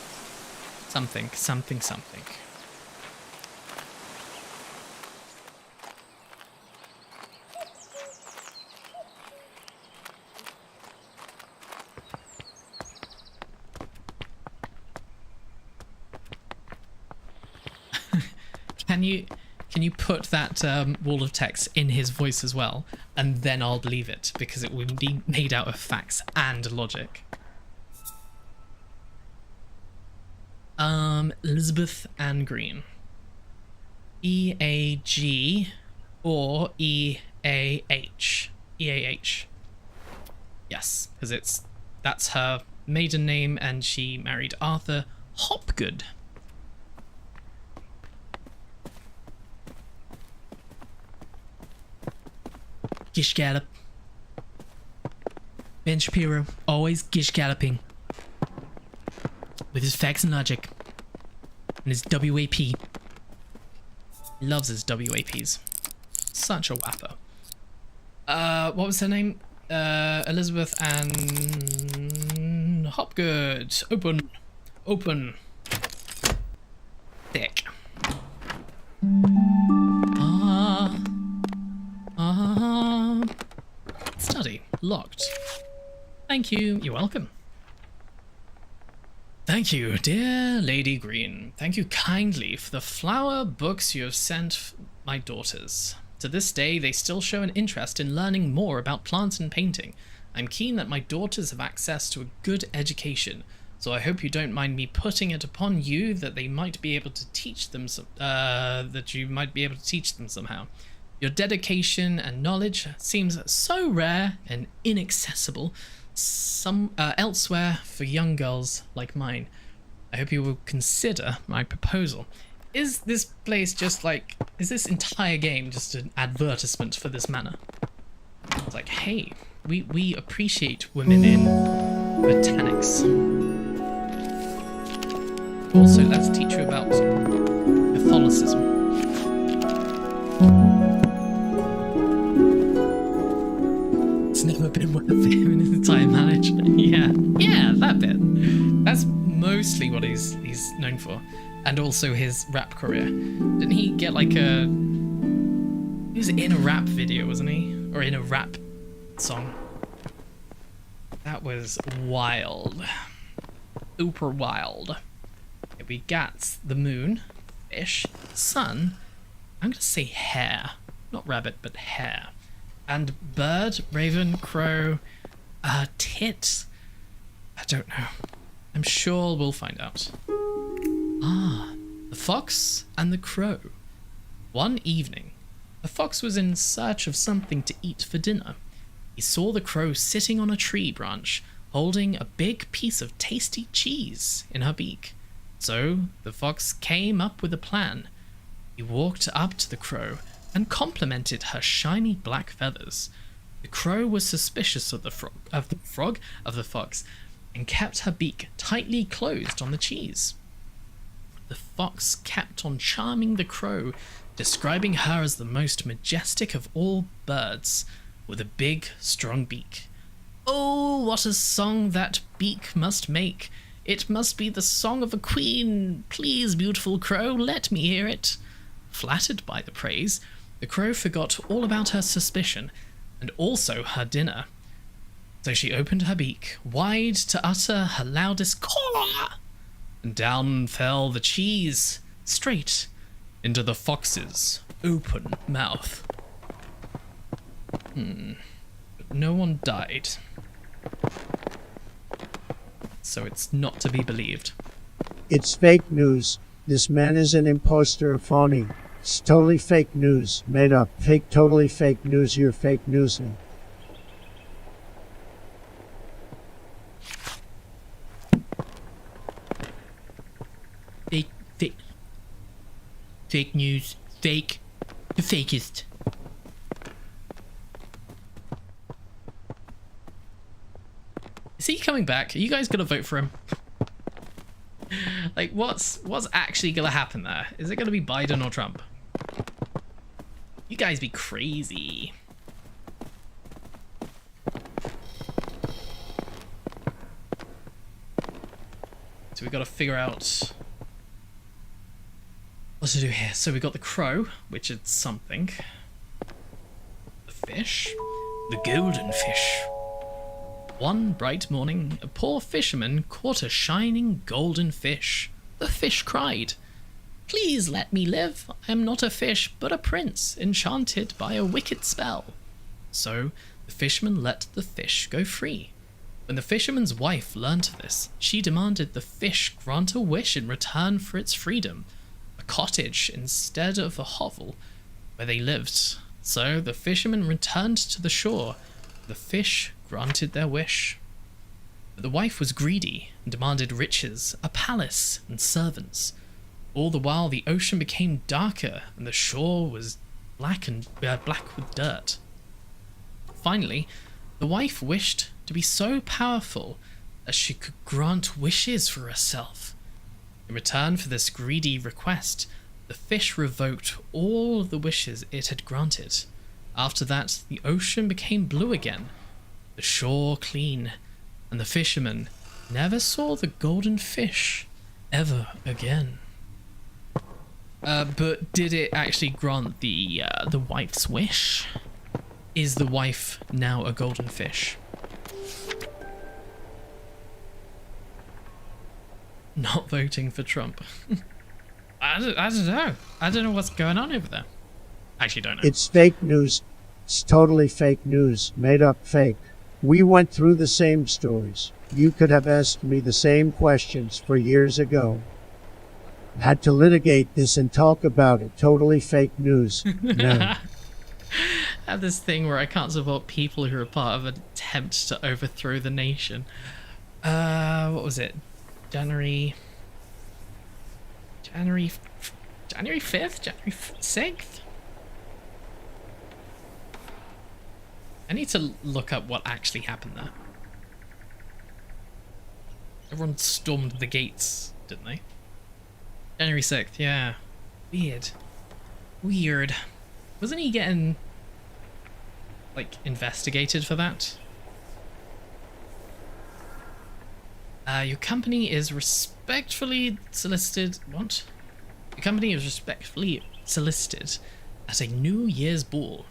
Something. Can you put that wall of text in his voice as well, and then I'll believe it, because it would be made out of facts and logic. Elizabeth Ann Green. E-A-G or E-A-H. E-A-H. Yes, because that's her maiden name, and she married Arthur Hopgood. Gish gallop. Ben Shapiro, always gish galloping. With his facts and logic. And his WAP. He loves his WAPs. Such a whapper. What was her name? Elizabeth Ann Hopgood. Open. Thick. Study. Locked. Thank you. You're welcome. Thank you, dear Lady Green. Thank you kindly for the flower books you have sent my daughters. To this day, they still show an interest in learning more about plants and painting. I'm keen that my daughters have access to a good education, so I hope you don't mind me putting it upon you that they might be able to teach them somehow. Your dedication and knowledge seems so rare and inaccessible elsewhere for young girls like mine. I hope you will consider my proposal. Is this place just like... is this entire game just an advertisement for this manor? It's like, hey, we appreciate women in botanics. Also, let's teach you about Catholicism. It's never been worth him in his entire marriage. Yeah, that bit. That's mostly what he's known for. And also his rap career. Didn't he get like a... he was in a rap video, wasn't he? Or in a rap song. That was wild. Super wild. Okay, we got the moon, fish, sun. I'm gonna say hare. Not rabbit, but hare. And bird, raven, crow, tit. I don't know. I'm sure we'll find out. Ah, the fox and the crow. One evening, the fox was in search of something to eat for dinner. He saw the crow sitting on a tree branch, holding a big piece of tasty cheese in her beak. So the fox came up with a plan. He walked up to the crow and complimented her shiny black feathers. The crow was suspicious of the fox, and kept her beak tightly closed on the cheese. The fox kept on charming the crow, describing her as the most majestic of all birds, with a big, strong beak. Oh, what a song that beak must make! It must be the song of a queen. Please, beautiful crow, let me hear it. Flattered by the praise, the crow forgot all about her suspicion, and also her dinner. So she opened her beak wide to utter her loudest caw, and down fell the cheese, straight into the fox's open mouth. But no one died. So it's not to be believed. It's fake news. This man is an imposter, phony. It's totally fake news. Made up. Fake, totally fake news. You're fake newsing. Fake news. Fake. The fakest. Is he coming back? Are you guys gonna vote for him? Like, what's actually gonna happen there? Is it gonna be Biden or Trump? You guys be crazy. So we gotta figure out what to do here. So we got the crow, which is something. The fish. The golden fish. One bright morning, a poor fisherman caught a shining golden fish. The fish cried, "Please let me live. I am not a fish, but a prince, enchanted by a wicked spell." So the fisherman let the fish go free. When the fisherman's wife learnt of this, she demanded the fish grant a wish in return for its freedom, a cottage instead of a hovel where they lived. So the fisherman returned to the shore. The fish granted their wish. But the wife was greedy and demanded riches, a palace, and servants. All the while the ocean became darker and the shore was black with dirt. Finally, the wife wished to be so powerful that she could grant wishes for herself. In return for this greedy request, the fish revoked all of the wishes it had granted. After that, the ocean became blue again, the shore clean, and the fisherman never saw the golden fish ever again. But did it actually grant the wife's wish? Is the wife now a golden fish? Not voting for Trump. I don't know. I don't know what's going on over there. Actually, don't know. It's fake news. It's totally fake news. Made up fake. We went through the same stories. You could have asked me the same questions for years ago. Had to litigate this and talk about it. Totally fake news. No. I have this thing where I can't support people who are part of an attempt to overthrow the nation. What was it? January 5th? January 6th? I need to look up what actually happened there. Everyone stormed the gates, didn't they? January 6th, yeah. Weird. Wasn't he getting, like, investigated for that? Your company is respectfully solicited... What? Your company is respectfully solicited at a New Year's ball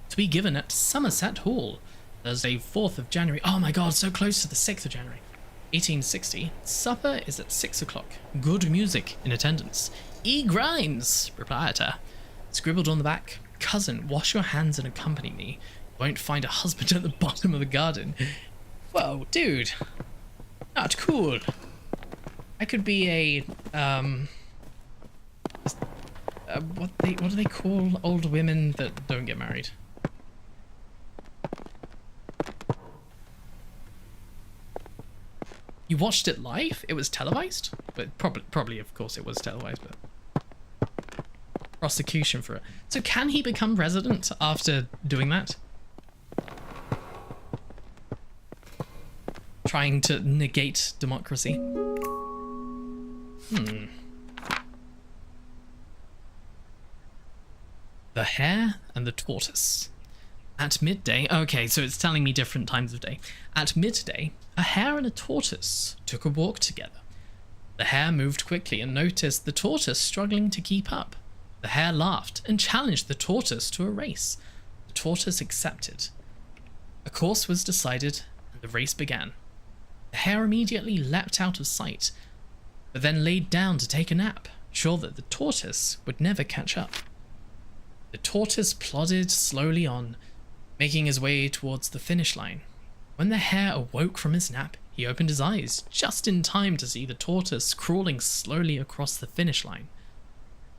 to be given at Somerset Hall, Thursday, 4th of January. Oh my god, so close to the 6th of January. 1860. Supper is at 6 o'clock. Good music in attendance. E. Grimes, proprietor. Scribbled on the back, "Cousin, wash your hands and accompany me. Won't find a husband at the bottom of the garden." Whoa, dude. Not cool. I could be a, what do they call old women that don't get married? You watched it live? It was televised? But probably, of course, it was televised, but prosecution for it. So can he become president after doing that? Trying to negate democracy. The hare and the tortoise. At midday, okay, so it's telling me different times of day. At midday, a hare and a tortoise took a walk together. The hare moved quickly and noticed the tortoise struggling to keep up. The hare laughed and challenged the tortoise to a race. The tortoise accepted. A course was decided and the race began. The hare immediately leapt out of sight, but then laid down to take a nap, sure that the tortoise would never catch up. The tortoise plodded slowly on, making his way towards the finish line. When the hare awoke from his nap, he opened his eyes just in time to see the tortoise crawling slowly across the finish line.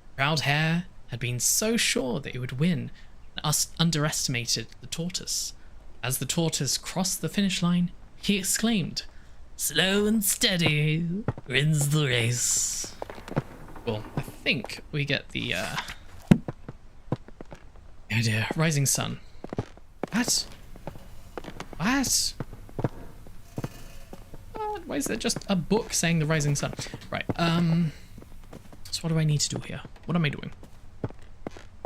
The proud hare had been so sure that he would win and underestimated the tortoise. As the tortoise crossed the finish line, he exclaimed, "Slow and steady wins the race." Well, I think we get the idea. Rising sun. What? What? Why is there just a book saying the rising sun? Right, so what do I need to do here? What am I doing?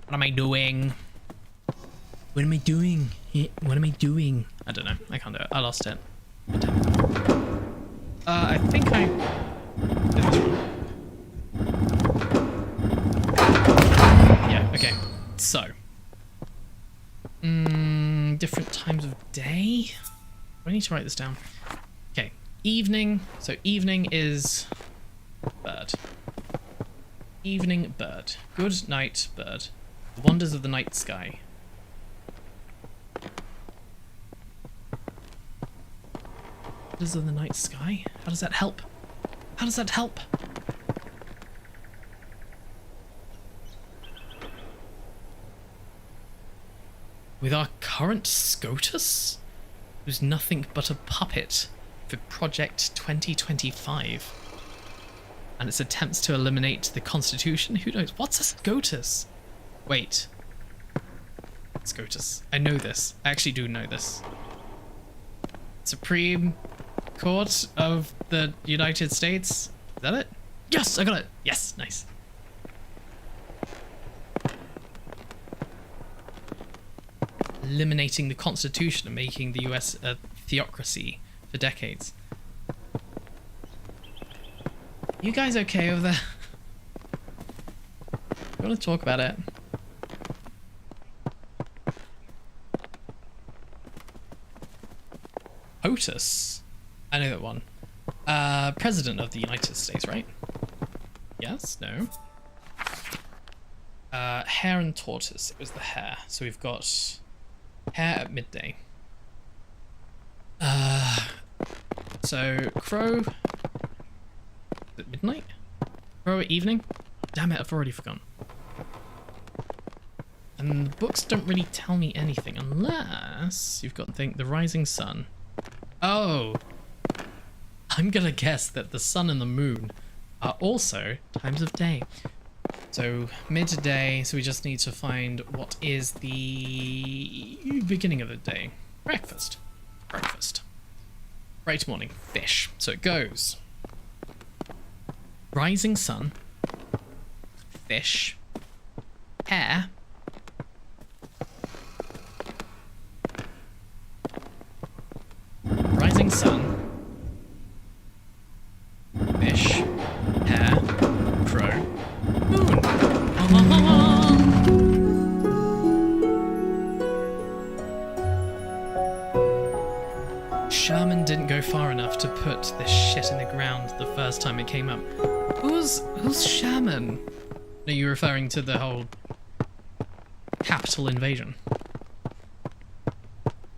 What am I doing? What am I doing? What am I doing? I don't know. I can't do it. I lost it. I think I did this wrong. Yeah, okay. So. Different times of day? I need to write this down. Okay. Evening. So evening is bird. Evening bird. Good night bird. The wonders of the night sky. Wonders of the night sky? How does that help? How does that help? With our current SCOTUS, who's nothing but a puppet for Project 2025, and its attempts to eliminate the Constitution. Who knows? What's a SCOTUS? Wait. SCOTUS. I know this. I actually do know this. Supreme Court of the United States. Is that it? Yes, I got it. Yes, nice. Eliminating the Constitution and making the US a theocracy for decades. You guys okay over there? You want to talk about it? POTUS. I know that one. President of the United States, right? Yes? No? Hare and tortoise. It was the hare. So we've got hare at midday. So crow at midnight? Crow at evening? Damn it, I've already forgotten. And the books don't really tell me anything unless you've got to think the rising sun. Oh, I'm gonna guess that the sun and the moon are also times of day. So midday, so we just need to find what is the beginning of the day. Breakfast. Breakfast. Bright morning. Fish. So it goes. Rising sun. Fish. Hare. Rising sun. Fish. Hare. Crow. Moon. Sherman didn't go far enough to put this shit in the ground the first time it came up. Who's Sherman? Are you referring to the whole capital invasion?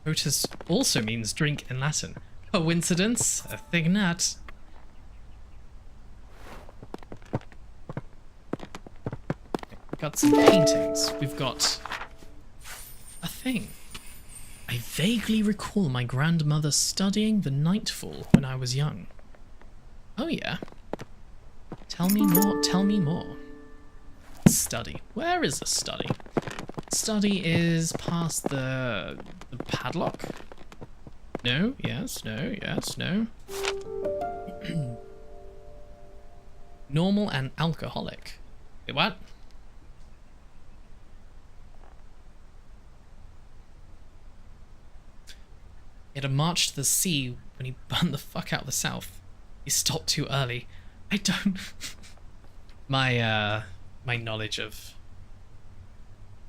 Otis also means drink in Latin. Coincidence? I think not. We've got some paintings. We've got a thing. I vaguely recall my grandmother studying the Nightfall when I was young. Oh yeah. Tell me more, tell me more. Study. Where is the study? Study is past the padlock? No, yes, no, yes, no. Normal and alcoholic. Wait, what? He had a march to the sea when he burned the fuck out of the South. He stopped too early. I don't. My knowledge of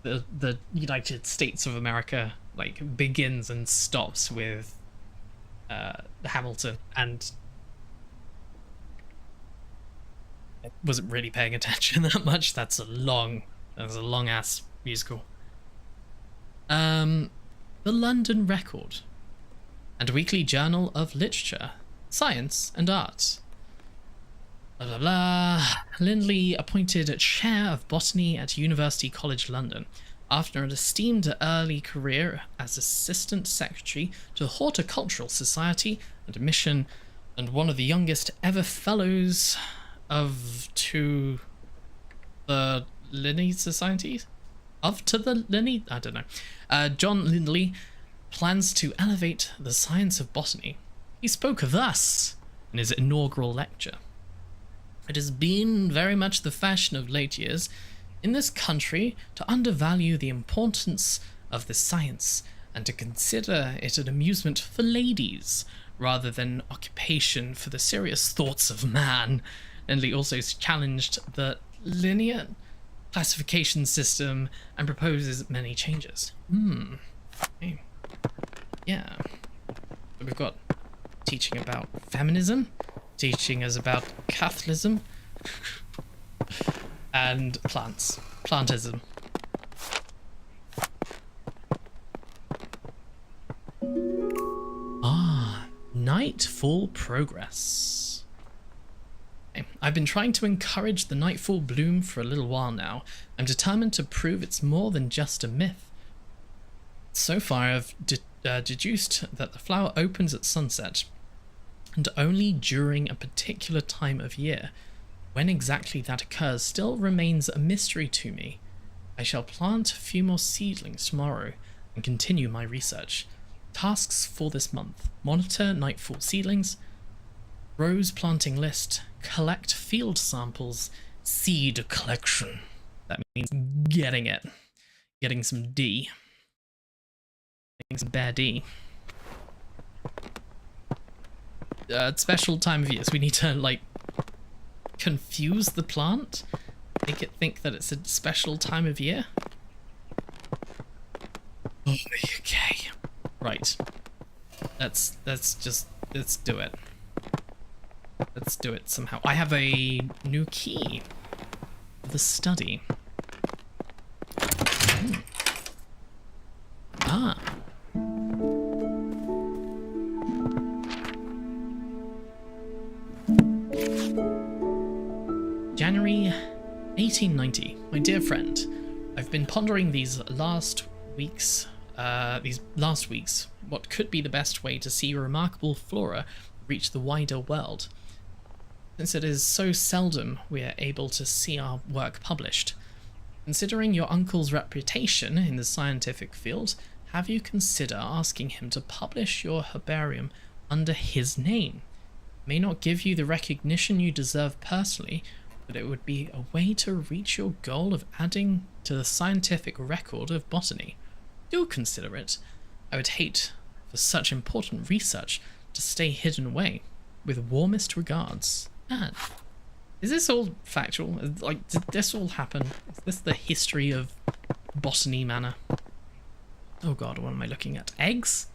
the United States of America like begins and stops with Hamilton, and I wasn't really paying attention that much. That's a long ass musical. The London Record and Weekly Journal of Literature, Science and Arts. Blah blah blah. Lindley appointed chair of botany at University College London after an esteemed early career as assistant secretary to the Horticultural Society and a mission, and one of the youngest ever fellows to the Linnean Societies? To the Linnean? I don't know. John Lindley plans to elevate the science of botany. He spoke thus in his inaugural lecture. It has been very much the fashion of late years in this country to undervalue the importance of the science and to consider it an amusement for ladies rather than occupation for the serious thoughts of man. Lindley also challenged the linear classification system and proposes many changes. Okay. Yeah. So we've got teaching about feminism, teaching us about Catholicism, and plantism. Nightfall progress. Okay. I've been trying to encourage the nightfall bloom for a little while now. I'm determined to prove it's more than just a myth. So far, I've deduced that the flower opens at sunset, and only during a particular time of year. When exactly that occurs still remains a mystery to me. I shall plant a few more seedlings tomorrow and continue my research. Tasks for this month: monitor nightfall seedlings, rose planting list, collect field samples, seed collection. That means getting some D. Getting some bare D. Special time of year, so we need to like confuse the plant, make it think that it's a special time of year. Okay, right. Let's do it. Let's do it somehow. I have a new key for the study. Ah. January 1890. My dear friend, I've been pondering these last weeks, what could be the best way to see remarkable flora reach the wider world, since it is so seldom we are able to see our work published. Considering your uncle's reputation in the scientific field, have you considered asking him to publish your herbarium under his name? It may not give you the recognition you deserve personally, but it would be a way to reach your goal of adding to the scientific record of botany. Do consider it. I would hate for such important research to stay hidden away. With warmest regards, Anne. Is this all factual? Like, did this all happen? Is this the history of Botany Manor? Oh god, what am I looking at? Eggs?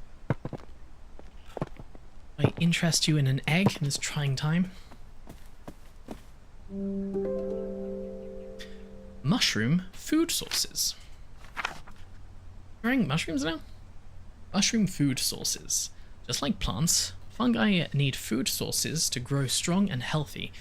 I interest you in an egg in this trying time? Mushroom food sources. Growing mushrooms now? Mushroom food sources. Just like plants, fungi need food sources to grow strong and healthy.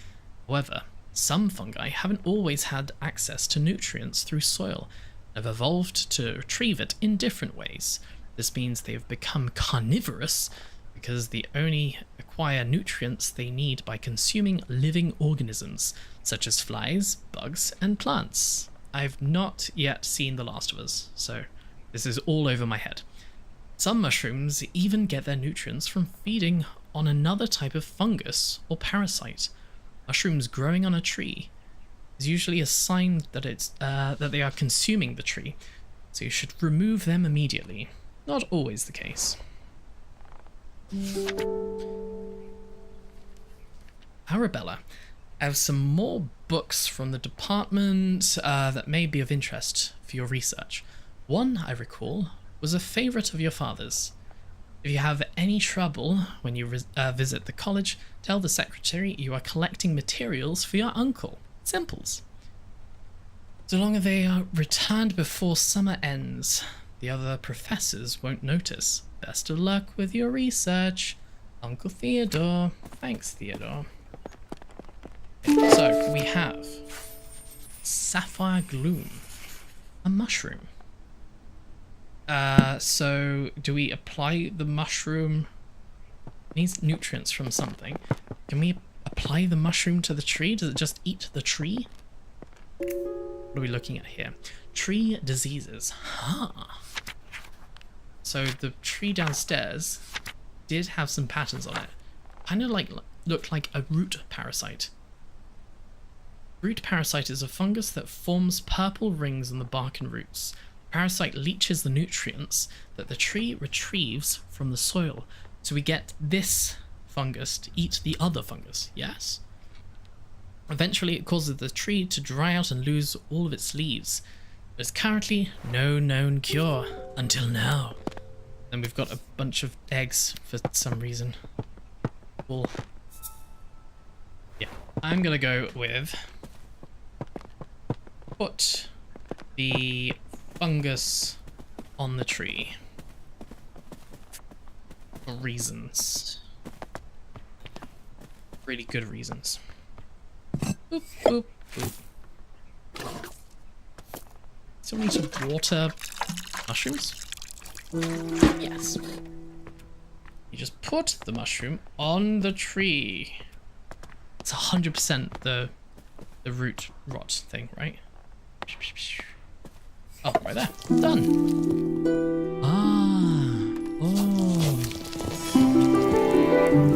However, some fungi haven't always had access to nutrients through soil and have evolved to retrieve it in different ways. This means they have become carnivorous because they only acquire nutrients they need by consuming living organisms, such as flies, bugs, and plants. I've not yet seen The Last of Us, so this is all over my head. Some mushrooms even get their nutrients from feeding on another type of fungus or parasite. Mushrooms growing on a tree is usually a sign that that they are consuming the tree, so you should remove them immediately. Not always the case. Arabella. I have some more books from the department that may be of interest for your research. One, I recall, was a favorite of your father's. If you have any trouble when you visit the college, tell the secretary you are collecting materials for your uncle. Simples. So long as they are returned before summer ends, the other professors won't notice. Best of luck with your research, Uncle Theodore. Thanks, Theodore. So, we have Sapphire Gloom, a mushroom. So do we apply the mushroom? It needs nutrients from something. Can we apply the mushroom to the tree? Does it just eat the tree? What are we looking at here? Tree diseases. Huh. So the tree downstairs did have some patterns on it. Kind of like looked like a root parasite. Root parasite is a fungus that forms purple rings on the bark and roots. Parasite leaches the nutrients that the tree retrieves from the soil. So we get this fungus to eat the other fungus, yes? Eventually it causes the tree to dry out and lose all of its leaves. There's currently no known cure until now. Then we've got a bunch of eggs for some reason. Well, yeah, I'm gonna go with put the fungus on the tree for reasons. Really good reasons. Boop, boop, boop. So we need to water mushrooms? Yes. You just put the mushroom on the tree. It's 100% the root rot thing, right? Oh, right there. Done. Ah. Oh.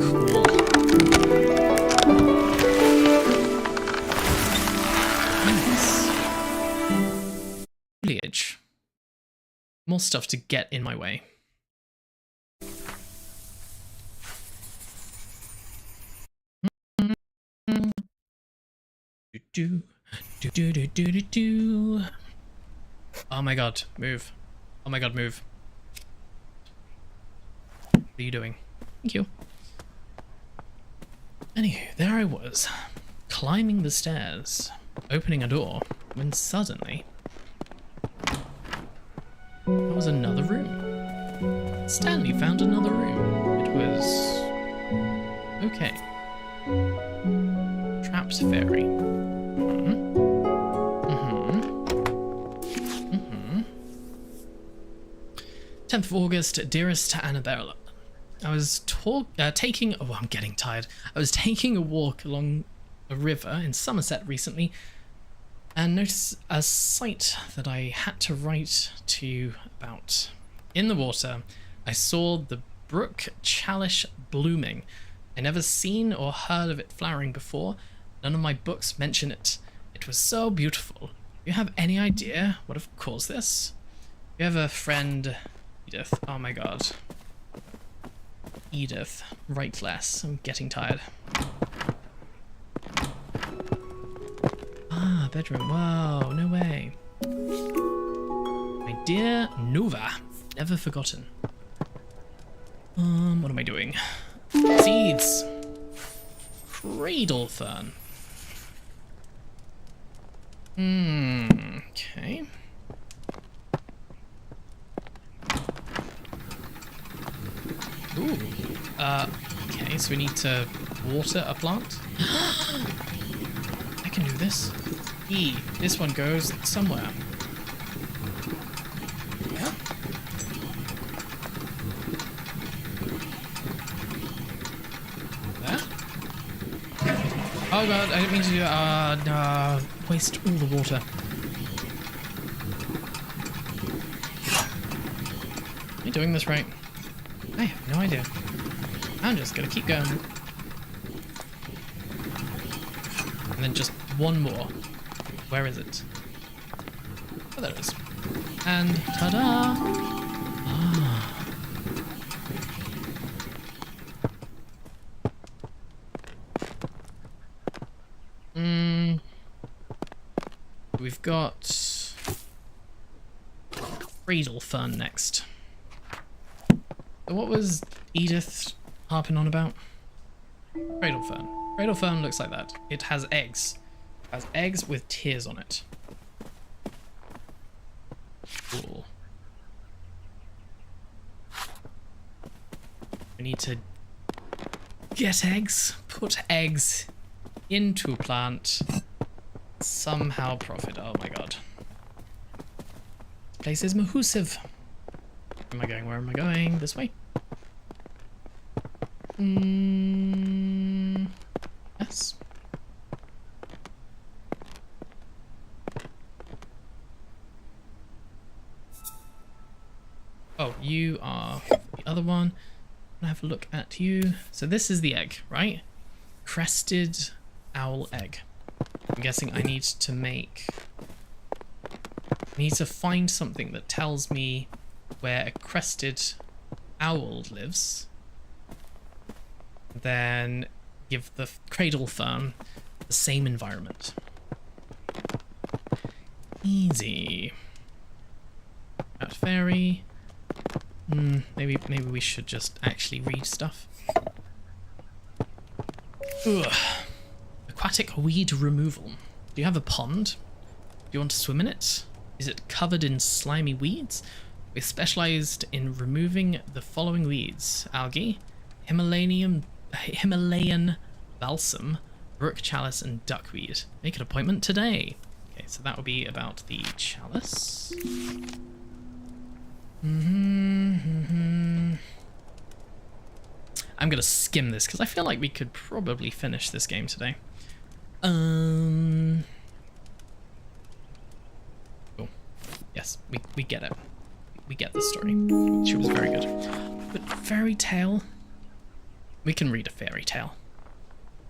Cool. Nice. Foliage. More stuff to get in my way. Do do do do do do do. Oh my god, move. Oh my god, move. What are you doing? Thank you. Anywho, there I was, climbing the stairs, opening a door, when suddenly there was another room. Stanley found another room. It was okay. Trapped fairy. 10th of August, dearest Annabella. I was taking... Oh, I'm getting tired. I was taking a walk along a river in Somerset recently and noticed a sight that I had to write to you about. In the water, I saw the brook chalice blooming. I never seen or heard of it flowering before. None of my books mention it. It was so beautiful. Do you have any idea what have caused this? You have a friend... Edith. Oh my god. Edith. Write less. I'm getting tired. Ah, bedroom. Whoa, no way. My dear Nova. Never forgotten. What am I doing? Seeds. Cradle fern. Okay. Ooh. Okay, so we need to water a plant. I can do this. This one goes somewhere. Yeah. There. Oh god, I didn't mean to do that. No. Waste all the water. Am I doing this right? I have no idea. I'm just gonna keep going. And then just one more. Where is it? Oh, there it is. And ta-da! Ah. We've got Cradle Fern next. So what was Edith harping on about? Cradle Fern. Cradle Fern looks like that. It has eggs. It has eggs with tears on it. Cool. We need to get eggs, put eggs into a plant, somehow profit. Oh my god. This place is mahusive. Where am I going? Where am I going? This way? Yes. Oh, you are the other one. I'm gonna have a look at you. So this is the egg, right? Crested owl egg. I'm guessing I need to make... I need to find something that tells me where a crested owl lives. Then give the cradle fern the same environment. Easy. At fairy. Maybe we should just actually read stuff. Ugh. Aquatic weed removal. Do you have a pond? Do you want to swim in it? Is it covered in slimy weeds? We're specialized in removing the following weeds: algae, Himalayan balsam, brook chalice, and duckweed. Make an appointment today. Okay, so that will be about the chalice. I'm gonna skim this because I feel like we could probably finish this game today. Cool. Yes, we get it. We get the story. She was very good. But fairy tale? We can read a fairy tale.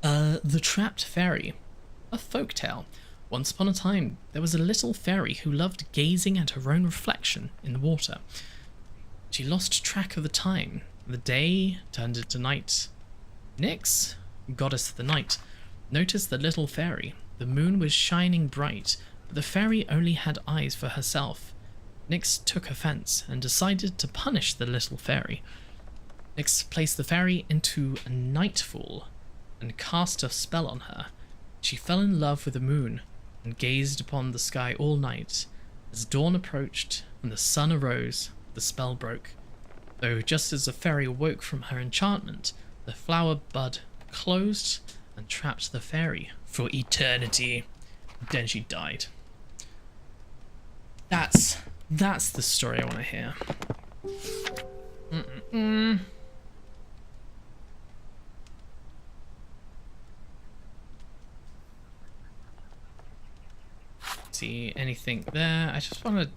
The Trapped Fairy. A folk tale. Once upon a time, there was a little fairy who loved gazing at her own reflection in the water. She lost track of the time. The day turned into night. Nyx, goddess of the night, noticed the little fairy. The moon was shining bright, but the fairy only had eyes for herself. Nyx took offense and decided to punish the little fairy. Nyx placed the fairy into a nightfall and cast a spell on her. She fell in love with the moon and gazed upon the sky all night. As dawn approached and the sun arose, the spell broke. Though just as the fairy awoke from her enchantment, the flower bud closed and trapped the fairy for eternity. Then she died. That's the story I want to hear. See anything there? I just want to...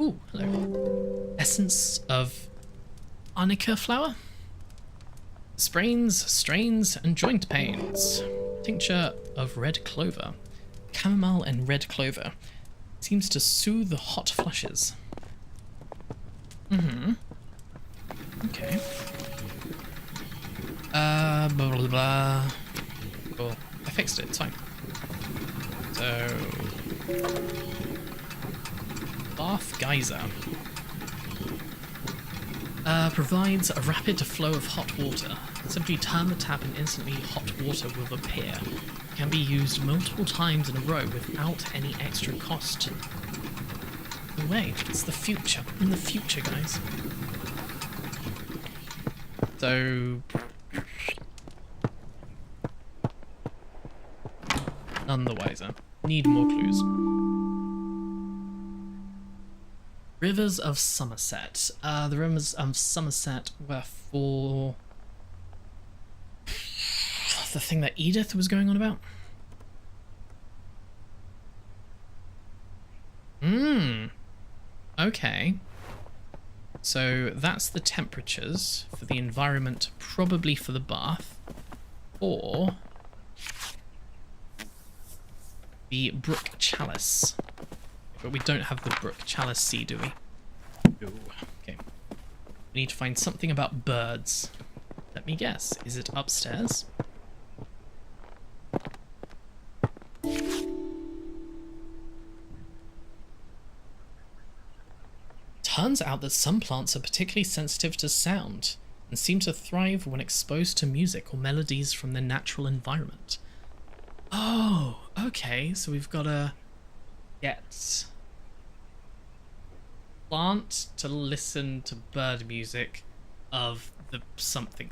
Ooh, hello. Essence of arnica flower? Sprains, strains, and joint pains. Tincture of red clover. Chamomile and red clover. Seems to soothe the hot flushes. Okay. Blah blah blah. Cool. I fixed it, it's fine. So... Bath Geyser. Provides a rapid flow of hot water. Simply turn the tap and instantly hot water will appear. Can be used multiple times in a row without any extra cost. No way, it's the future. In the future, guys. So... none the wiser. Need more clues. Rivers of Somerset. The rivers of Somerset were for the thing that Edith was going on about. Okay. So that's the temperatures for the environment, probably for the bath, or the brook chalice. But we don't have the brook chalice sea, do we? No. Okay. We need to find something about birds. Let me guess. Is it upstairs? turns out that some plants are particularly sensitive to sound and seem to thrive when exposed to music or melodies from their natural environment. Oh, okay, so we've got to get plant to listen to bird music of the something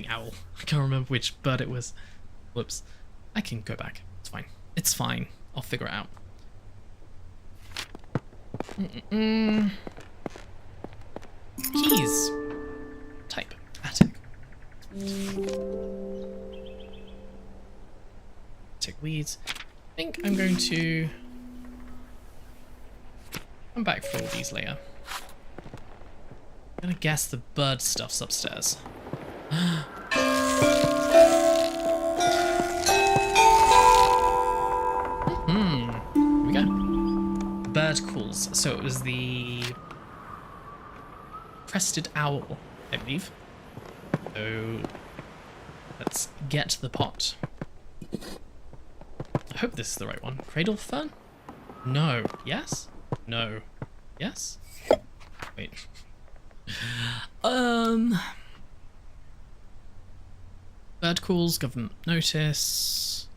owl. I can't remember which bird it was. Whoops. I can go back. It's fine. It's fine. I'll figure it out. Keys. Type. Attic. Attic weeds. I think I'm going to come back for all these later. I'm gonna guess the bird stuff's upstairs. Here we go. Bird calls. So it was the crested owl, I believe. So let's get the pot. I hope this is the right one. Cradle fern? No. Yes? No. Yes? Wait. Bird calls, government notice.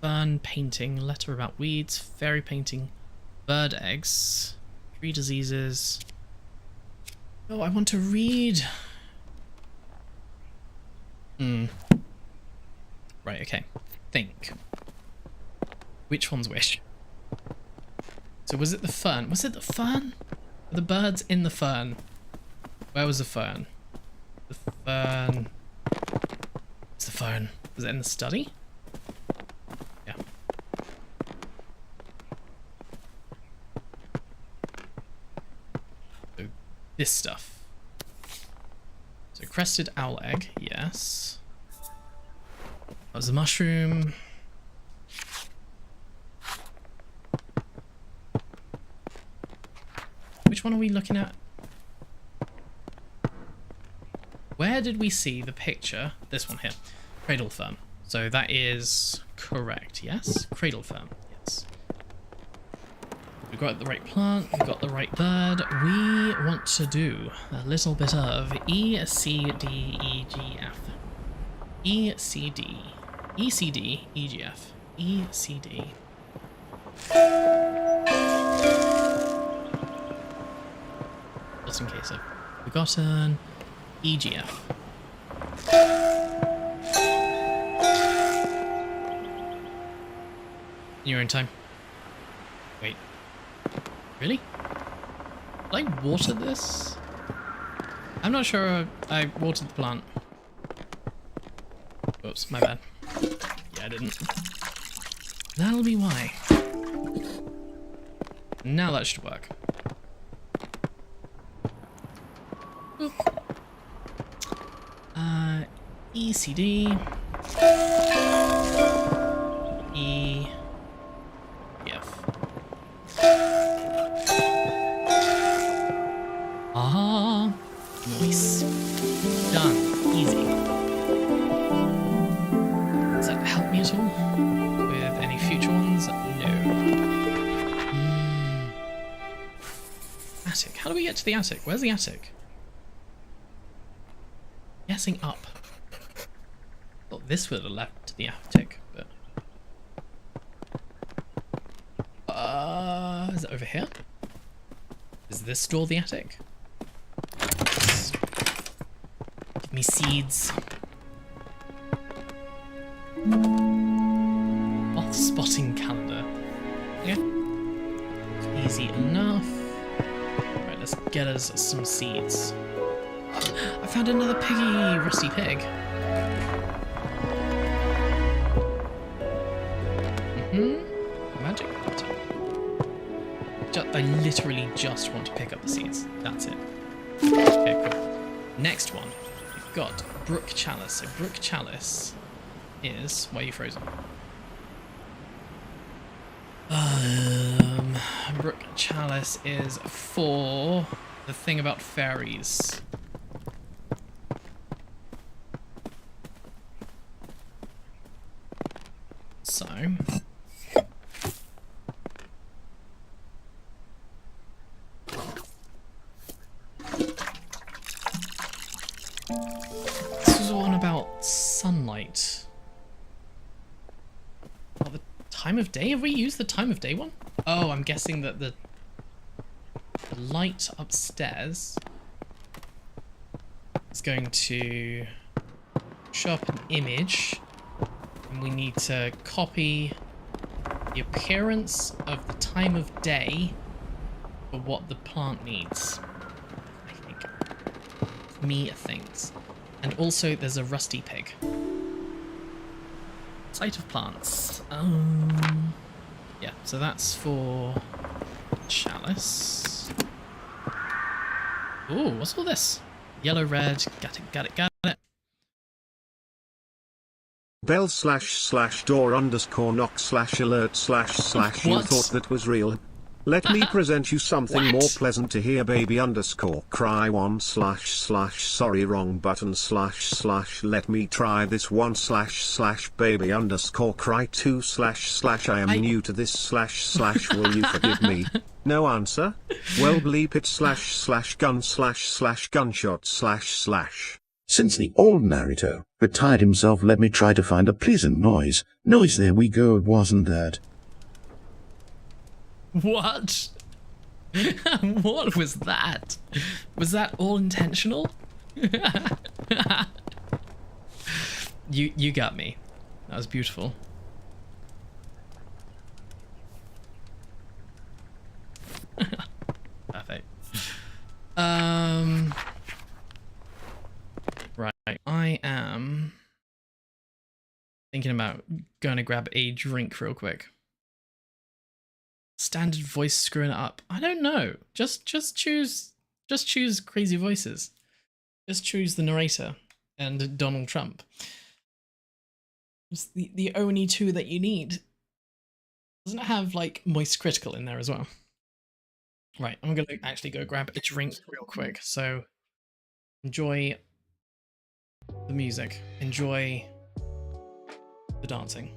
Fern painting, letter about weeds, fairy painting, bird eggs, 3 diseases. Oh, I want to read. Right, okay. Think. Which one's which? So was it the fern? Was it the fern? Were the birds in the fern? Where was the fern? The fern. It's the fern. Was it in the study? Yeah. So this stuff. So crested owl egg, yes. That was a mushroom. Which one are we looking at? Where did we see the picture? This one here. Cradle fern. So that is correct, yes? Cradle fern, yes. We've got the right plant, we've got the right bird. We want to do a little bit of E, C, D, E, G, F. E, C, D. E, C, D, E, G, F. E, C, D. Just in case I've forgotten. EGF. You're in time. Wait. Really? Did I water this? I'm not sure I watered the plant. Oops, my bad. Yeah, I didn't. That'll be why. Now that should work. Boop. ECD. E. F. Ah. Nice. Done. Easy. Does that help me at all? With any future ones? No. Attic. How do we get to the attic? Where's the attic? Guessing up. Thought this would have led to the attic, but is it over here? Is this door the attic? Give me seeds. Moth spotting calendar. Yeah. Easy enough. Right, let's get us some seeds. I found another piggy, rusty pig. Magic button. I literally just want to pick up the seeds. That's it. Okay, cool. Next one. We've got Brook Chalice. So Brook Chalice is... Why are you frozen? Brook Chalice is for the thing about fairies. So, This was all about sunlight. Oh, the time of day? Have we used the time of day one? Oh, I'm guessing that the light upstairs is going to show up an image, and we need to copy the appearance of the time of day for what the plant needs. I think. Me thinks. And also there's a rusty pig. Sight of plants. Yeah, so that's for chalice. Ooh, what's all this? Yellow, red, got it. Bell / door / knock / alert / you What? thought that was real. Let me present you something What? more pleasant to hear. Baby _ cry 1 / sorry wrong button / let me try this 1 / baby _ cry 2 / I am new to this / will you forgive me? No answer? Well bleep it / gun / gunshot / Since the old narrator retired himself, let me try to find a pleasant noise. Noise, there we go, it wasn't that. What? What was that? Was that all intentional? You got me. That was beautiful. Perfect. Right. I am thinking about going to grab a drink real quick. Standard voice screwing it up. I don't know. Just choose crazy voices. Just choose the narrator and Donald Trump. It's the only two that you need. Doesn't it have like Moist Critical in there as well? Right, I'm gonna actually go grab a drink real quick. So enjoy the music. Enjoy the dancing.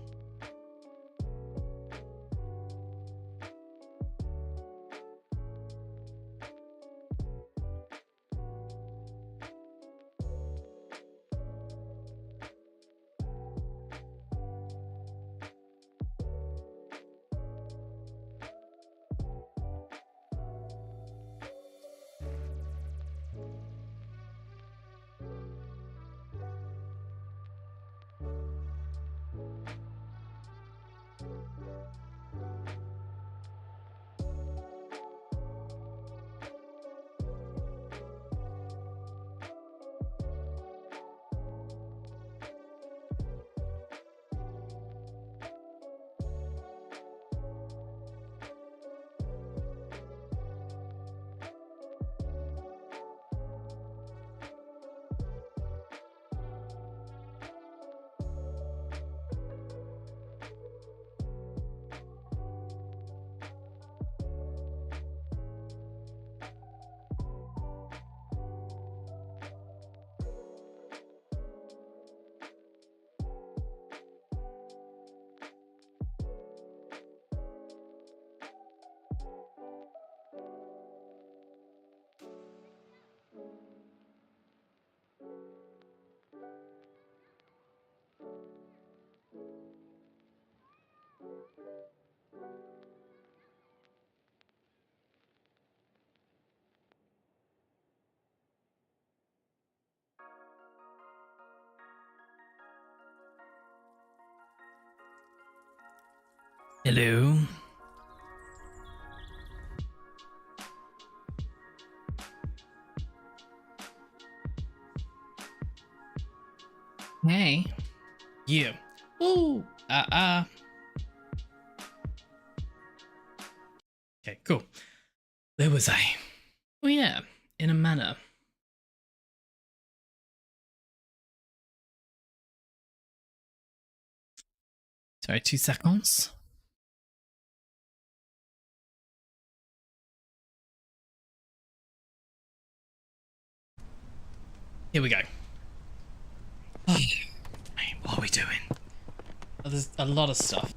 Hello. Hey. You. Ooh. Okay, cool. Where was I? Oh yeah, in a manor. Sorry, 2 seconds. Here we go. Oh, what are we doing? Oh, there's a lot of stuff.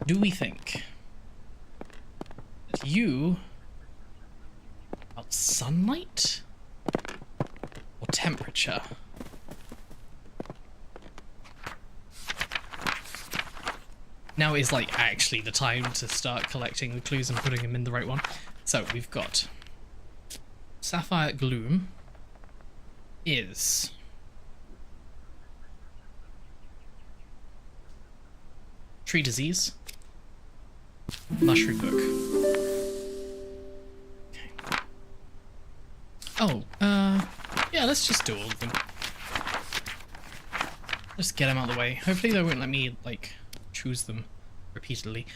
Do we think that you about sunlight or temperature. Now is like actually the time to start collecting the clues and putting them in the right one. So we've got sapphire gloom is tree disease, mushroom book. Okay. Oh, yeah, let's just do all of them. Just get them out of the way. Hopefully they won't let me like choose them repeatedly.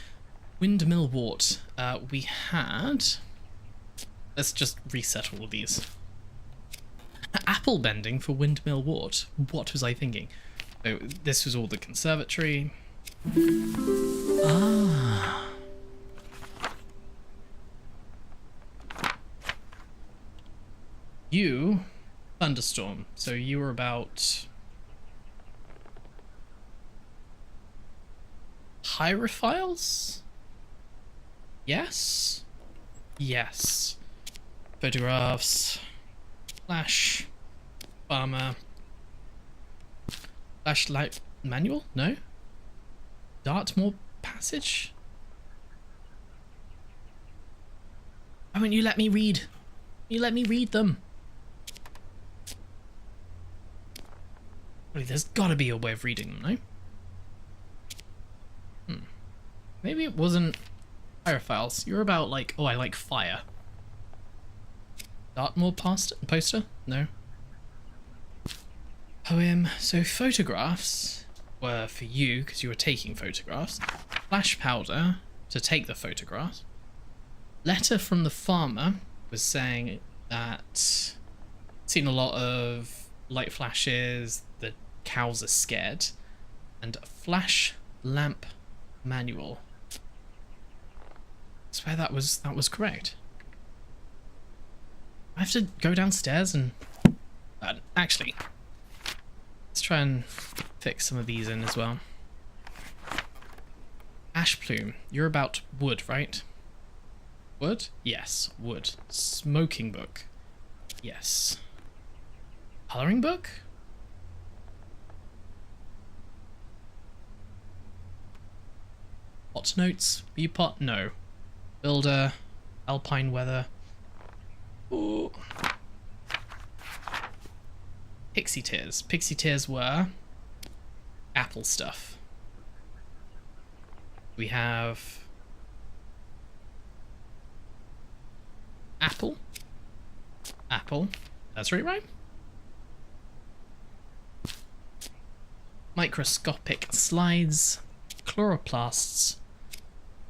Windmill wart. We had. Let's just reset all of these. Apple bending for windmill wart. What was I thinking? So this was all the conservatory. Ah. You, thunderstorm. So you were about hierophiles? Yes? Yes. Photographs. Flash. Farmer. Flashlight manual? No? Dartmoor passage? Why won't you let me read? You let me read them. Wait, there's gotta be a way of reading them, no? Maybe it wasn't hierophiles. You're about like, oh, I like fire. Dartmoor poster? No. Poem. So photographs were for you because you were taking photographs. Flash powder to take the photographs. Letter from the farmer was saying that seen a lot of light flashes, the cows are scared, and flash lamp manual. I swear that was correct. I have to go downstairs and actually let's try and fix some of these in as well. Ash plume, you're about wood, right? Wood? Yes, wood. Smoking book. Yes. Coloring book? Pot notes? Beepot? No. Builder. Alpine weather. Ooh. Pixie tears. Pixie tears were apple stuff. We have apple. Apple. That's right. Microscopic slides. Chloroplasts.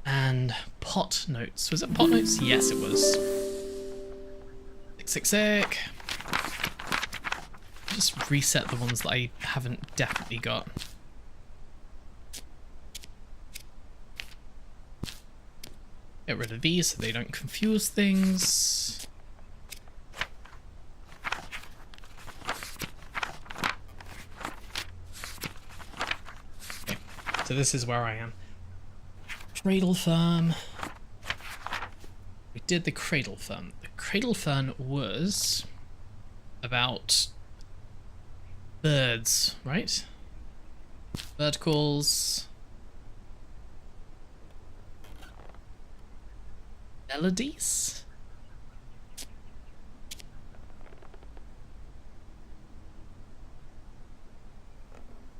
And pot notes. Was it pot notes? Yes, it was. Sick. Just reset the ones that I haven't definitely got. Get rid of these so they don't confuse things. Okay, so this is where I am. Cradle fern. We did the cradle fern. The cradle fern was about birds, right? Bird calls. Melodies?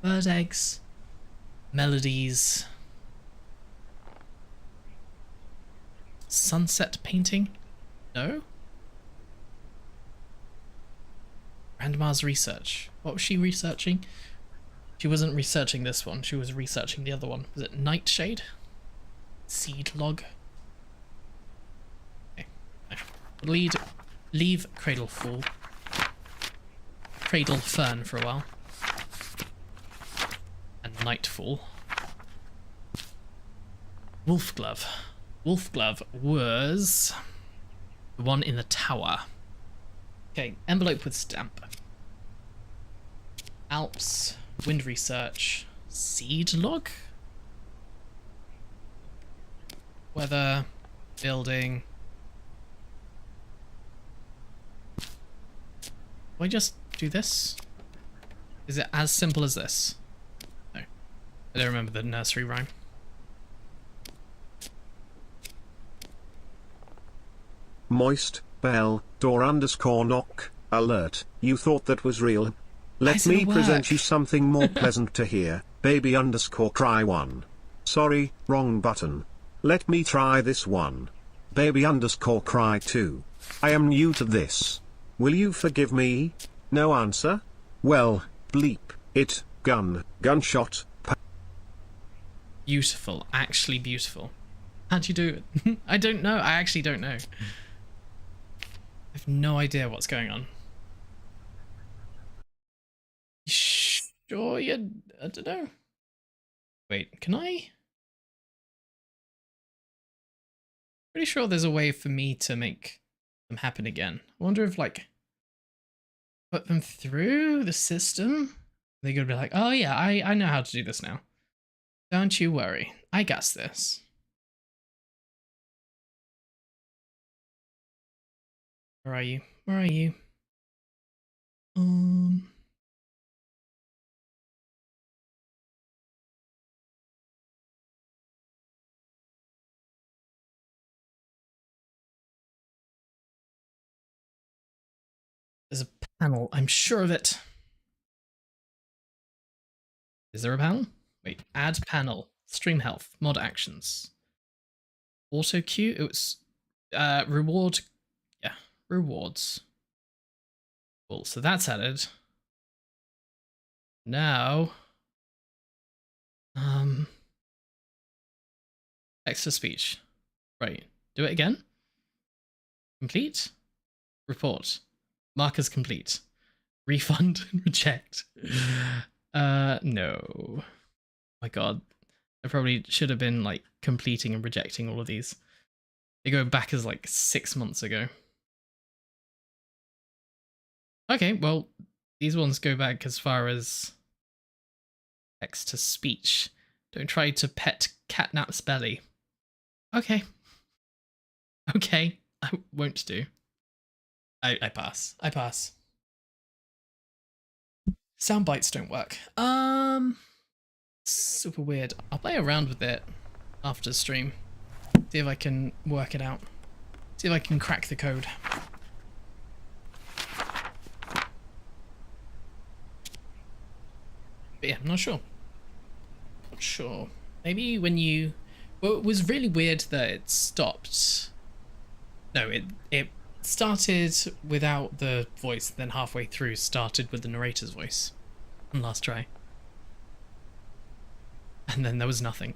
Bird eggs. Melodies. Sunset painting? No? Grandma's research. What was she researching? She wasn't researching this one. She was researching the other one. Was it Nightshade? Seed log? Okay. No. Leave Cradle Fern for a while. And Nightfall. Wolf Glove. Wolf Glove was the one in the tower. Okay, envelope with stamp. Alps, wind research, seed log? Weather, building. Do I just do this? Is it as simple as this? No. I don't remember the nursery rhyme. Moist, bell, door underscore knock, alert. You thought that was real? Why Let doesn't me it present work? you something more pleasant to hear. Baby underscore cry one. Sorry, wrong button. Let me try this one. Baby underscore cry two. I am new to this. Will you forgive me? No answer? Well, bleep, it, gunshot, Beautiful. Actually beautiful. How'd you do it? I don't know. I actually don't know. I have no idea what's going on. Sure, you... I don't know. Wait, can I? Pretty sure there's a way for me to make them happen again. I wonder if, like, put them through the system? They're gonna be like, oh yeah, I know how to do this now. Don't you worry. I got this. Where are you? Where are you? There's a panel. I'm sure of it. Is there a panel? Wait, add panel. Stream health. Mod actions. Auto queue. It was reward. Yeah, rewards. Cool. So that's added. Now, text to speech. Right. Do it again. Complete. Report. Markers complete. Refund and reject. No. My god. I probably should have been like completing and rejecting all of these. They go back as like 6 months ago. Okay, well, these ones go back as far as text to speech. Don't try to pet Catnap's belly. Okay. Okay, I won't do. I pass. I pass. Sound bites don't work. Super weird. I'll play around with it after the stream. See if I can work it out. See if I can crack the code. But yeah, I'm not sure. Not sure. Maybe when you... Well, it was really weird that it stopped. No, it started without the voice, then halfway through started with the narrator's voice. On last try. And then there was nothing.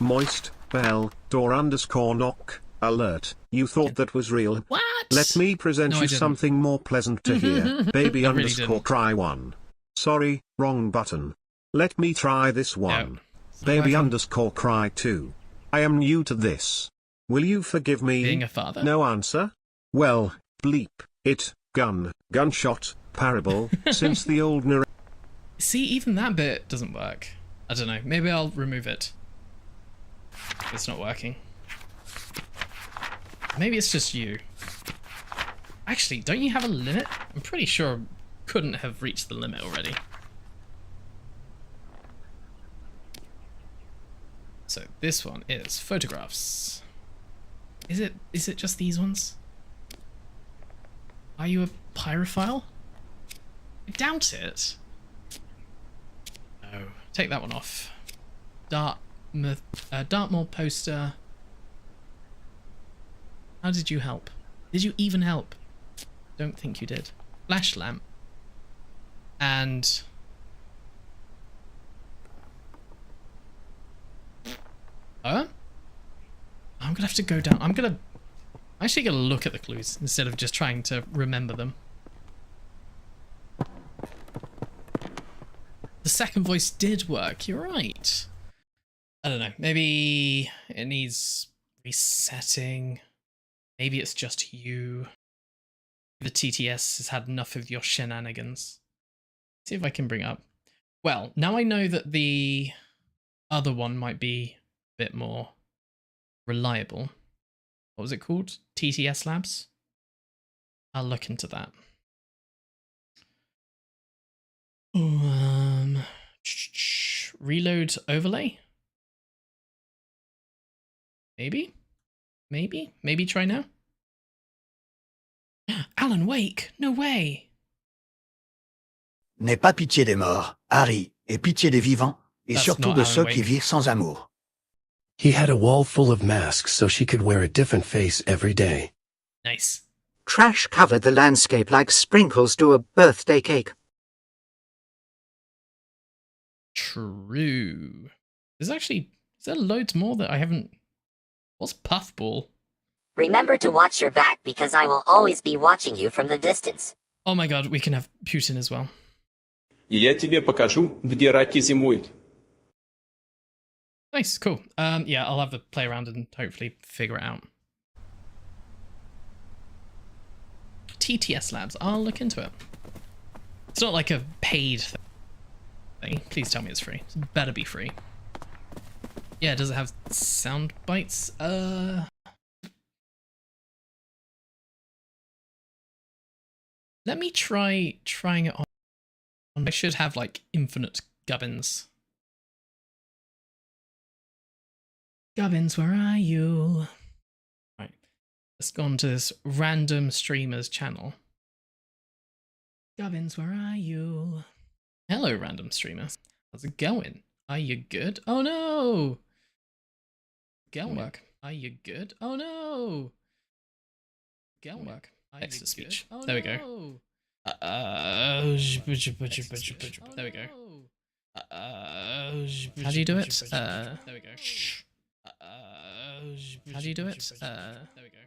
moist, bell, door underscore knock, alert. You thought that was real? What? Let me present No, I you didn't. something more pleasant to hear. Baby I really underscore didn't. cry one. Sorry, wrong button. Let me try this one. Baby working. underscore cry two. I am new to this. Will you forgive me? Being a father? No answer? Well, bleep, it, gunshot, parable, since the old narrator. See, even that bit doesn't work. I don't know. Maybe I'll remove it. It's not working. Maybe it's just you. Actually, don't you have a limit? I'm pretty sure I couldn't have reached the limit already. So this one is photographs. Is it just these ones? Are you a pyrophile? I doubt it. No. Take that one off. Dartmoor poster. How did you help? Did you even help? Don't think you did. Flash lamp. And... I'm gonna have to go down. I'm actually gonna look at the clues instead of just trying to remember them. The second voice did work, you're right. I don't know, maybe it needs resetting. Maybe it's just you. The TTS has had enough of your shenanigans. See if I can bring it up. Well, now I know that the other one might be a bit more reliable. What was it called? TTS Labs? I'll look into that. Reload overlay? Maybe? Maybe try now? Alan Wake! No way! N'aie pas pitié des morts, Harry, et pitié des vivants, et That's surtout not de Alan ceux Wake. qui vivent sans amour. He had a wall full of masks so she could wear a different face every day. Nice. Trash covered the landscape like sprinkles do a birthday cake. True. Is there loads more that I haven't... What's Puffball? Remember to watch your back because I will always be watching you from the distance. Oh my god, we can have Putin as well. И я тебе покажу, где раки зимуют. Nice, cool. Yeah, I'll have to play around and hopefully figure it out. TTS Labs, I'll look into it. It's not like a paid thing. Please tell me it's free. It better be free. Yeah, does it have sound bites? Let me trying it on. I should have like infinite gubbins. Gubbins, where are you? Right, let's go on to this random streamer's channel. Gubbins, where are you? Hello, random streamer. How's it going? Are you good? Oh no! Going work. Are you good? Oh no! Going work. Text to speech. Oh, there we go. There we go. How do you do it? There we go. How do you do it? There we go.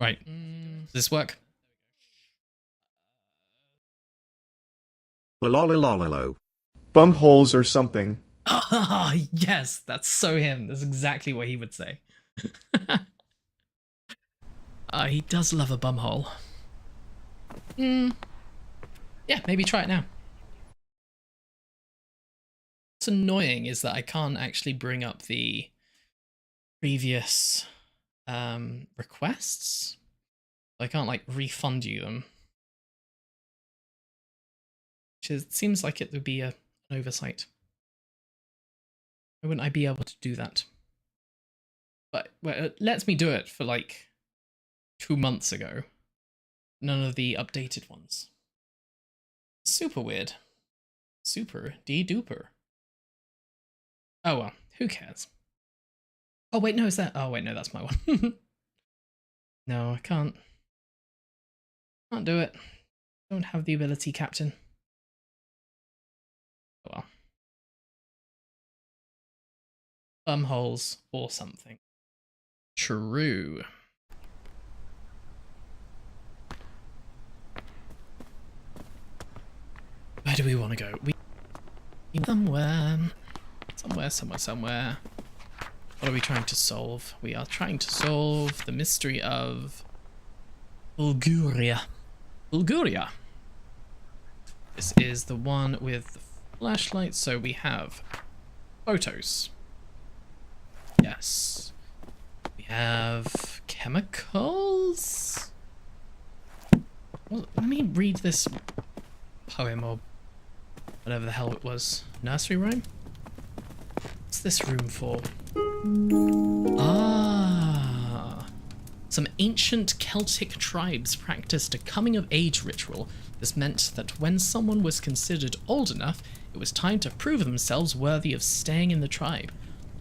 Right. Does this work? Lololololo. Bum holes or something. Ah, yes, that's so him. That's exactly what he would say. He does love a bumhole. Yeah, maybe try it now. What's annoying is that I can't actually bring up the previous requests. I can't like refund you them. Which seems like it would be an oversight. Why wouldn't I be able to do that? But well, it lets me do it for like 2 months ago. None of the updated ones. Super weird. Super de-duper. Oh well, who cares? Oh wait, no, is that? Oh wait, no, that's my one. No, I can't. Can't do it. Don't have the ability, Captain. Oh well. Bumholes or something. True. Where do we want to go? Somewhere. What are we trying to solve? We are trying to solve the mystery of Bulgaria. Bulgaria. This is the one with the flashlight, so we have photos. Yes. We have chemicals. Well, let me read this poem or whatever the hell it was. Nursery rhyme? What's this room for? Ah. Some ancient Celtic tribes practiced a coming-of-age ritual. This meant that when someone was considered old enough, it was time to prove themselves worthy of staying in the tribe.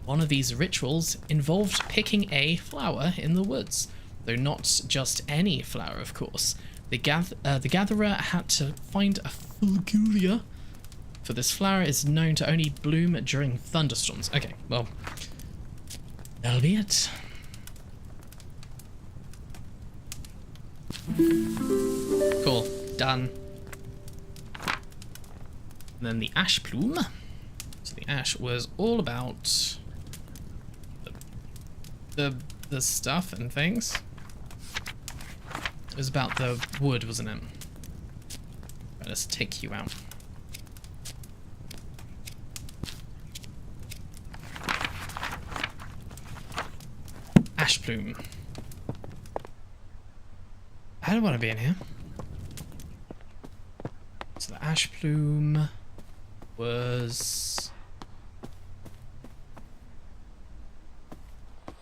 One of these rituals involved picking a flower in the woods, though not just any flower, of course. The gatherer had to find a fulguria, for this flower is known to only bloom during thunderstorms. Okay, well, that'll be it. Cool, done. And then the ash plume. So the ash was all about the stuff and things. It was about the wood, wasn't it? Right, let's take you out. Ash plume. I don't want to be in here. So the ash plume was... Did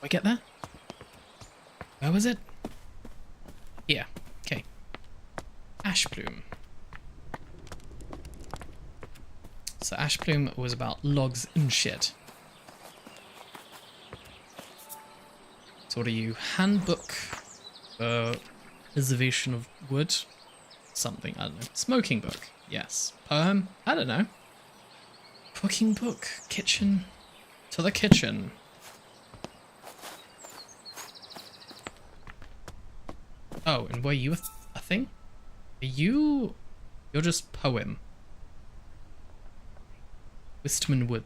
I get there? Where was it? Here. Okay. Ash plume. So ash plume was about logs and shit. So what are you? Handbook. Preservation of wood. Something, I don't know. Smoking book. Yes. Poem. I don't know. Cooking book. Kitchen. To the kitchen. Oh, and were you a thing? Are you... You're just poem. Wisdom and wood.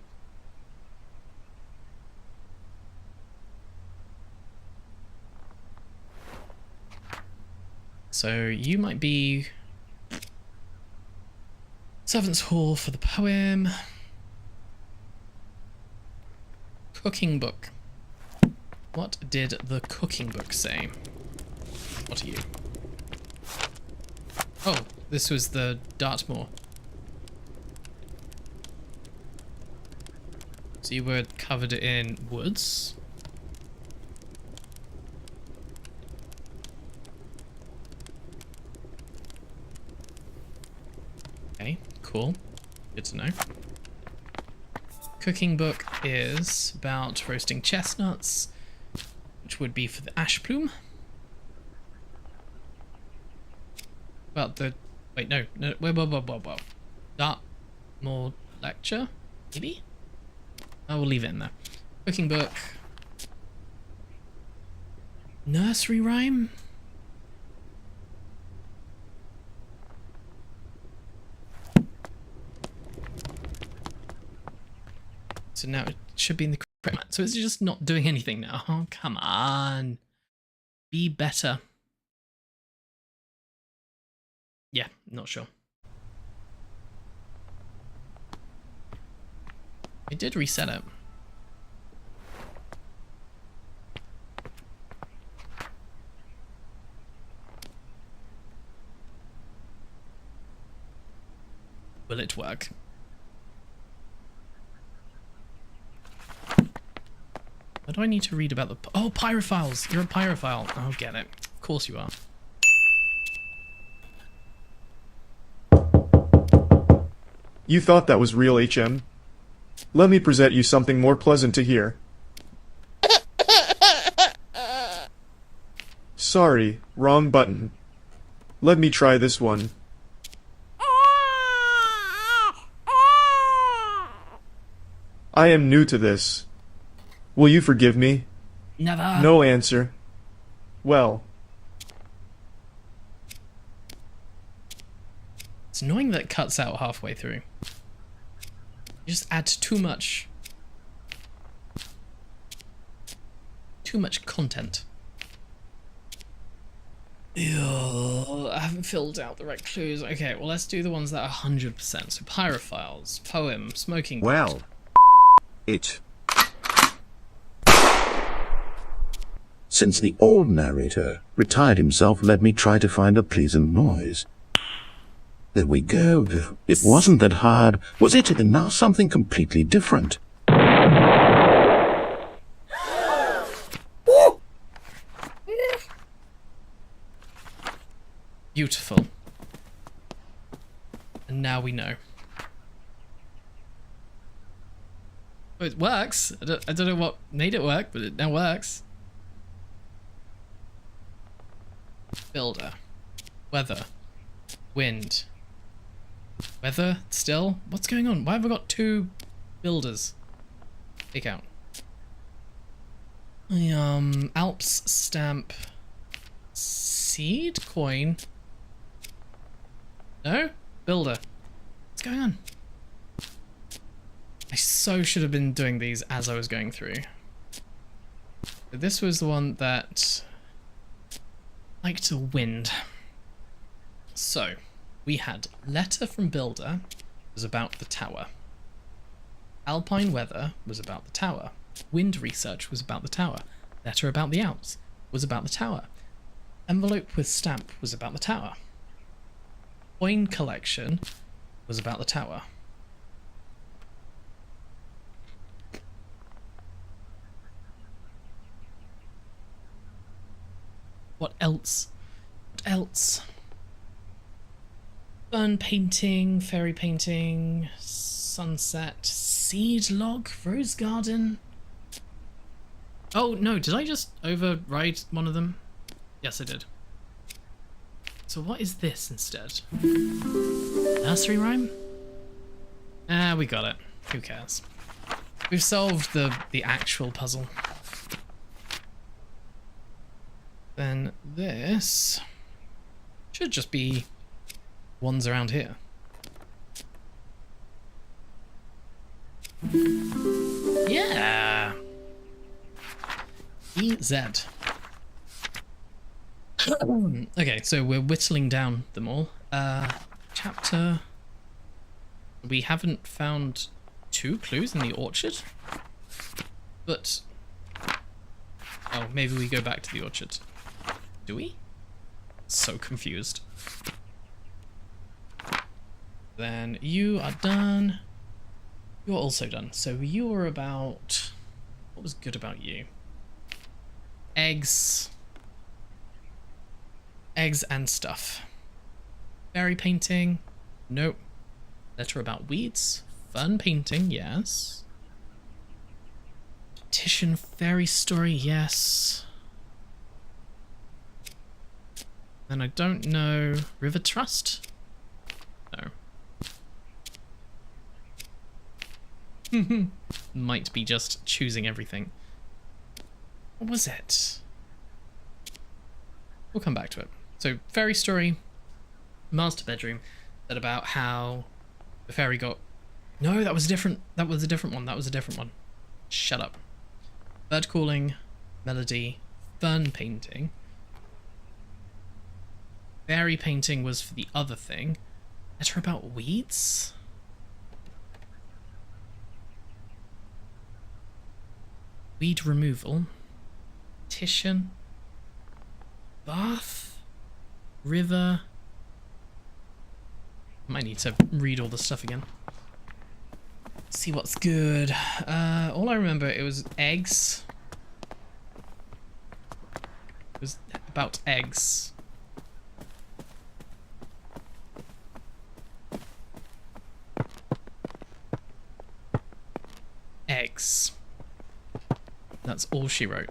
So you might be Servants' Hall for the poem. Cooking book. What did the cooking book say? What are you? Oh, this was the Dartmoor. So you were covered in woods. Okay, cool. Good to know. Cooking book is about roasting chestnuts, which would be for the ash plume. About the... Wait, no. Whoa. Dartmoor lecture? Maybe? I will leave it in there. Cooking book. Nursery rhyme? So now it should be in the correct mat. So it's just not doing anything now. Oh, come on. Be better. Yeah, not sure. I did reset it. Will it work? What do I need to read about the... Oh, pyrophiles! You're a pyrophile. I'll get it. Of course you are. You thought that was real, HM? Let me present you something more pleasant to hear. Sorry, wrong button. Let me try this one. I am new to this. Will you forgive me? Never. No answer. Well. It's annoying that it cuts out halfway through. You just add too much. Too much content. Ew, I haven't filled out the right clues. Okay, well let's do the ones that are 100%. So pyrophiles, poem, smoking. Well. It. Since the old narrator retired himself, let me try to find a pleasant noise. There we go. It wasn't that hard, was it? And now something completely different. Beautiful. And now we know. Oh, it works. I don't know what made it work, but it now works. Builder. Weather. Wind. Weather still? What's going on? Why have I got two builders? Take out. Alps stamp. Seed coin. No? Builder. What's going on? I so should have been doing these as I was going through. This was the one that liked the wind. So, we had letter from builder was about the tower. Alpine weather was about the tower. Wind research was about the tower. Letter about the Alps was about the tower. Envelope with stamp was about the tower. Coin collection was about the tower. What else? What else? Fern painting, fairy painting, sunset, seed log, rose garden. Oh no, did I just override one of them? Yes, I did. So what is this instead? Nursery rhyme? Ah, we got it. Who cares? We've solved the actual puzzle. Then this should just be ones around here. Yeah. EZ. Okay, so we're whittling down them all. Chapter. We haven't found 2 clues in the orchard, but oh, maybe we go back to the orchard. Do we? So confused. Then you are done. You're also done. So you are about... What was good about you? Eggs. Eggs and stuff. Fairy painting. Nope. Letter about weeds. Fun painting, yes. Petition fairy story, yes. Then I don't know. River Trust? No. Might be just choosing everything. What was it? We'll come back to it. So, fairy story, master bedroom, that about how the fairy got... No, that was different. That was a different one. That was a different one. Shut up. Bird calling, melody, fern painting. Fairy painting was for the other thing. Letter about weeds? Weed removal. Petition. Bath. River. Might need to read all the stuff again. See what's good. All I remember, it was eggs. It was about eggs. Eggs. That's all she wrote.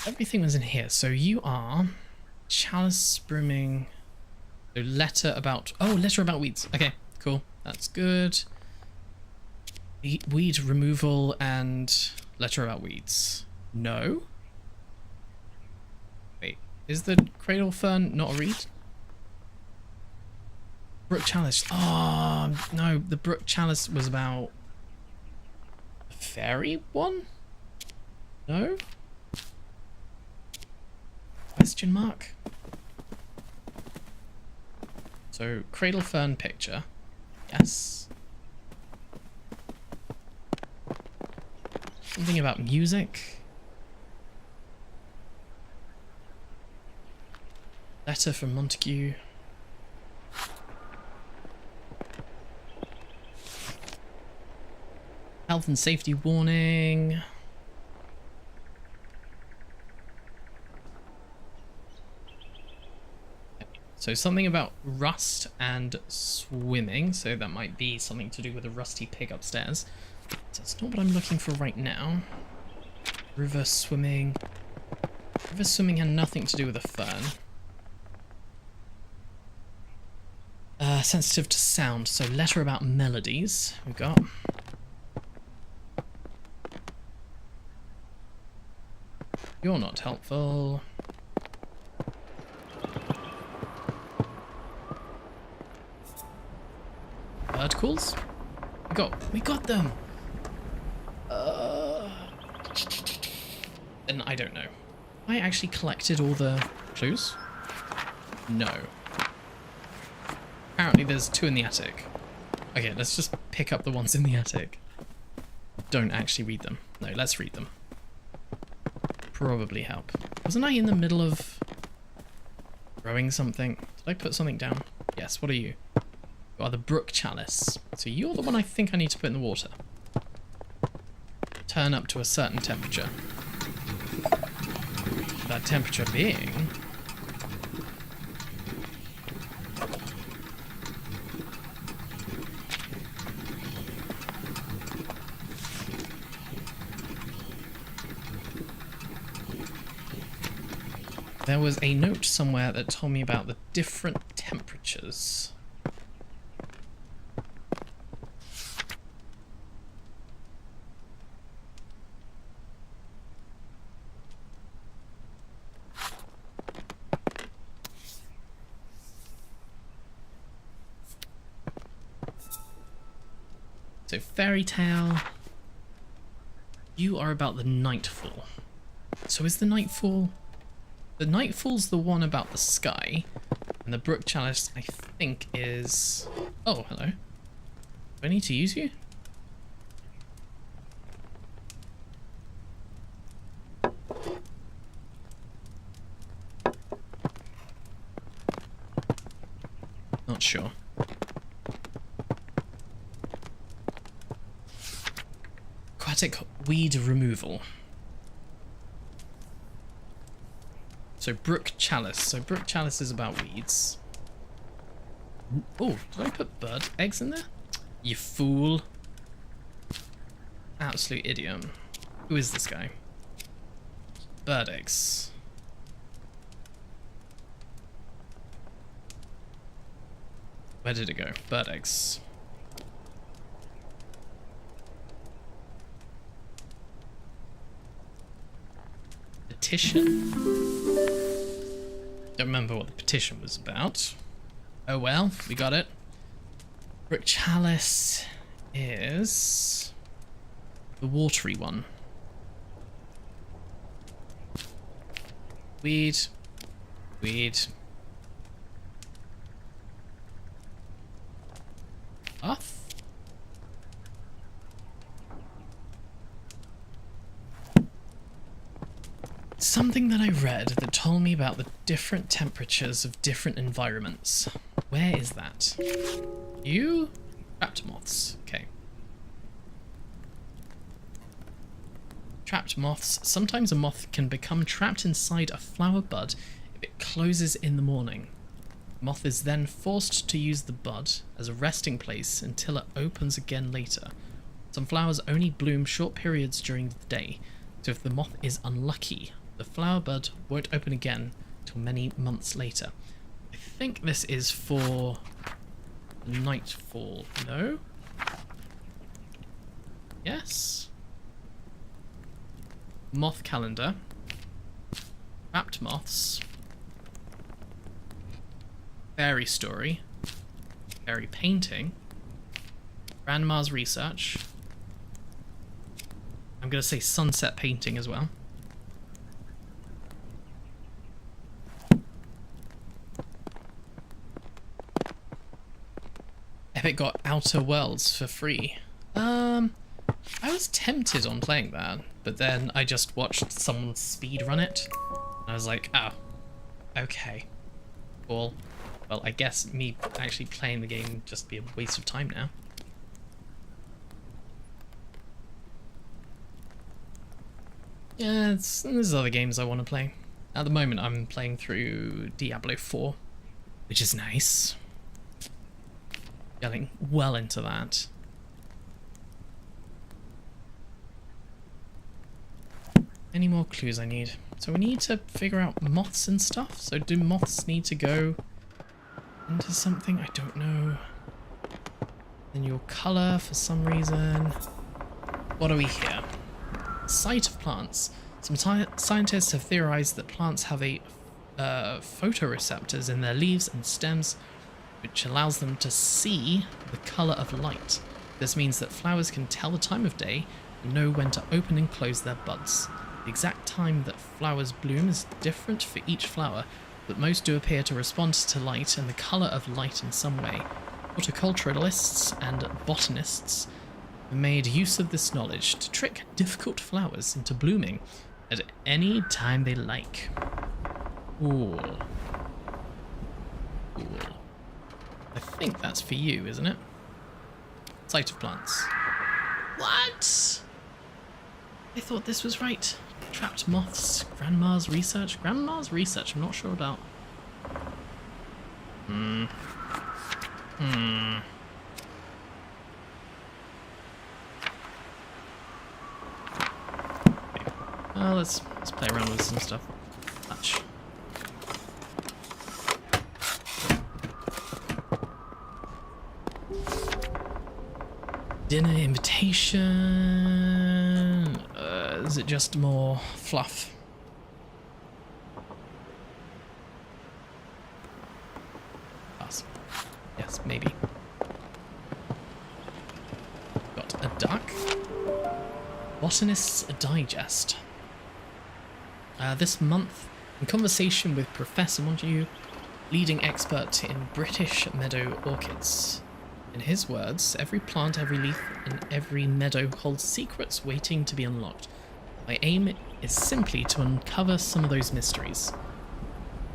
Everything was in here. So you are chalice brimming. So letter about... Oh, letter about weeds. Okay, cool. That's good. Weed removal and letter about weeds. No. Wait, is the cradle fern not a reed? Brook chalice. Oh, no. The brook chalice was about... a fairy one? No? Question mark? So, cradle fern picture. Yes. Something about music. Letter from Montague. Health and safety warning. So something about rust and swimming. So that might be something to do with a rusty pig upstairs. So that's not what I'm looking for right now. River swimming. River swimming had nothing to do with a fern. Sensitive to sound. So letter about melodies. We've got... You're not helpful. Bird calls? We got them. Then I don't know. I actually collected all the clues? No. Apparently there's 2 in the attic. Okay, let's just pick up the ones in the attic. Don't actually read them. No, let's read them. Probably help. Wasn't I in the middle of throwing something? Did I put something down? Yes, what are you? You are the brook chalice. So you're the one I think I need to put in the water. Turn up to a certain temperature. That temperature being... There was a note somewhere that told me about the different temperatures. So, fairy tale. You are about the nightfall. So is the nightfall... The nightfall's the one about the sky. And the brook chalice, I think, is... Oh, hello. Do I need to use you? Not sure. Aquatic weed removal. So brook chalice. So brook chalice is about weeds. Oh, did I put bird eggs in there? You fool. Absolute idiom. Who is this guy? Bird eggs. Where did it go? Bird eggs. Petition? Don't remember what the petition was about. Oh well, we got it. Brook chalice is the watery one. Weed. Weed. Off. Something that I read that told me about the different temperatures of different environments. Where is that? You? Trapped moths. Okay. Trapped moths. Sometimes a moth can become trapped inside a flower bud if it closes in the morning. The moth is then forced to use the bud as a resting place until it opens again later. Some flowers only bloom short periods during the day, so if the moth is unlucky, the flower bud won't open again till many months later. I think this is for nightfall. No? Yes? Moth calendar. Trapped moths. Fairy story. Fairy painting. Grandma's research. I'm going to say sunset painting as well. Epic got Outer Worlds for free. I was tempted on playing that, but then I just watched someone speedrun it. And I was like, oh, okay, cool. Well, I guess me actually playing the game would just be a waste of time now. Yeah, there's other games I want to play. At the moment, I'm playing through Diablo 4, which is nice. Getting well into that. Any more clues I need? So we need to figure out moths and stuff. So do moths need to go into something? I don't know. Then your color for some reason. What are we here? Sight of plants. Some scientists have theorized that plants have photoreceptors in their leaves and stems, which allows them to see the color of light. This means that flowers can tell the time of day and know when to open and close their buds. The exact time that flowers bloom is different for each flower, but most do appear to respond to light and the colour of light in some way. Horticulturalists and botanists have made use of this knowledge to trick difficult flowers into blooming at any time they like. Cool. Cool. I think that's for you, isn't it? Sight of plants. What? I thought this was right. Trapped moths. Grandma's research. Grandma's research. I'm not sure about. Let's play around with some stuff. Touch. Dinner invitation. Is it just more fluff? Pass. Yes, maybe. Got a duck. Botanist's Digest. This month, in conversation with Professor Montague, leading expert in British meadow orchids. In his words, every plant, every leaf, and every meadow holds secrets waiting to be unlocked. My aim is simply to uncover some of those mysteries.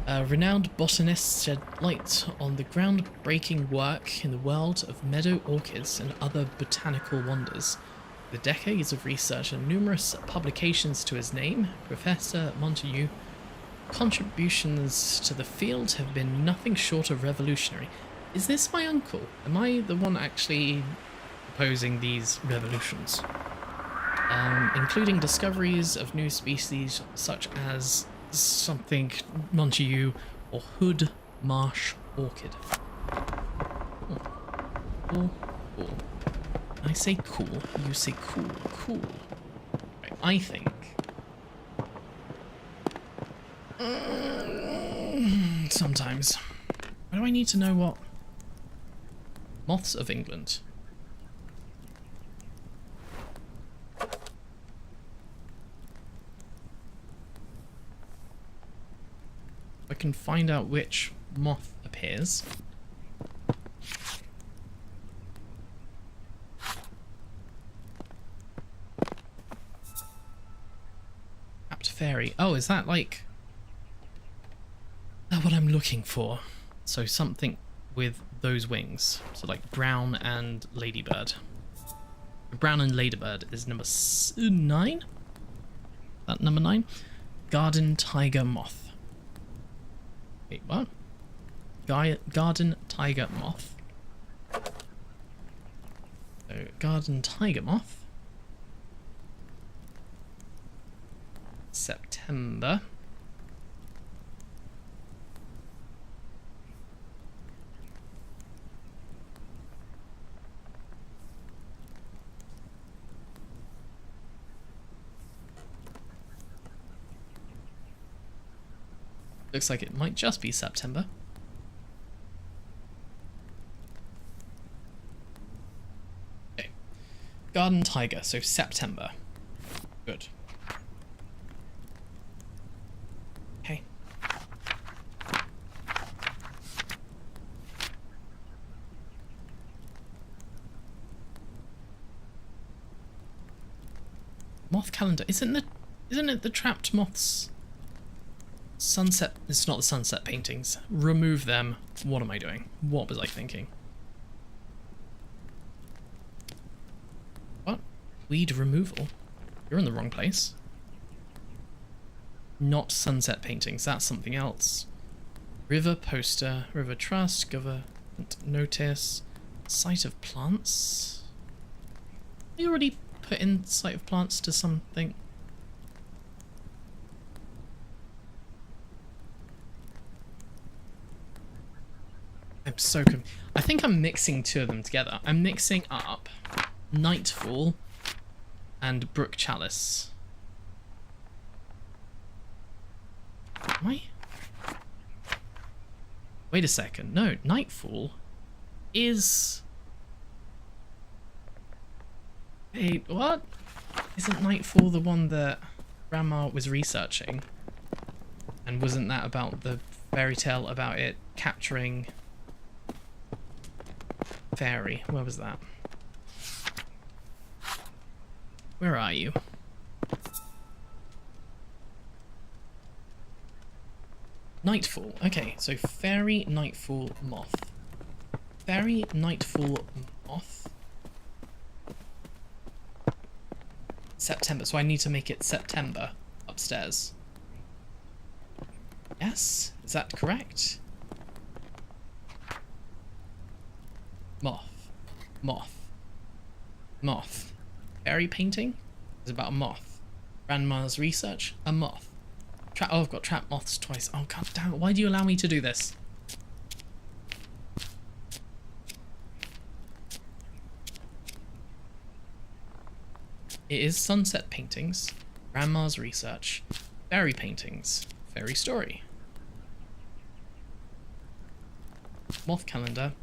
Renowned botanists shed light on the groundbreaking work in the world of meadow orchids and other botanical wonders. With decades of research and numerous publications to his name, Professor Montague contributions to the field have been nothing short of revolutionary. Is this my uncle? Am I the one actually proposing these revolutions? Including discoveries of new species such as something Montague or hood marsh orchid. Cool. I say cool, you say cool. Cool. Right, I think. Sometimes. Why do I need to know what? Moths of England. I can find out which moth appears. Capped fairy. Oh, is that like... what I'm looking for? So something with those wings. So like brown and ladybird. Brown and ladybird is number 9? That number 9? Garden tiger moth. Wait, what? Garden tiger moth. So garden tiger moth. September. Looks like it might just be September. Okay. Garden tiger, so September. Good. Okay. Moth calendar. Isn't it the trapped moths? Sunset. It's not the sunset paintings. Remove them. What am I doing? What was I thinking? What? Weed removal? You're in the wrong place. Not sunset paintings. That's something else. River poster. River trust. Government notice. Sight of plants. You already put in sight of plants to something. I'm so confused. I think I'm mixing two of them together. I'm mixing up Nightfall and Brook Chalice. Am I? Wait a second. No, Nightfall is... Wait, what? Isn't Nightfall the one that... Grandma was researching? And wasn't that about the fairy tale about it capturing fairy? Where was that? Where are you? Nightfall. Okay, so fairy, nightfall, moth. Fairy, nightfall, moth. September. So I need to make it September upstairs. Yes? Is that correct? Moth. Moth. Moth. Fairy painting is about a moth. Grandma's research, a moth. Oh, I've got trapped moths twice. Oh, god damn it. Why do you allow me to do this? It is sunset paintings, grandma's research, fairy paintings, fairy story. Moth calendar,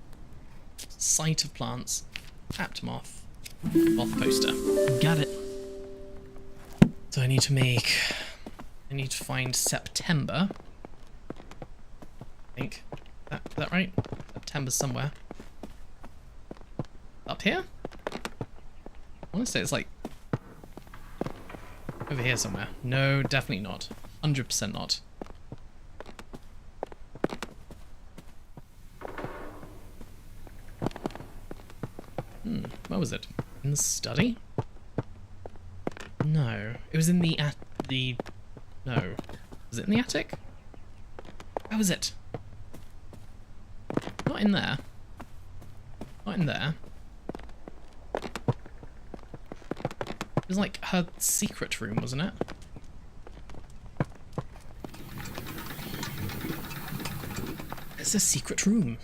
sight of plants, tapped moth, moth poster. Got it. So I need to find September. I think. Is that right? September's somewhere. Up here? I want to say it's like over here somewhere. No, definitely not. 100% not. Where was it? In the study? No. It was in the no. Was it in the attic? Where was it? Not in there. Not in there. It was like her secret room, wasn't it? It's a secret room.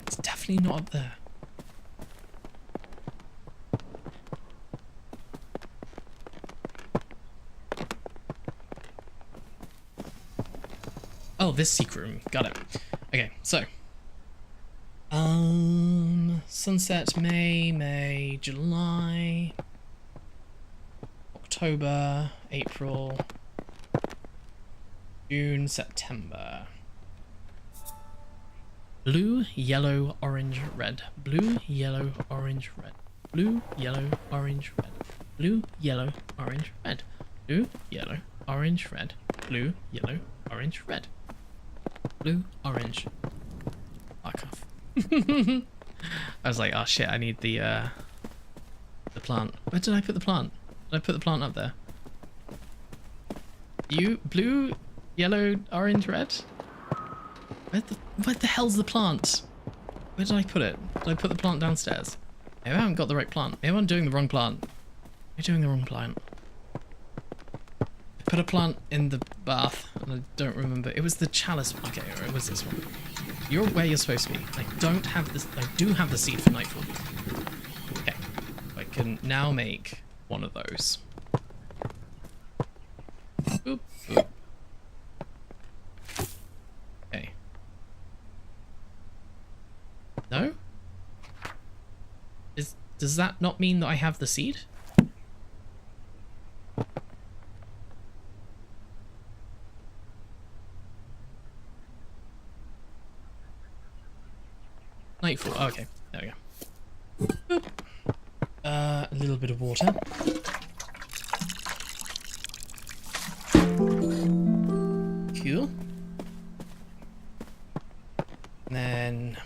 It's definitely not up there. Oh, this secret room. Got it. Okay, so. Sunset, May, July, October, April, June, September. Blue, yellow, orange, red. Blue, yellow, orange, red. Blue, yellow, orange, red. Blue, yellow, orange, red. Blue, yellow, orange, red. Blue, yellow, orange, red. Blue, orange. Fuck off. I was like, oh shit, I need the plant. Where did I put the plant? Did I put the plant up there? You, blue, yellow, orange, red? Where the hell's the plant? Where did I put it? Did I put the plant downstairs? Maybe I haven't got the right plant. Maybe I'm doing the wrong plant. I'm doing the wrong plant. I put a plant in the bath, and I don't remember. It was the chalice. Okay, or it was this one. You're where you're supposed to be. I don't have this. I do have the seed for nightfall. Okay, I can now make one of those. Boop, boop. Okay. No? Does that not mean that I have the seed? Nightfall. Oh, okay, there we go. Boop. A little bit of water. Cool. And then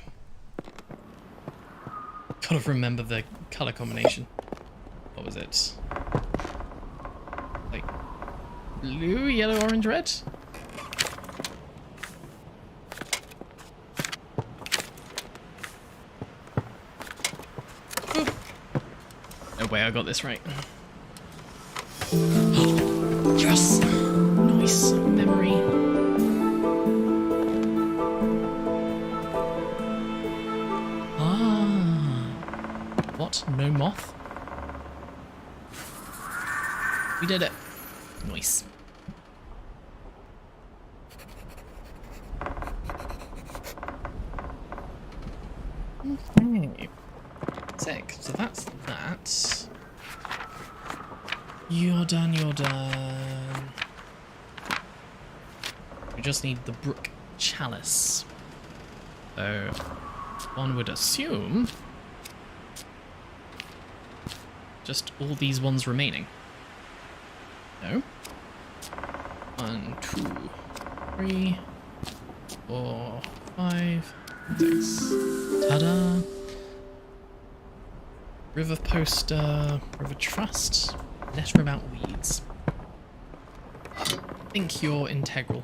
gotta remember the color combination. What was it? Like blue, yellow, orange, red? No way I got this right. Yes! Nice memory. What? No moth? We did it. Nice. so that's that. You're done, you're done. We just need the brook chalice. So, one would assume just all these ones remaining. No. 1, 2, 3, 4, 5, 6. Ta-da! River poster, river trust, letter about weeds. I think you're integral.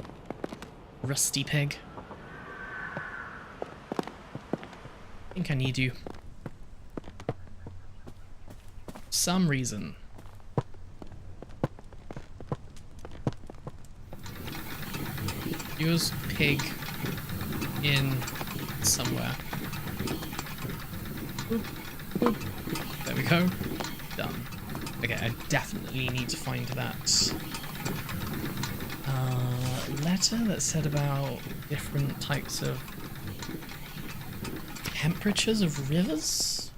Rusty pig. I think I need you. For some reason. Use pig in somewhere. Boop, boop. There we go. Done. Okay, I definitely need to find that letter that said about different types of temperatures of rivers.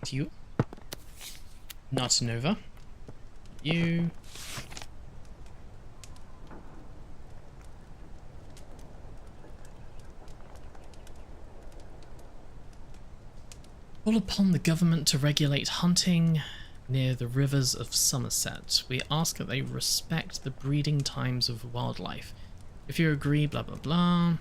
You. Not Nova. You. Call upon the government to regulate hunting near the rivers of Somerset. We ask that they respect the breeding times of wildlife. If you agree, blah blah blah.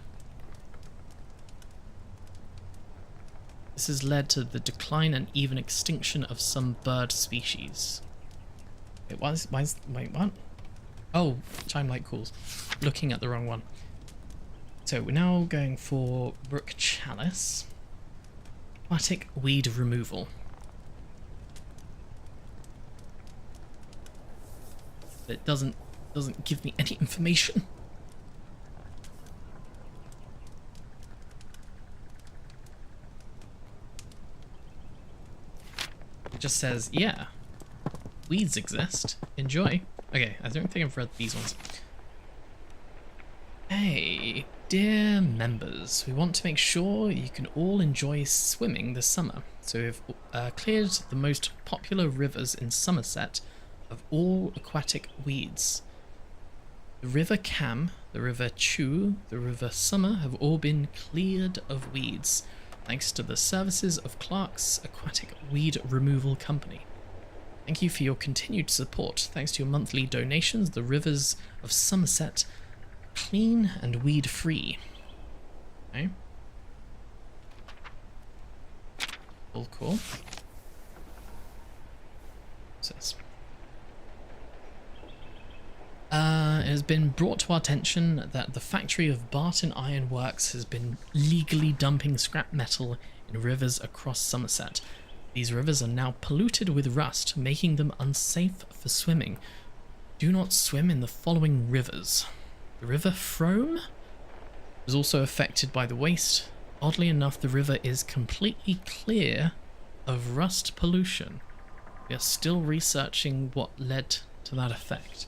This has led to the decline and even extinction of some bird species. Wait, wait, what? Oh, chime light calls. Looking at the wrong one. So we're now going for brook chalice. Aquatic weed removal. It doesn't give me any information. It just says, yeah, weeds exist. Enjoy. Okay, I don't think I've read these ones. Hey, dear members, we want to make sure you can all enjoy swimming this summer. So we've cleared the most popular rivers in Somerset of all aquatic weeds. The River Cam, the River Chew, the River Summer have all been cleared of weeds, thanks to the services of Clark's Aquatic Weed Removal Company. Thank you for your continued support. Thanks to your monthly donations, the rivers of Somerset are clean and weed-free. Okay. Cool. What's this? It has been brought to our attention that the factory of Barton Iron Works has been legally dumping scrap metal in rivers across Somerset. These rivers are now polluted with rust, making them unsafe for swimming. Do not swim in the following rivers. The River Frome was also affected by the waste. Oddly enough, the river is completely clear of rust pollution. We are still researching what led to that effect.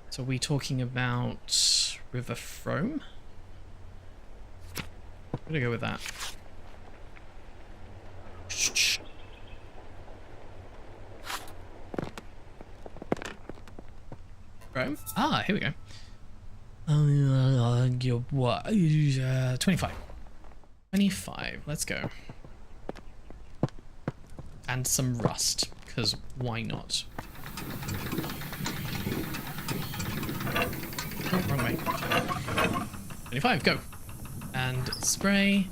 So are we talking about River Frome? I'm gonna go with that. Frome? Ah, here we go. What? 25. 25, let's go. And some rust, because why not? Oh, wrong way. 25, go. And spray.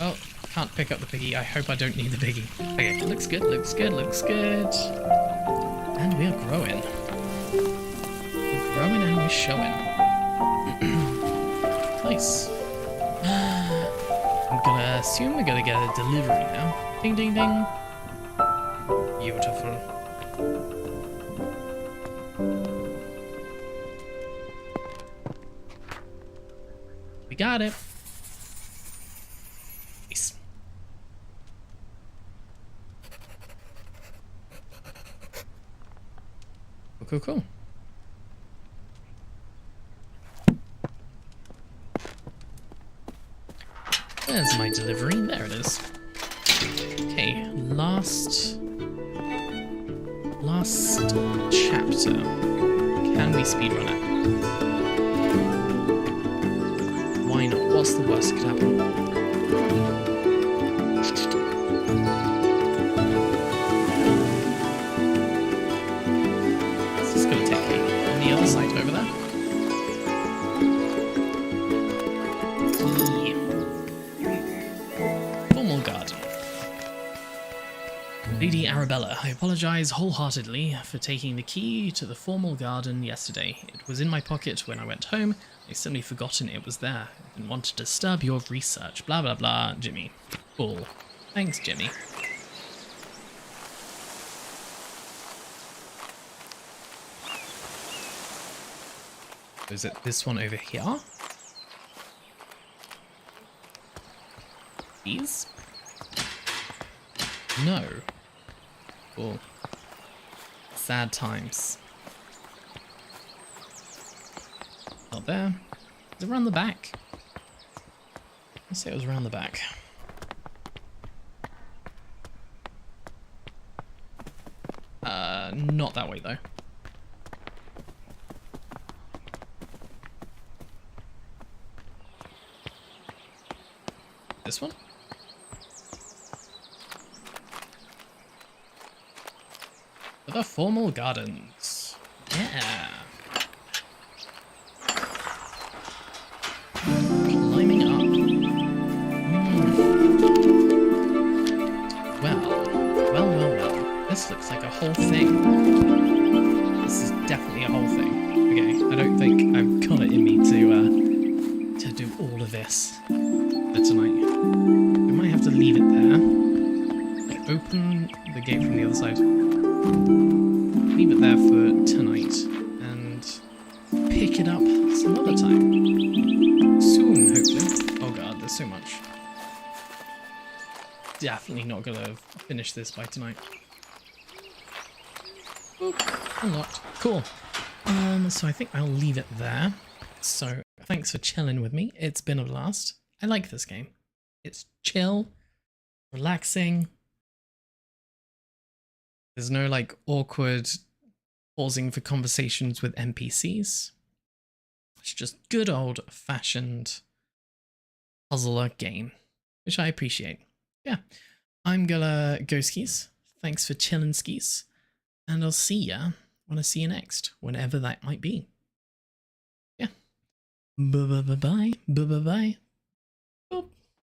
Oh, can't pick up the piggy. I hope I don't need the piggy. Okay, looks good, looks good, looks good. And we are growing. We're growing and we're showing. Nice. I'm gonna assume we're gonna get a delivery now. Ding, ding, ding. Beautiful. We got it. Nice. Cool, cool, cool. There's my delivery. There it is. Okay, last chapter. Can we speedrun it? Why not? What's the worst that could happen? This is going to take me on the other side over there. Formal garden. Lady Arabella, I apologise wholeheartedly for taking the key to the formal garden yesterday. It was in my pocket when I went home. I suddenly forgotten it was there. I didn't want to disturb your research. Blah blah blah, Jimmy. Bull. Thanks, Jimmy. Is it this one over here? These? No. Cool. Sad times. Not there. Is it around the back? Let's say it was around the back. Not that way though. This one? For the formal gardens. Yeah. Climbing up. Well. This looks like a whole thing. This is definitely a whole thing. Okay, I don't think I've got it in me to do all of this for tonight. We might have to leave it there. Like, open the gate from the other side. Leave it there for tonight and pick it up some other time. Soon, hopefully. Oh god, there's so much. Definitely not gonna finish this by tonight. Oop, unlocked. Cool. So I think I'll leave it there. So thanks for chilling with me. It's been a blast. I like this game. It's chill, relaxing. There's no like awkward pausing for conversations with NPCs. It's just good old fashioned puzzler game, which I appreciate. Yeah, I'm gonna go skis. Thanks for chilling, skis. And I'll see ya when I see you next, whenever that might be. Yeah. Bye-bye-bye. Bye-bye-bye.